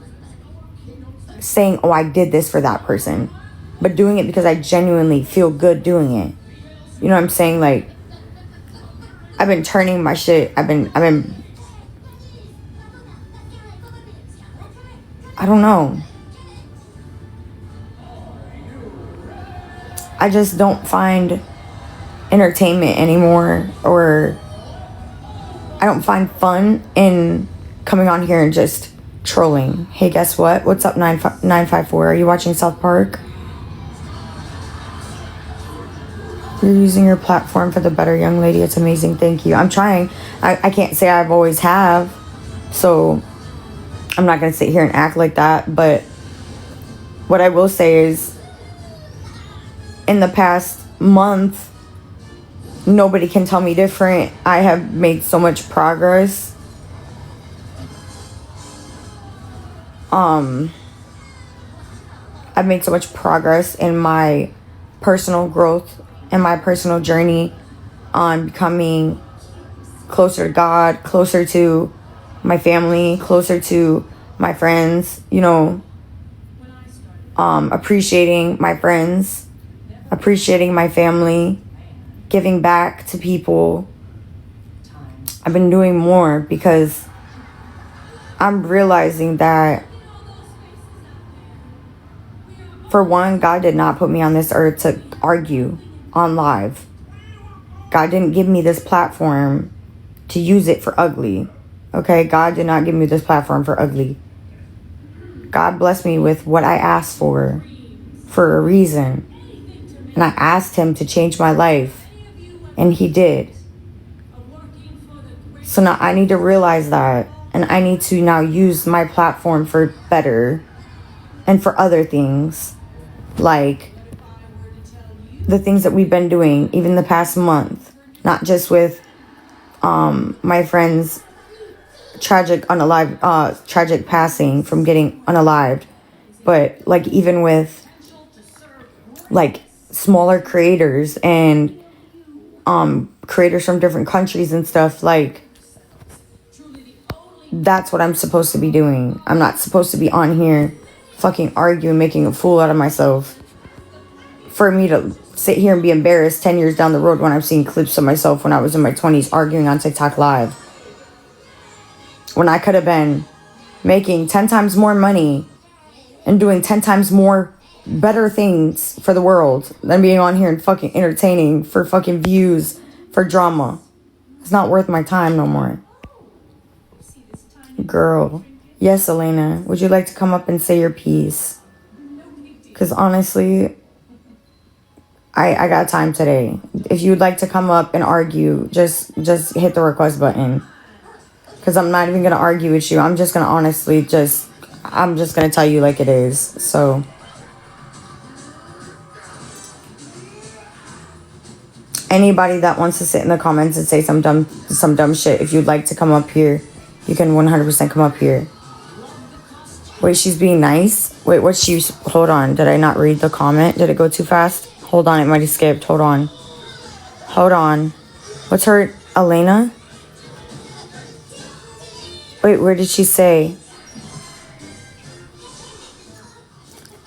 A: saying, oh, I did this for that person, but doing it because I genuinely feel good doing it. You know what I'm saying? Like, I've been turning my shit. I've been I don't know. I just don't find entertainment anymore, or I don't find fun in coming on here and just trolling. Hey, guess what? What's up, 954? Are you watching South Park? You're using your platform for the better, young lady. It's amazing. Thank you. I'm trying. I can't say I've always have, so I'm not going to sit here and act like that. But what I will say is, in the past month, nobody can tell me different. I have made so much progress. I've made so much progress in my personal growth and my personal journey on becoming closer to God, closer to my family, closer to my friends, you know, appreciating my friends, appreciating my family, giving back to people. I've been doing more because I'm realizing that, for one, God did not put me on this earth to argue on live. God didn't give me this platform to use it for ugly. Okay? God did not give me this platform for ugly. God blessed me with what I asked for a reason. And I asked him to change my life. And he did. So now I need to realize that. And I need to now use my platform for better. And for other things. Like the things that we've been doing even the past month. Not just with my friend's tragic passing from getting unalived. But like even with like smaller creators and creators from different countries and stuff. Like, that's what I'm supposed to be doing. I'm not supposed to be on here fucking arguing, making a fool out of myself, for me to sit here and be embarrassed 10 years down the road when I'm seeing clips of myself when I was in my 20s arguing on TikTok Live, when I could have been making 10 times more money and doing 10 times more better things for the world than being on here and fucking entertaining for fucking views, for drama. It's not worth my time no more. Girl. Yes, Elena. Would you like to come up and say your piece? Because honestly, I got time today. If you'd like to come up and argue, just hit the request button. Because I'm not even going to argue with you. I'm just going to honestly I'm just going to tell you like it is. So anybody that wants to sit in the comments and say some dumb shit, if you'd like to come up here, you can 100% come up here. Wait, she's being nice? Wait, what's she... Hold on. Did I not read the comment? Did it go too fast? Hold on. It might have skipped. Hold on. What's her... Elena? Wait, where did she say?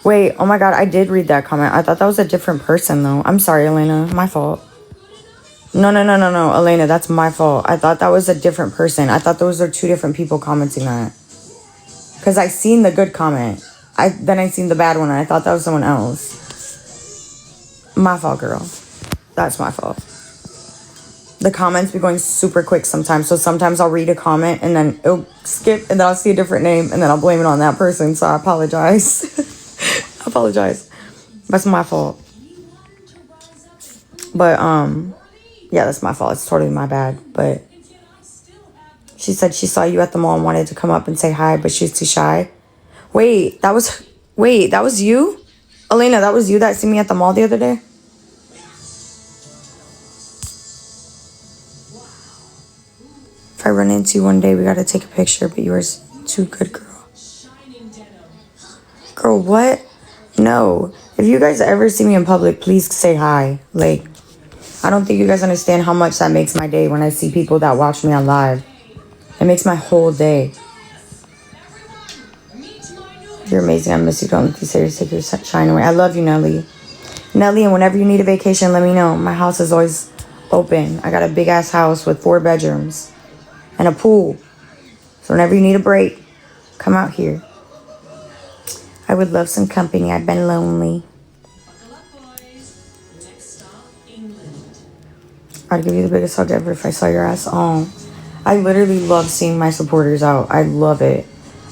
A: Wait, oh my god, I did read that comment. I thought that was a different person, though. I'm sorry, Elena. My fault. No, Elena, that's my fault. I thought that was a different person. I thought those are two different people commenting that. Because I seen the good comment. Then I seen the bad one, and I thought that was someone else. My fault, girl. That's my fault. The comments be going super quick sometimes. So sometimes I'll read a comment, and then it'll skip, and then I'll see a different name, and then I'll blame it on that person. So I apologize. I apologize. That's my fault. But, yeah, that's my fault. It's totally my bad. But she said she saw you at the mall and wanted to come up and say hi, but she's too shy. Wait, that was you? Elena, that was you that seen me at the mall the other day? If I run into you one day, we gotta take a picture, but you are too good, girl. Girl, what? No. If you guys ever see me in public, please say hi. Like, I don't think you guys understand how much that makes my day when I see people that watch me on live. It makes my whole day. You're amazing. I miss you. Don't let these haters take your shine away. I love you, Nelly. Nelly, and whenever you need a vacation, let me know. My house is always open. I got a big ass house with 4 bedrooms and a pool. So whenever you need a break, come out here. I would love some company. I've been lonely. I'd give you the biggest hug ever if I saw your ass. Oh, I literally love seeing my supporters out. I love it.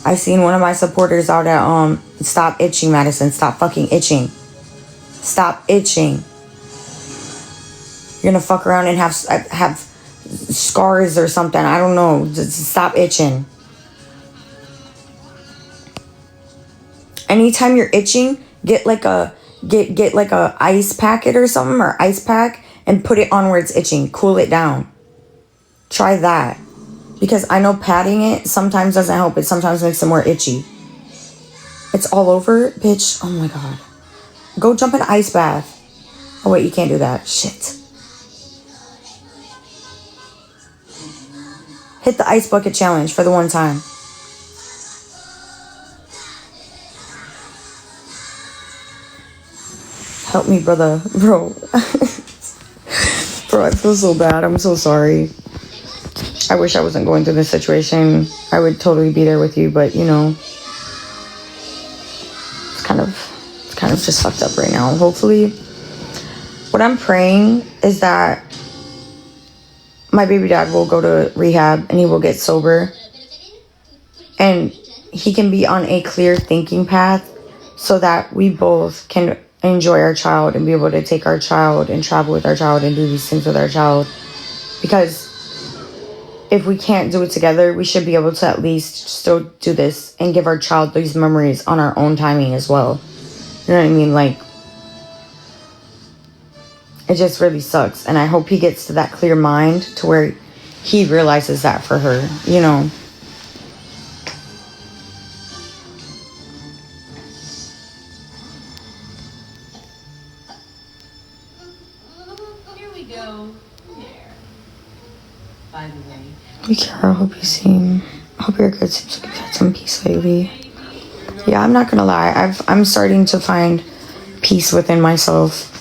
A: I seen one of my supporters out at Stop Itching, Madison. Stop fucking itching. Stop itching. You're gonna fuck around and have scars or something. I don't know. Just stop itching. Anytime you're itching, get like a ice packet or something, or ice pack, and put it on where it's itching. Cool it down. Try that. Because I know patting it sometimes doesn't help. It sometimes makes it more itchy. It's all over, bitch. Oh my god. Go jump in an ice bath. Oh wait, you can't do that. Shit. Hit the ice bucket challenge for the one time. Help me, brother. Bro. Bro, I feel so bad. I'm so sorry. I wish I wasn't going through this situation. I would totally be there with you, but you know, it's kind of just fucked up right now. Hopefully, what I'm praying is that my baby dad will go to rehab and he will get sober and he can be on a clear thinking path so that we both can enjoy our child and be able to take our child and travel with our child and do these things with our child. Because if we can't do it together, we should be able to at least still do this and give our child these memories on our own timing as well. You know what I mean? Like, it just really sucks. And I hope he gets to that clear mind to where he realizes that for her, you know.
F: Here we go. There. By the way.
A: Hey, Kiara, hope you're good. Seems like you've had some peace lately. Yeah, I'm not gonna lie. I'm starting to find peace within myself.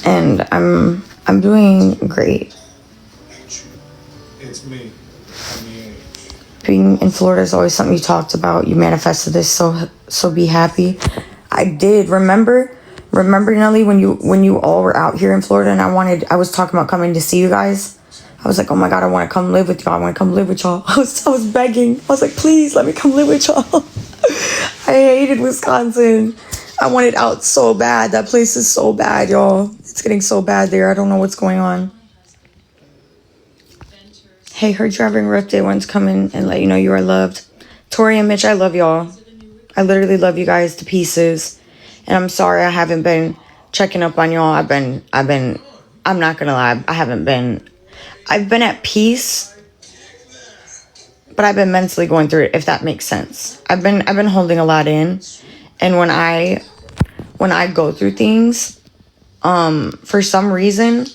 A: And I'm doing great.
I: It's me.
A: Being in Florida is always something you talked about. You manifested this, so be happy. I did. Remember Nelly, when you all were out here in Florida and I was talking about coming to see you guys. I was like, oh my god, I want to come live with y'all. I want to come live with y'all. I was begging. I was like, please let me come live with y'all. I hated Wisconsin. I wanted out so bad. That place is so bad, y'all. It's getting so bad there. I don't know what's going on. Hey, heard you're having a rough day. Wanted to come in and let you know you are loved. Tori and Mitch, I love y'all. I literally love you guys to pieces. And I'm sorry I haven't been checking up on y'all. I'm not gonna lie, I've been at peace, but I've been mentally going through it, if that makes sense. I've been holding a lot in. And when I go through things, for some reason,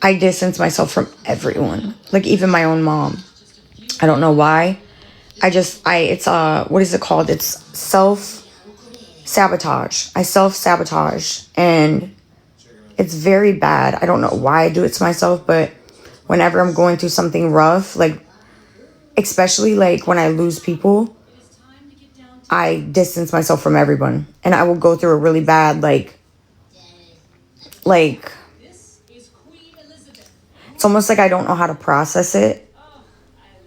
A: I distance myself from everyone. Like even my own mom. I don't know why. It's what is it called? It's self-sabotage. I self-sabotage and it's very bad. I don't know why I do it to myself, but whenever I'm going through something rough, like especially like when I lose people, I distance myself from everyone. And I will go through a really bad like it's almost like I don't know how to process it.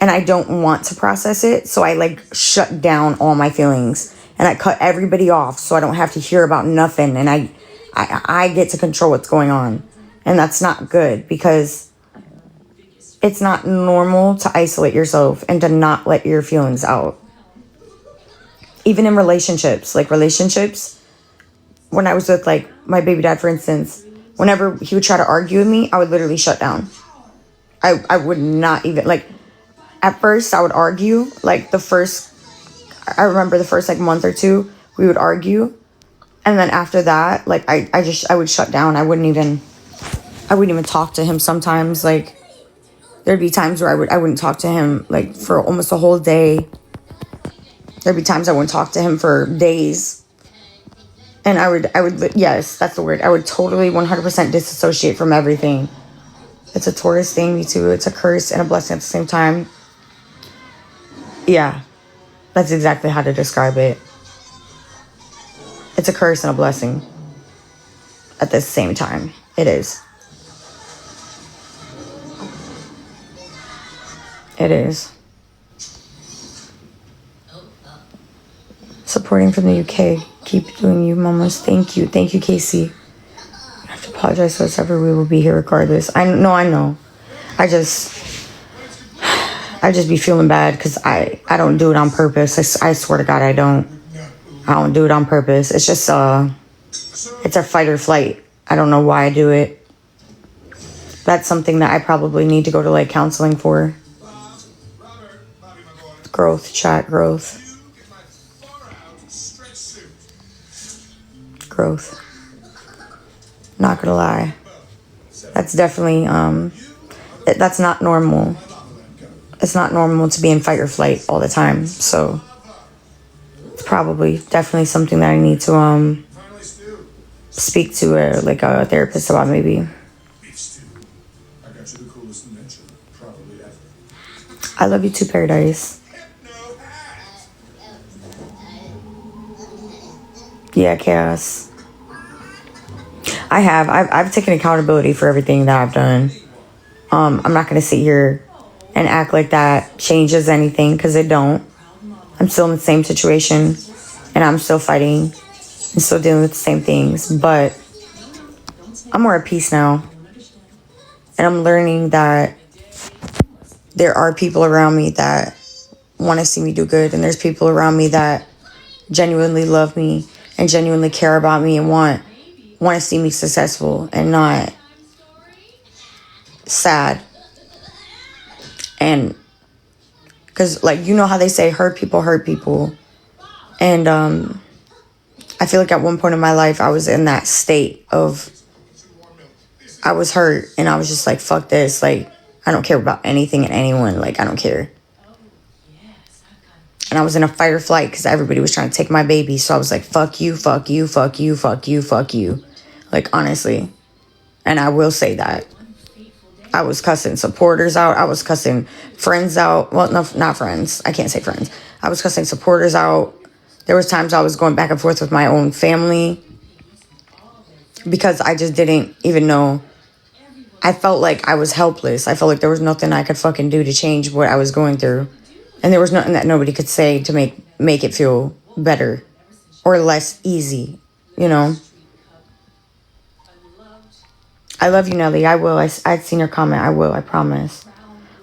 A: And I don't want to process it. So I like shut down all my feelings. And I cut everybody off so I don't have to hear about nothing. And I get to control what's going on. And that's not good because it's not normal to isolate yourself and to not let your feelings out. Even in relationships, when I was with like my baby dad, for instance, whenever he would try to argue with me, I would literally shut down. I would not even, like, at first I would argue, like I remember the first like month or two, we would argue. And then after that, like, I would shut down. I wouldn't even talk to him sometimes. Like, there'd be times where I wouldn't talk to him, like, for almost a whole day. There'd be times I wouldn't talk to him for days. And I would, yes, that's the word. I would totally 100% disassociate from everything. It's a Taurus thing, me too. It's a curse and a blessing at the same time. Yeah, that's exactly how to describe it. It's a curse and a blessing at the same time. It is. It is. Supporting from the UK. Keep doing you, mamas. Thank you. Thank you, Casey. I have to apologize for whatever. We will be here regardless. I know. I just be feeling bad because I don't do it on purpose. I swear to God, I don't do it on purpose. It's just it's a fight or flight. I don't know why I do it. That's something that I probably need to go to like counseling for. Growth, chat, growth. Growth. Not gonna lie. That's definitely, that's not normal. It's not normal to be in fight or flight all the time. So it's probably definitely something that I need to speak to a therapist about maybe. I love you too, Paradise. Yeah, Chaos. I've taken accountability for everything that I've done. I'm not gonna sit here and act like that changes anything, because it don't. I'm still in the same situation, and I'm still fighting and still dealing with the same things, but I'm more at peace now. And I'm learning that there are people around me that want to see me do good, and there's people around me that genuinely love me and genuinely care about me and want to see me successful and not sad. And because, like, you know how they say hurt people. And I feel like at one point in my life I was in that state of, I was hurt and I was just like, fuck this, like, I don't care about anything and anyone, like, I don't care. And I was in a fight or flight because everybody was trying to take my baby. So I was like, fuck you. Like, honestly. And I will say that. I was cussing supporters out. I was cussing friends out. Well, no, not friends. I can't say friends. I was cussing supporters out. There was times I was going back and forth with my own family because I just didn't even know. I felt like I was helpless. I felt like there was nothing I could fucking do to change what I was going through. And there was nothing that nobody could say to make it feel better or less easy, you know? I love you, Nelly. I will. I'd seen your comment. I will. I promise.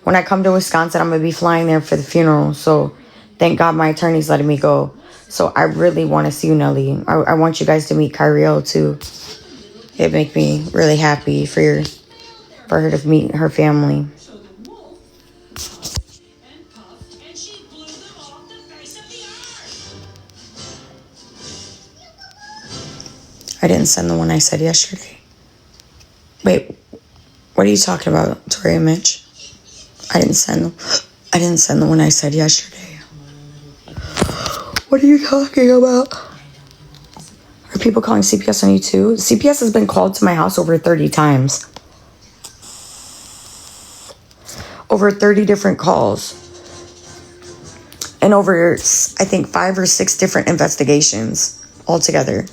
A: When I come to Wisconsin, I'm going to be flying there for the funeral. So thank God my attorney's letting me go. So I really want to see you, Nelly. I want you guys to meet Kyriel too. It'd make me really happy for her to meet her family. I didn't send the one I said yesterday. Wait, what are you talking about, Tori and Mitch? I didn't send the one I said yesterday. What are you talking about? Are people calling CPS on you too? CPS has been called to my house over 30 times. Over 30 different calls. And over, I think, 5 or 6 different investigations altogether.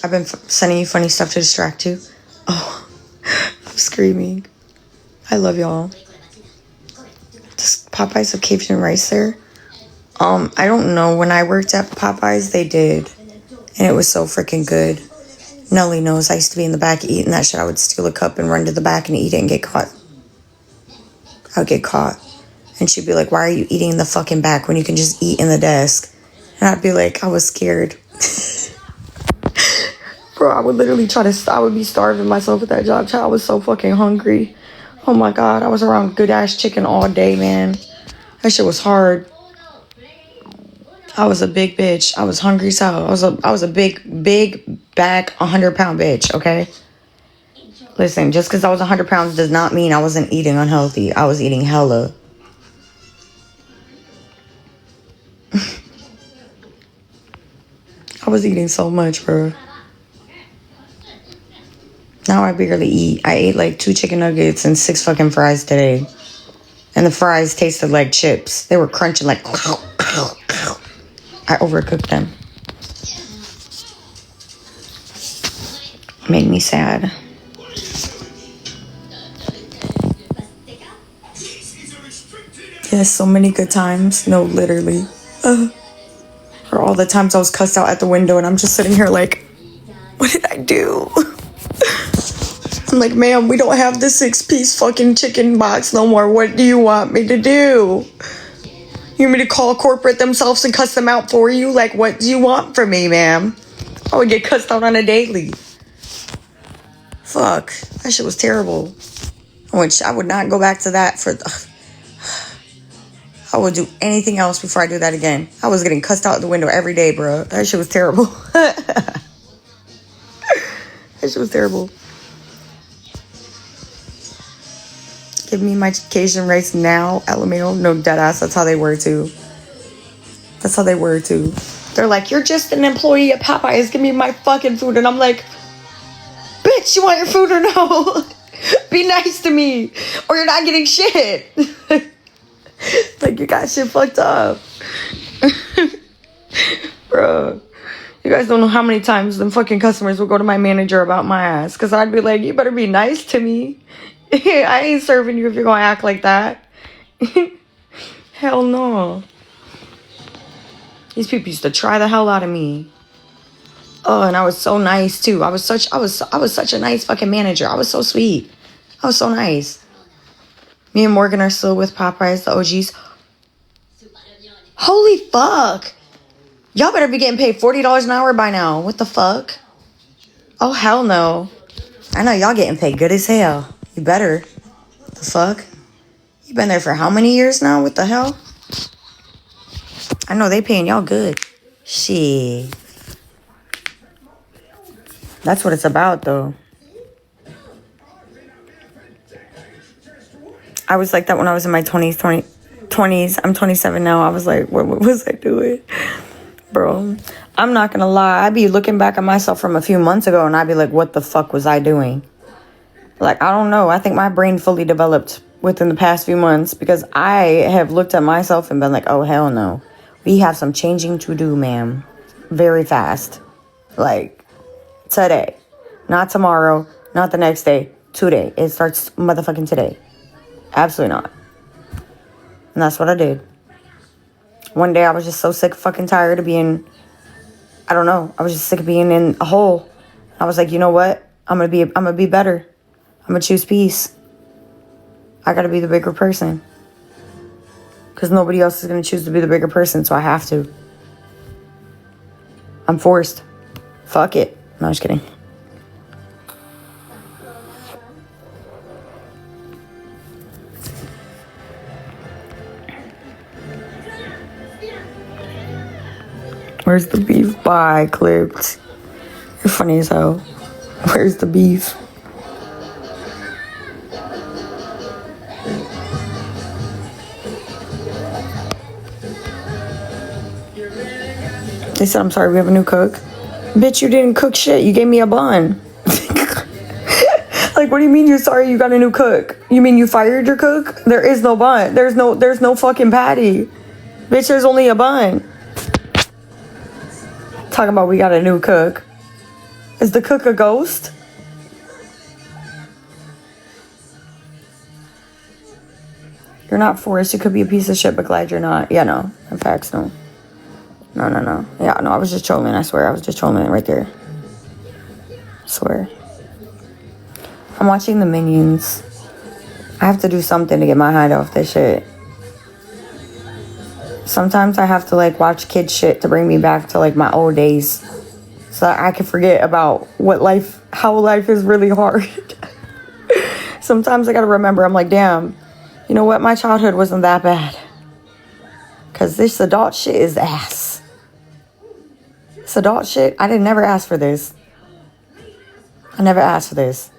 A: I've been sending you funny stuff to distract you. Oh, I'm screaming. I love y'all. Does Popeyes have Cajun rice there? I don't know. When I worked at Popeyes, they did. And it was so freaking good. Nelly knows I used to be in the back eating that shit. I would steal a cup and run to the back and eat it and get caught. I would get caught. And she'd be like, why are you eating in the fucking back when you can just eat in the desk? And I'd be like, I was scared. Bro, I would literally I would be starving myself at that job. Child, I was so fucking hungry. Oh my God, I was around good ass chicken all day, man. That shit was hard. I was a big bitch. I was hungry as hell. I was a big back 100-pound bitch, okay? Listen, just because I was 100 pounds does not mean I wasn't eating unhealthy. I was eating hella. I was eating so much, bro. Now I barely eat. I ate like 2 chicken nuggets and 6 fucking fries today. And the fries tasted like chips. They were crunching like... I overcooked them. Made me sad. Yes, so many good times. No, literally. For all the times I was cussed out at the window and I'm just sitting here like, what did I do? I'm like, ma'am, we don't have the 6-piece fucking chicken box no more. What do you want me to do? You want me to call corporate themselves and cuss them out for you? Like, what do you want from me, ma'am? I would get cussed out on a daily. Fuck. That shit was terrible. I would not go back to that I would do anything else before I do that again. I was getting cussed out the window every day, bro. That shit was terrible. That shit was terrible. Give me my Cajun rice now, LMAO. No, deadass. That's how they were, too. That's how they were, too. They're like, you're just an employee at Popeyes. Give me my fucking food. And I'm like, bitch, you want your food or no? Be nice to me. Or you're not getting shit. Like, you got shit fucked up. Bro. You guys don't know how many times them fucking customers will go to my manager about my ass. Because I'd be like, you better be nice to me. I ain't serving you if you're going to act like that. Hell no. These people used to try the hell out of me. Oh, and I was so nice too. I was such a nice fucking manager. I was so sweet. I was so nice. Me and Morgan are still with Popeyes, the OGs. Holy fuck. Y'all better be getting paid $40 an hour by now. What the fuck? Oh, hell no. I know y'all getting paid good as hell. You better. The fuck? You been there for how many years now? What the hell? I know they paying y'all good. Shit. That's what it's about, though. I was like that when I was in my 20s. I'm 27 now. I was like, what was I doing? Bro, I'm not gonna lie. I'd be looking back at myself from a few months ago and I'd be like, what the fuck was I doing? Like, I don't know. I think my brain fully developed within the past few months because I have looked at myself and been like, oh, hell no. We have some changing to do, ma'am. Very fast. Like, today. Not tomorrow. Not the next day. Today. It starts motherfucking today. Absolutely not. And that's what I did. One day I was just so sick, fucking tired of being, I don't know. I was just sick of being in a hole. I was like, you know what? I'm gonna be better. I'm gonna choose peace. I gotta be the bigger person. Because nobody else is gonna choose to be the bigger person, so I have to. I'm forced. Fuck it. No, I'm just kidding. Where's the beef? Bye, clipped. You're funny as hell. Where's the beef? They said, I'm sorry, we have a new cook. Bitch, you didn't cook shit. You gave me a bun. Like, what do you mean you're sorry you got a new cook? You mean you fired your cook? There is no bun. There's no fucking patty. Bitch, there's only a bun. Talking about we got a new cook. Is the cook a ghost? You're not forced. You could be a piece of shit, but glad you're not. Yeah, no. In fact, no. No. Yeah, no, I was just trolling. I swear. I was just trolling right there. I swear. I'm watching the Minions. I have to do something to get my hide off this shit. Sometimes I have to, like, watch kid shit to bring me back to, like, my old days. so that I can forget about how life is really hard. Sometimes I gotta remember, I'm like, damn, you know what? My childhood wasn't that bad. Because this adult shit is ass. This adult shit, I didn't never ask for this. I never asked for this.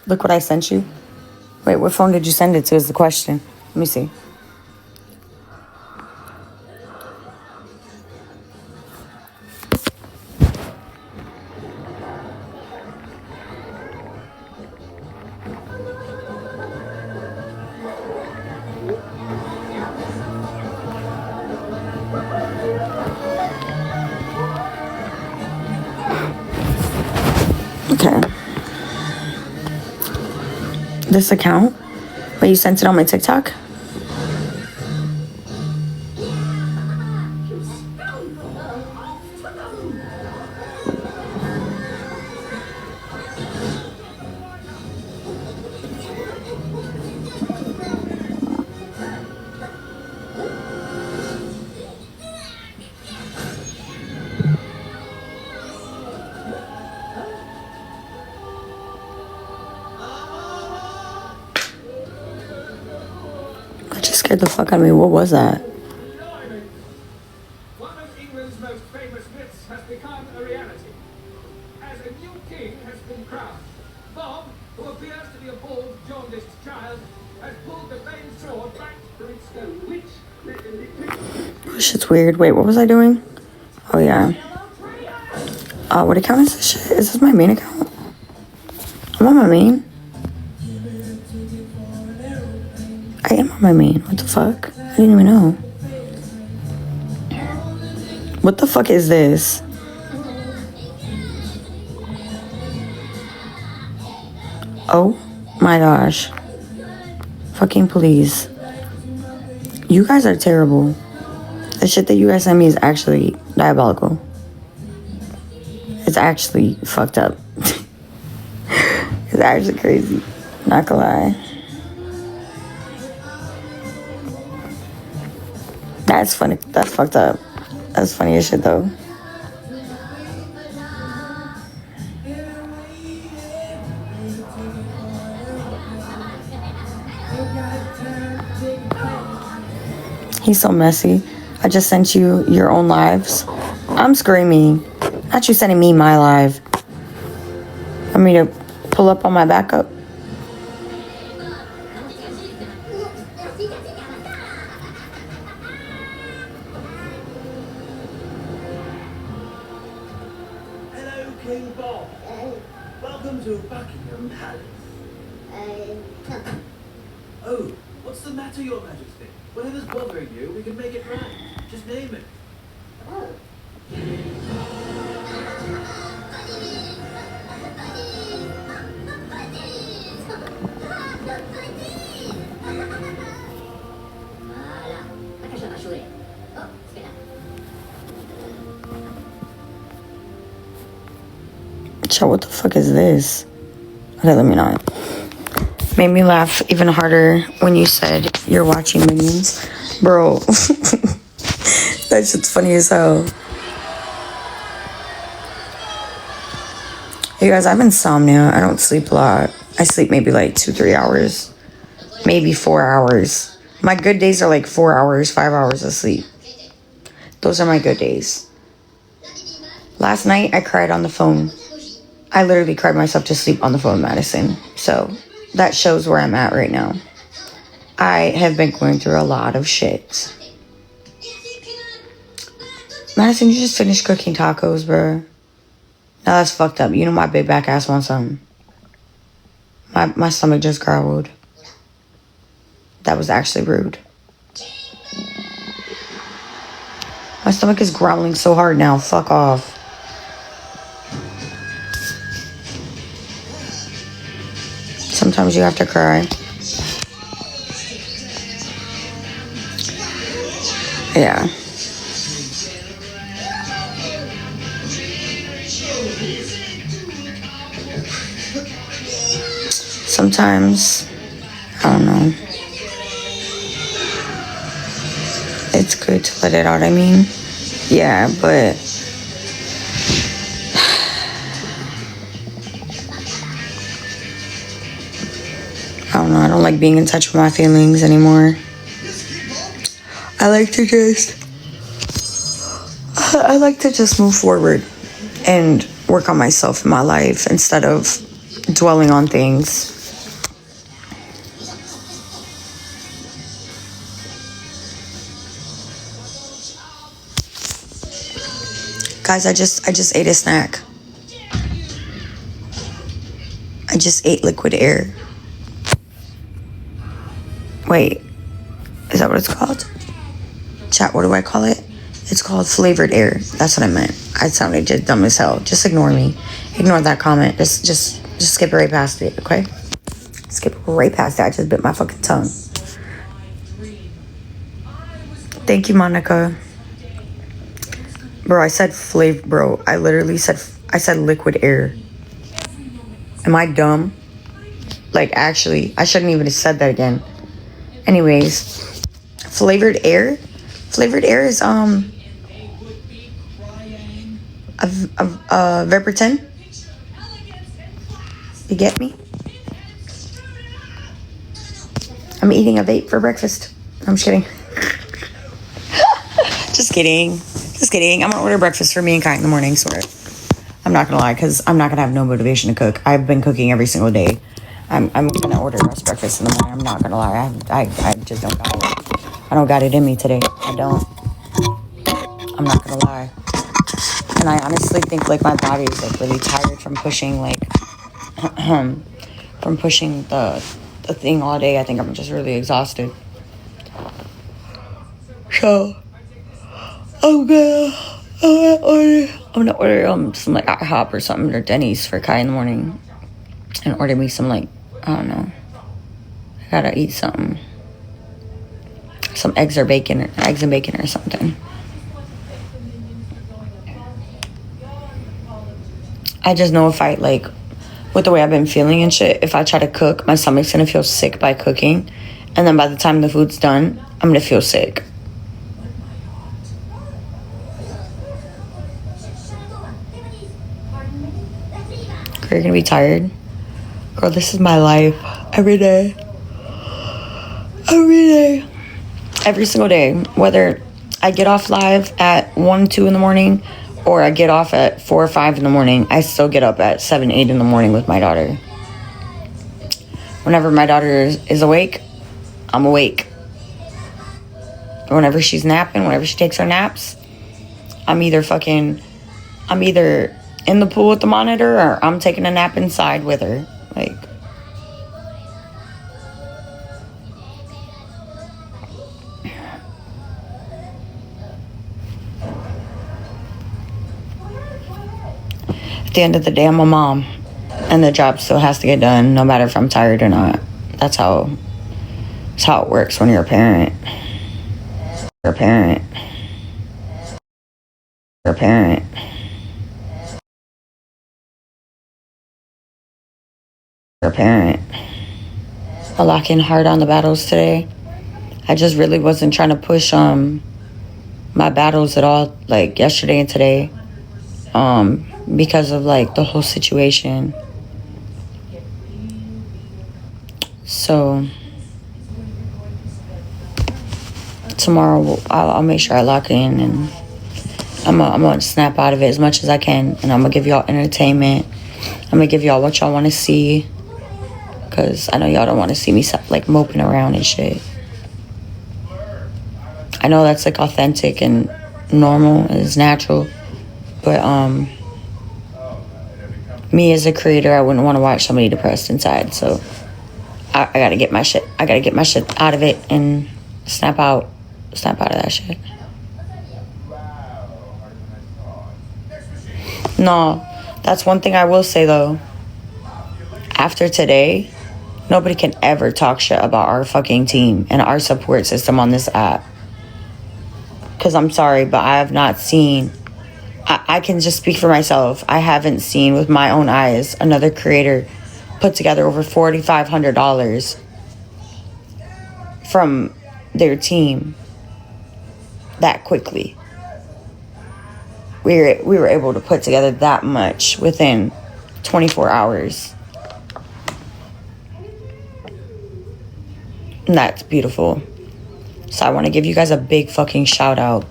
A: Look what I sent you. Wait, what phone did you send it to is the question. Let me see. Okay. This account? Wait, you sent it on my TikTok? That just scared the fuck out of me. What was that?
I: One of England's most famous myths has become a reality. As a new king has been crowned, Bob, who appears to be a bald, jaundiced child, has pulled the famed sword back from its stone, which
A: Oh, shit's weird. Wait, what was I doing? Oh, yeah. What account is this shit? Is this my main account? I'm on my main. I am on my main. What the fuck? I didn't even know. What the fuck is this? Oh my gosh. Fucking please. You guys are terrible. The shit that you guys send me is actually diabolical. It's actually fucked up. It's actually crazy. Not gonna lie. That's funny. That's fucked up. That's funny as shit though. He's so messy. I just sent you your own lives. I'm screaming. Not you sending me my live. I mean to pull up on my backup.
J: Hello, King Bob. Welcome to Buckingham Palace. Oh, what's the matter, Your Majesty? Whatever's bothering you, we can make it right. Just name it.
A: Chat, what the fuck is this? Okay, let me not. Made me laugh even harder when you said you're watching Minions. Bro, that shit's funny as hell. Hey guys, I have insomnia. I don't sleep a lot. I sleep maybe like 2-3 hours. Maybe 4 hours. My good days are like 4 hours, 5 hours of sleep. Those are my good days. Last night, I cried on the phone. I literally cried myself to sleep on the phone, Madison. So that shows where I'm at right now. I have been going through a lot of shit. Madison, you just finished cooking tacos, bro. Now that's fucked up. You know my big back ass wants something. My stomach just growled. That was actually rude. My stomach is growling so hard now. Fuck off. Sometimes you have to cry. Yeah. Sometimes, I don't know. It's good to let it out, I mean. Yeah, but don't know. I don't like being in touch with my feelings anymore. I like to just move forward and work on myself in my life instead of dwelling on things. Guys, I just ate a snack. I just ate liquid air. Wait, is that what it's called? Chat, what do I call it? It's called flavored air. That's what I meant. I sounded just dumb as hell. Just ignore me. Ignore that comment. Just skip right past it, okay? Skip right past it. I just bit my fucking tongue. Thank you, Monica. Bro, I said bro. I literally said, I said liquid air. Am I dumb? Like, actually, I shouldn't even have said that again. Anyways, flavored air. Flavored air is a Verperten. You get me? I'm eating a vape for breakfast. I'm just kidding. Just kidding. I'm gonna order breakfast for me and Kai in the morning. Swear. I'm not gonna lie, because I'm not gonna have no motivation to cook. I've been cooking every single day. I'm gonna order us breakfast in the morning. I'm not gonna lie. I just don't got it. I don't got it in me today. I don't. I'm not gonna lie. And I honestly think like my body is like really tired from pushing like from pushing the thing all day. I think I'm just really exhausted. So I'm gonna order some like IHOP or something or Denny's for Kai in the morning, and order me some like, I don't know. I gotta eat something. Some eggs and bacon or something. I just know if I like, with the way I've been feeling and shit, if I try to cook, my stomach's gonna feel sick by cooking, and then by the time the food's done, I'm gonna feel sick. You're gonna be tired. Girl, this is my life. Every day. Every single day. Whether I get off live at 1, 2 in the morning, or I get off at 4 or 5 in the morning, I still get up at 7, 8 in the morning with my daughter. Whenever my daughter is awake, I'm awake. Whenever she's napping, whenever she takes her naps, I'm either in the pool with the monitor, or I'm taking a nap inside with her. Like, at the end of the day, I'm a mom, and the job still has to get done, no matter if I'm tired or not. That's how it works when you're a parent. You're a parent. You're a parent. You're a parent. I lock in hard on the battles today. I just really wasn't trying to push my battles at all, like yesterday and today, because of like the whole situation. So tomorrow I'll make sure I lock in, and I'm gonna snap out of it as much as I can, and I'm gonna give y'all entertainment. I'm gonna give y'all what y'all want to see, because I know y'all don't want to see me like moping around and shit. I know that's like authentic and normal and it's natural, but me as a creator, I wouldn't want to watch somebody depressed inside. So I gotta get my shit. I gotta get my shit out of it and snap out of that shit. No, that's one thing I will say though. After today, nobody can ever talk shit about our fucking team and our support system on this app. Because I'm sorry, but I have not seen, I can just speak for myself. I haven't seen with my own eyes another creator put together over $4,500 from their team that quickly. We were able to put together that much within 24 hours. And that's beautiful. So I want to give you guys a big fucking shout out.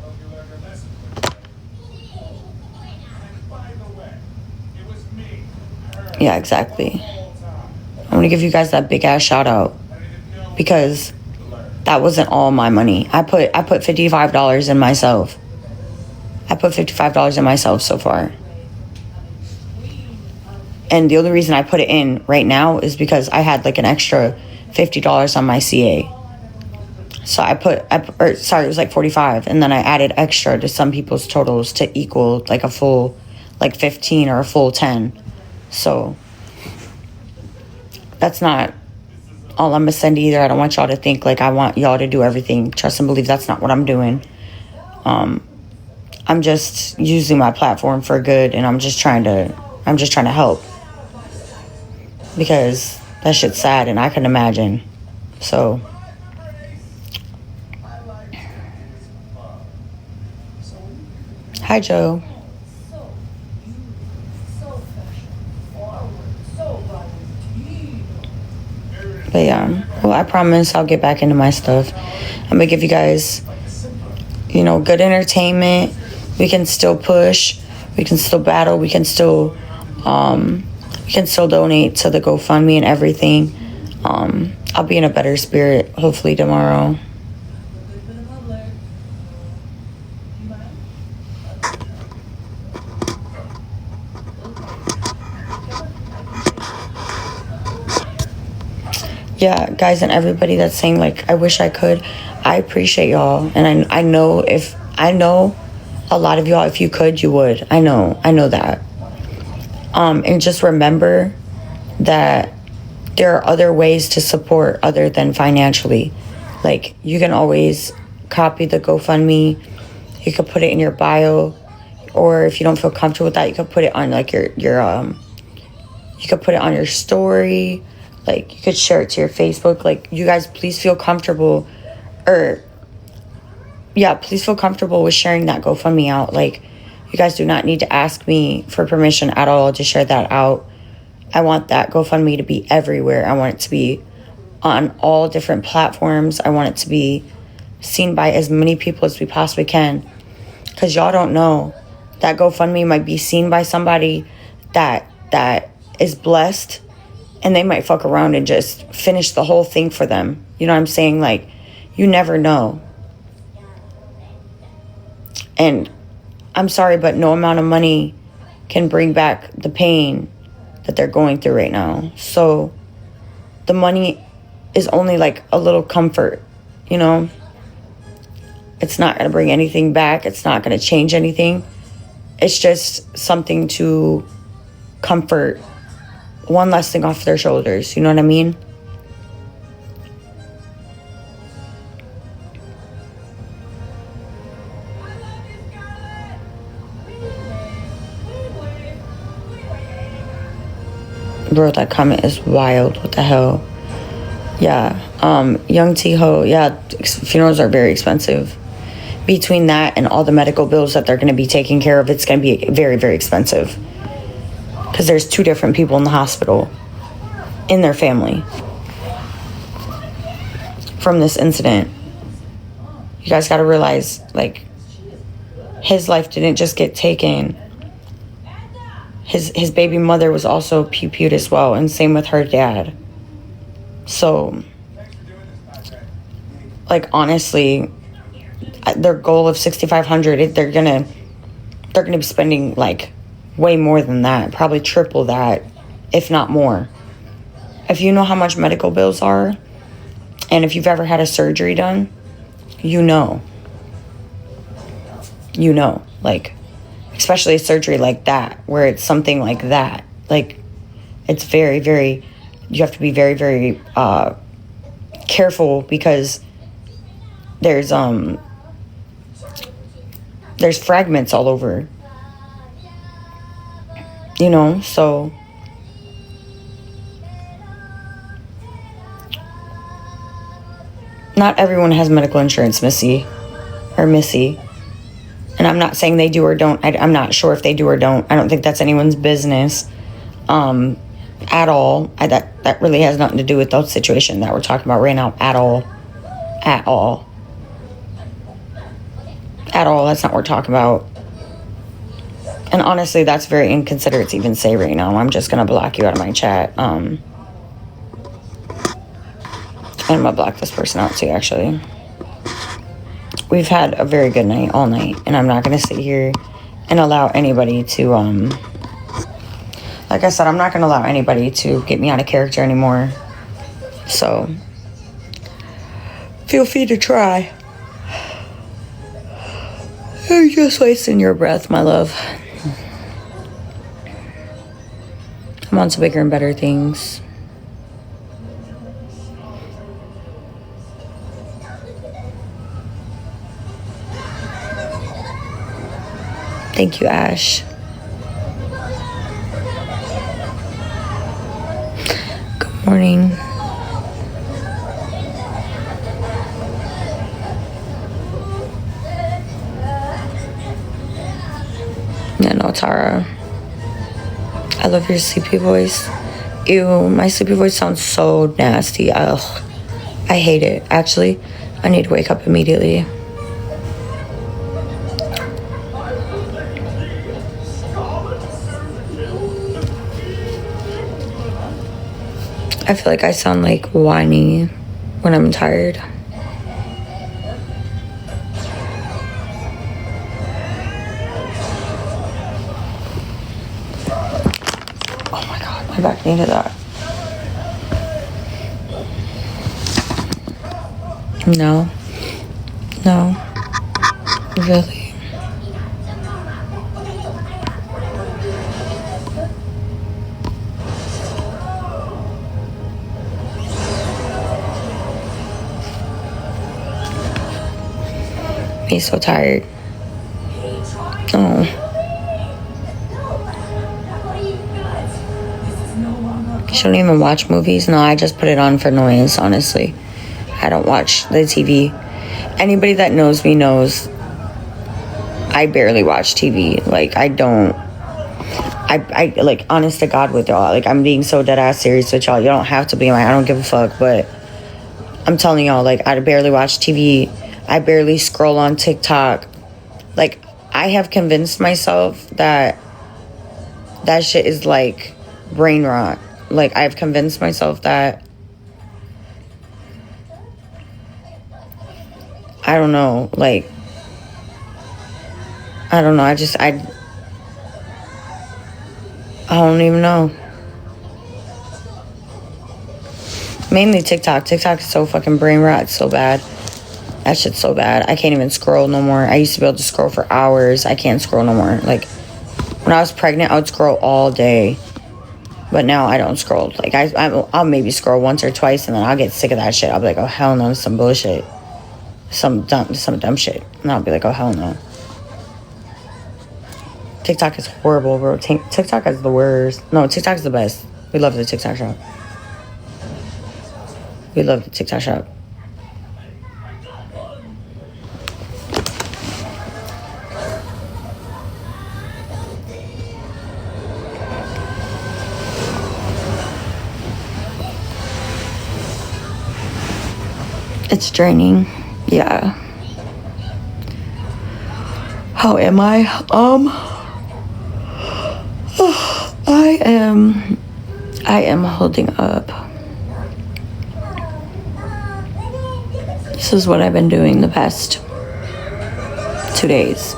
A: Yeah, exactly. I want to give you guys that big ass shout out because that wasn't all my money. I put $55 in myself. I put $55 in myself so far. And the only reason I put it in right now is because I had like an extra $50 on my CA. So it was like 45, and then I added extra to some people's totals to equal like a full like 15 or a full 10. So that's not all I'm gonna send either. I don't want y'all to think like I want y'all to do everything. Trust and believe that's not what I'm doing. I'm just using my platform for good, and I'm just trying to help because that shit's sad, and I can imagine. So hi, Joe. But yeah, well, I promise I'll get back into my stuff. I'm gonna give you guys, good entertainment. We can still push. We can still battle. We can still donate to the GoFundMe and everything. I'll be in a better spirit hopefully tomorrow. Yeah, guys, and everybody that's saying like I wish I could, I appreciate y'all, and I know a lot of y'all, if you could, you would. I know that. And just remember that there are other ways to support other than financially. Like, you can always copy the GoFundMe. You could put it in your bio, or if you don't feel comfortable with that, you could put it on like you could put it on your story. Like, you could share it to your Facebook. Like, you guys, please feel comfortable, please feel comfortable with sharing that GoFundMe out. Like, you guys do not need to ask me for permission at all to share that out. I want that GoFundMe to be everywhere. I want it to be on all different platforms. I want it to be seen by as many people as we possibly can. Because y'all don't know, that GoFundMe might be seen by somebody that is blessed, and they might fuck around and just finish the whole thing for them. You know what I'm saying? Like, you never know. And I'm sorry, but no amount of money can bring back the pain that they're going through right now. So the money is only like a little comfort, It's not going to bring anything back. It's not going to change anything. It's just something to comfort one less thing off their shoulders. You know what I mean? Bro, that comment is wild. What the hell? Yeah. Young T-Ho. Yeah, funerals are very expensive. Between that and all the medical bills that they're going to be taking care of, it's going to be very, very expensive. Because there's 2 different people in the hospital in their family from this incident. You guys got to realize, like, his life didn't just get taken. His baby mother was also pew-pewed as well, and same with her dad. So, like, honestly, their goal of $6,500, they're gonna be spending like way more than that, probably triple that, if not more. If you know how much medical bills are, and if you've ever had a surgery done, you know, like, especially a surgery like that, where it's something like that, like, it's very, very, you have to be very, very careful, because there's fragments all over, so not everyone has medical insurance, Missy. And I'm not saying they do or don't. I'm not sure if they do or don't. I don't think that's anyone's business. at all. That really has nothing to do with the situation that we're talking about right now at all. At all. At all. That's not what we're talking about. And honestly, that's very inconsiderate to even say right now. I'm just going to block you out of my chat. And I'm going to block this person out too, actually. We've had a very good night all night. And I'm not going to sit here and allow anybody to, like I said, I'm not going to allow anybody to get me out of character anymore. So, feel free to try. You're just wasting your breath, my love. I'm on to bigger and better things. Thank you, Ash. Good morning. Yeah, no, Tara. I love your sleepy voice. Ew, my sleepy voice sounds so nasty. Ugh. I hate it. Actually, I need to wake up immediately. I feel like I sound like whiny when I'm tired. Oh my god, my back needed that. No. No. Really. He's so tired. Oh. You shouldn't even watch movies. No, I just put it on for noise, honestly. I don't watch the TV. Anybody that knows me knows I barely watch TV. Like, I don't. I like, honest to God with y'all. Like, I'm being so dead ass serious with y'all. You don't have to be like, I don't give a fuck. But I'm telling y'all, like, I barely watch TV. I barely scroll on TikTok. Like, I have convinced myself that that shit is like brain rot. Like, I've convinced myself that, I don't know, like, I don't know. I don't even know. Mainly TikTok. TikTok is so fucking brain rot. It's so bad. That shit's so bad. I can't even scroll no more. I used to be able to scroll for hours. I can't scroll no more. Like, when I was pregnant, I would scroll all day. But now I don't scroll. Like, I'll maybe scroll once or twice, and then I'll get sick of that shit. I'll be like, oh, hell no, some bullshit. Some dumb shit. And I'll be like, oh, hell no. TikTok is horrible, bro. TikTok is the worst. No, TikTok is the best. We love the TikTok shop. We love the TikTok shop. It's draining. Yeah. How am I? I am holding up. This is what I've been doing the past 2 days.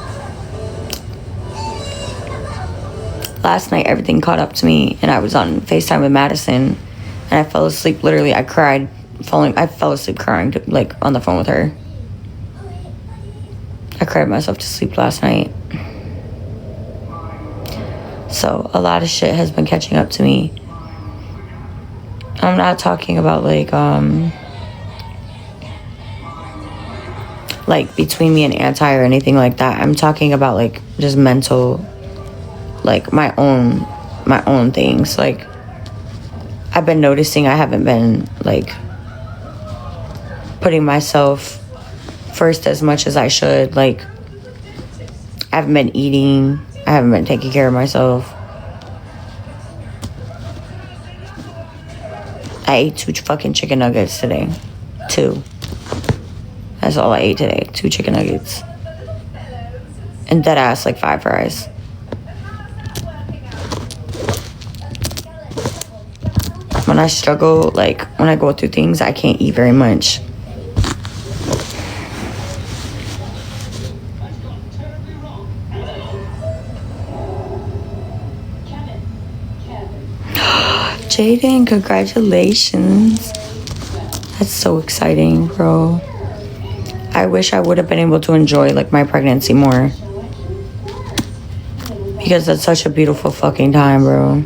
A: Last night, everything caught up to me, and I was on FaceTime with Madison, and I fell asleep. Literally, I cried. I fell asleep crying, like, on the phone with her. I cried myself to sleep last night. So, a lot of shit has been catching up to me. I'm not talking about, like between me and Anti or anything like that. I'm talking about, like, just mental, like, my own things. Like, I've been noticing I haven't been, like, putting myself first as much as I should. Like, I haven't been eating. I haven't been taking care of myself. I ate 2 fucking chicken nuggets today. 2. That's all I ate today. 2 chicken nuggets. And dead ass like 5 fries. When I struggle, like when I go through things, I can't eat very much. Jaden, congratulations. That's so exciting, bro. I wish I would have been able to enjoy like my pregnancy more. Because that's such a beautiful fucking time, bro.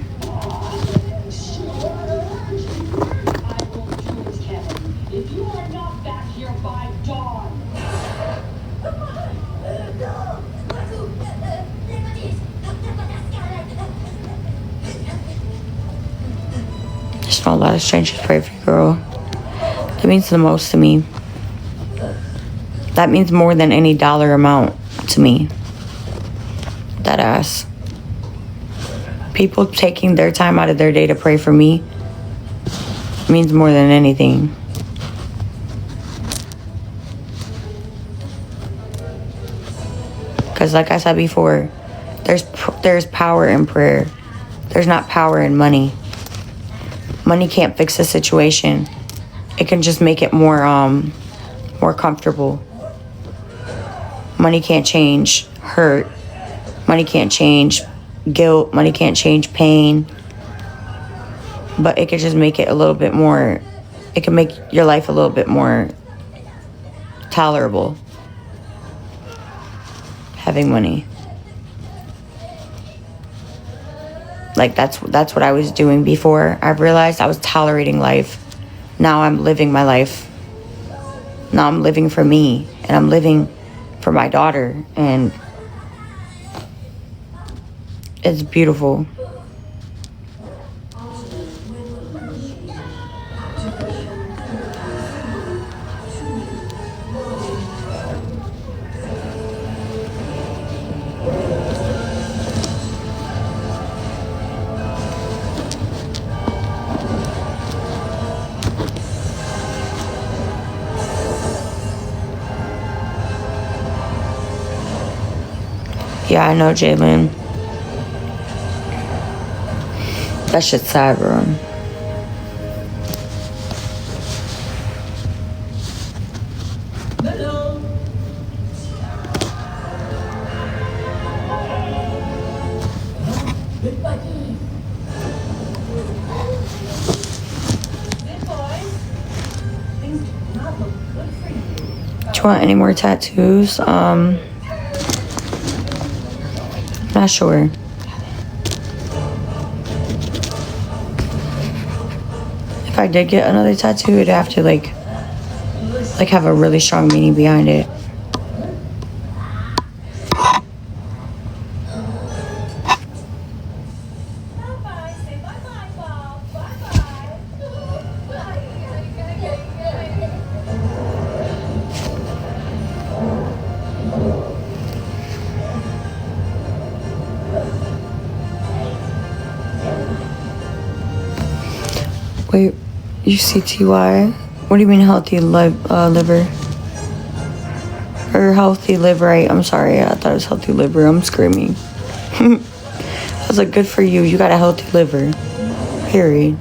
A: Just know a lot of strangers pray for you, girl. That means the most to me. That means more than any dollar amount to me. That ass. People taking their time out of their day to pray for me means more than anything. Because like I said before, there's power in prayer. There's not power in money. Money can't fix a situation. It can just make it more comfortable. Money can't change hurt. Money can't change guilt. Money can't change pain. But it could just make it a little bit more, it can make your life a little bit more tolerable. Having money. Like that's what I was doing before. I realized I was tolerating life. Now I'm living my life. Now I'm living for me. And I'm living for my daughter. And it's beautiful. Yeah, I know, Jalen. That shit's sad, bro. Do you want any more tattoos? Not sure. If I did get another tattoo, it'd have to like have a really strong meaning behind it. Wait, UCTY? What do you mean healthy liver? Or healthy liver, I'm sorry, I thought it was healthy liver. I'm screaming. I was like, good for you. You got a healthy liver. Period.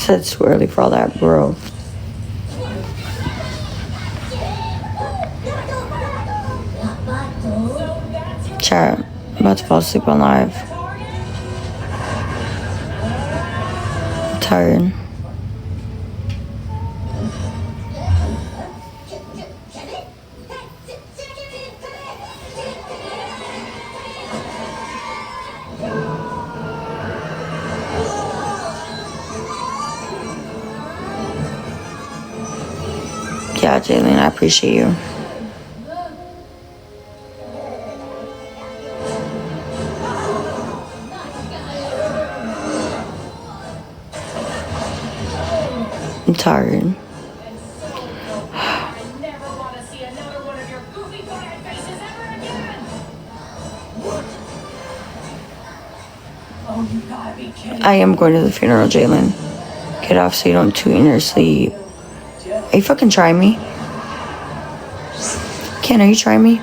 A: It's too early for all that, bro. Chat, I'm about to fall asleep on live. I'm tired. Yeah, Jalen, I appreciate you. I'm tired. I am going to the funeral, Jalen. Get off so you don't toot in your sleep. Are you fucking trying me? Ken, are you trying me?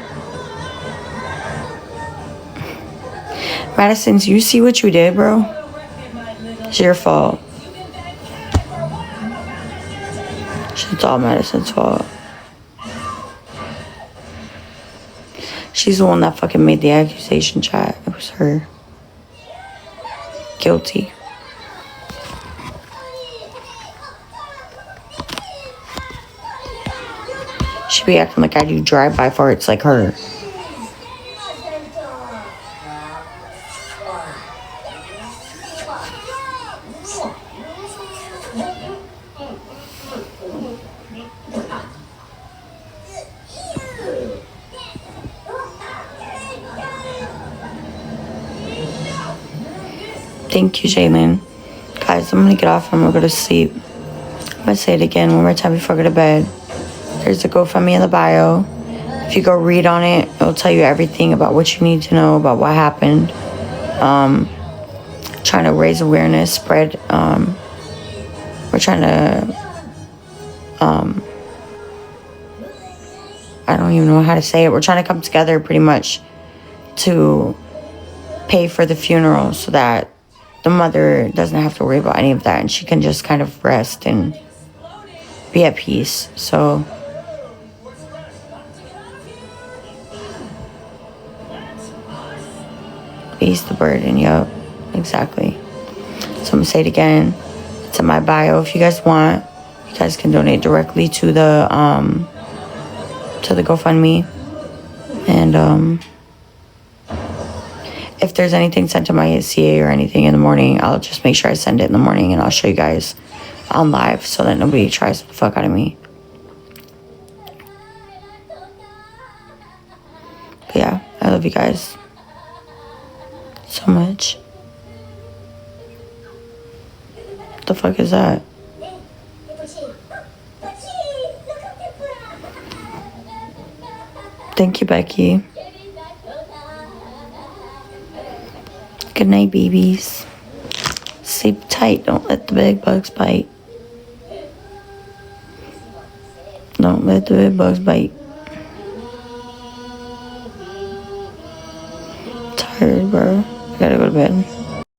A: Madison, do you see what you did, bro? It's your fault. It's all Madison's fault. She's the one that fucking made the accusation, chat. It was her. Guilty. She be acting like I do drive-by farts like her. Thank you, Jalen. Guys, I'm gonna get off. I'm gonna go to sleep. I'm gonna say it again one more time before I go to bed. There's a GoFundMe in the bio. If you go read on it, it'll tell you everything about what you need to know about what happened. Trying to raise awareness, spread. We're trying to. I don't even know how to say it. We're trying to come together pretty much to pay for the funeral so that the mother doesn't have to worry about any of that and she can just kind of rest and be at peace. So ease the burden. Yup, exactly. So I'm gonna say it again. It's in my bio. If you guys want, you guys can donate directly to the GoFundMe. And if there's anything sent to my CA or anything in the morning, I'll just make sure I send it in the morning and I'll show you guys on live so that nobody tries the fuck out of me. But yeah, I love you guys so much. What the fuck is that? Thank you, Becky. Good night, babies. Sleep tight. Don't let the big bugs bite. Don't let the big bugs bite. Tired, bro. I gotta go to bed.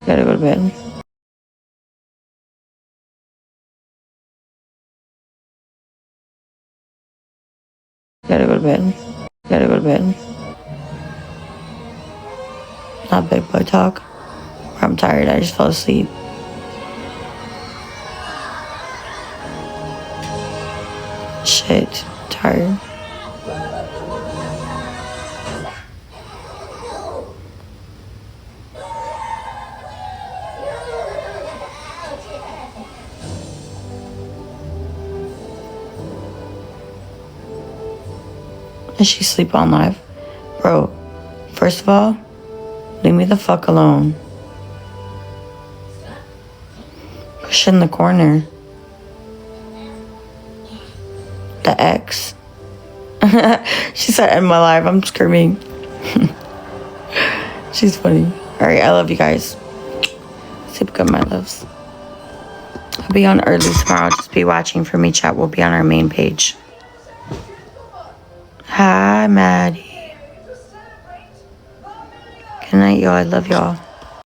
A: Gotta go to bed. Gotta go to bed. Gotta go to bed. Not big boy talk. I'm tired. I just fell asleep. Shit. Tired. Does she sleep on live? Bro, first of all, leave me the fuck alone. Push in the corner. The X. She said, end my live. I'm screaming. She's funny. Alright, I love you guys. Sleep good, my loves. I'll be on early tomorrow. Just be watching for me, chat. We'll be on our main page. Hi, Maddie. Good night, y'all. I love y'all.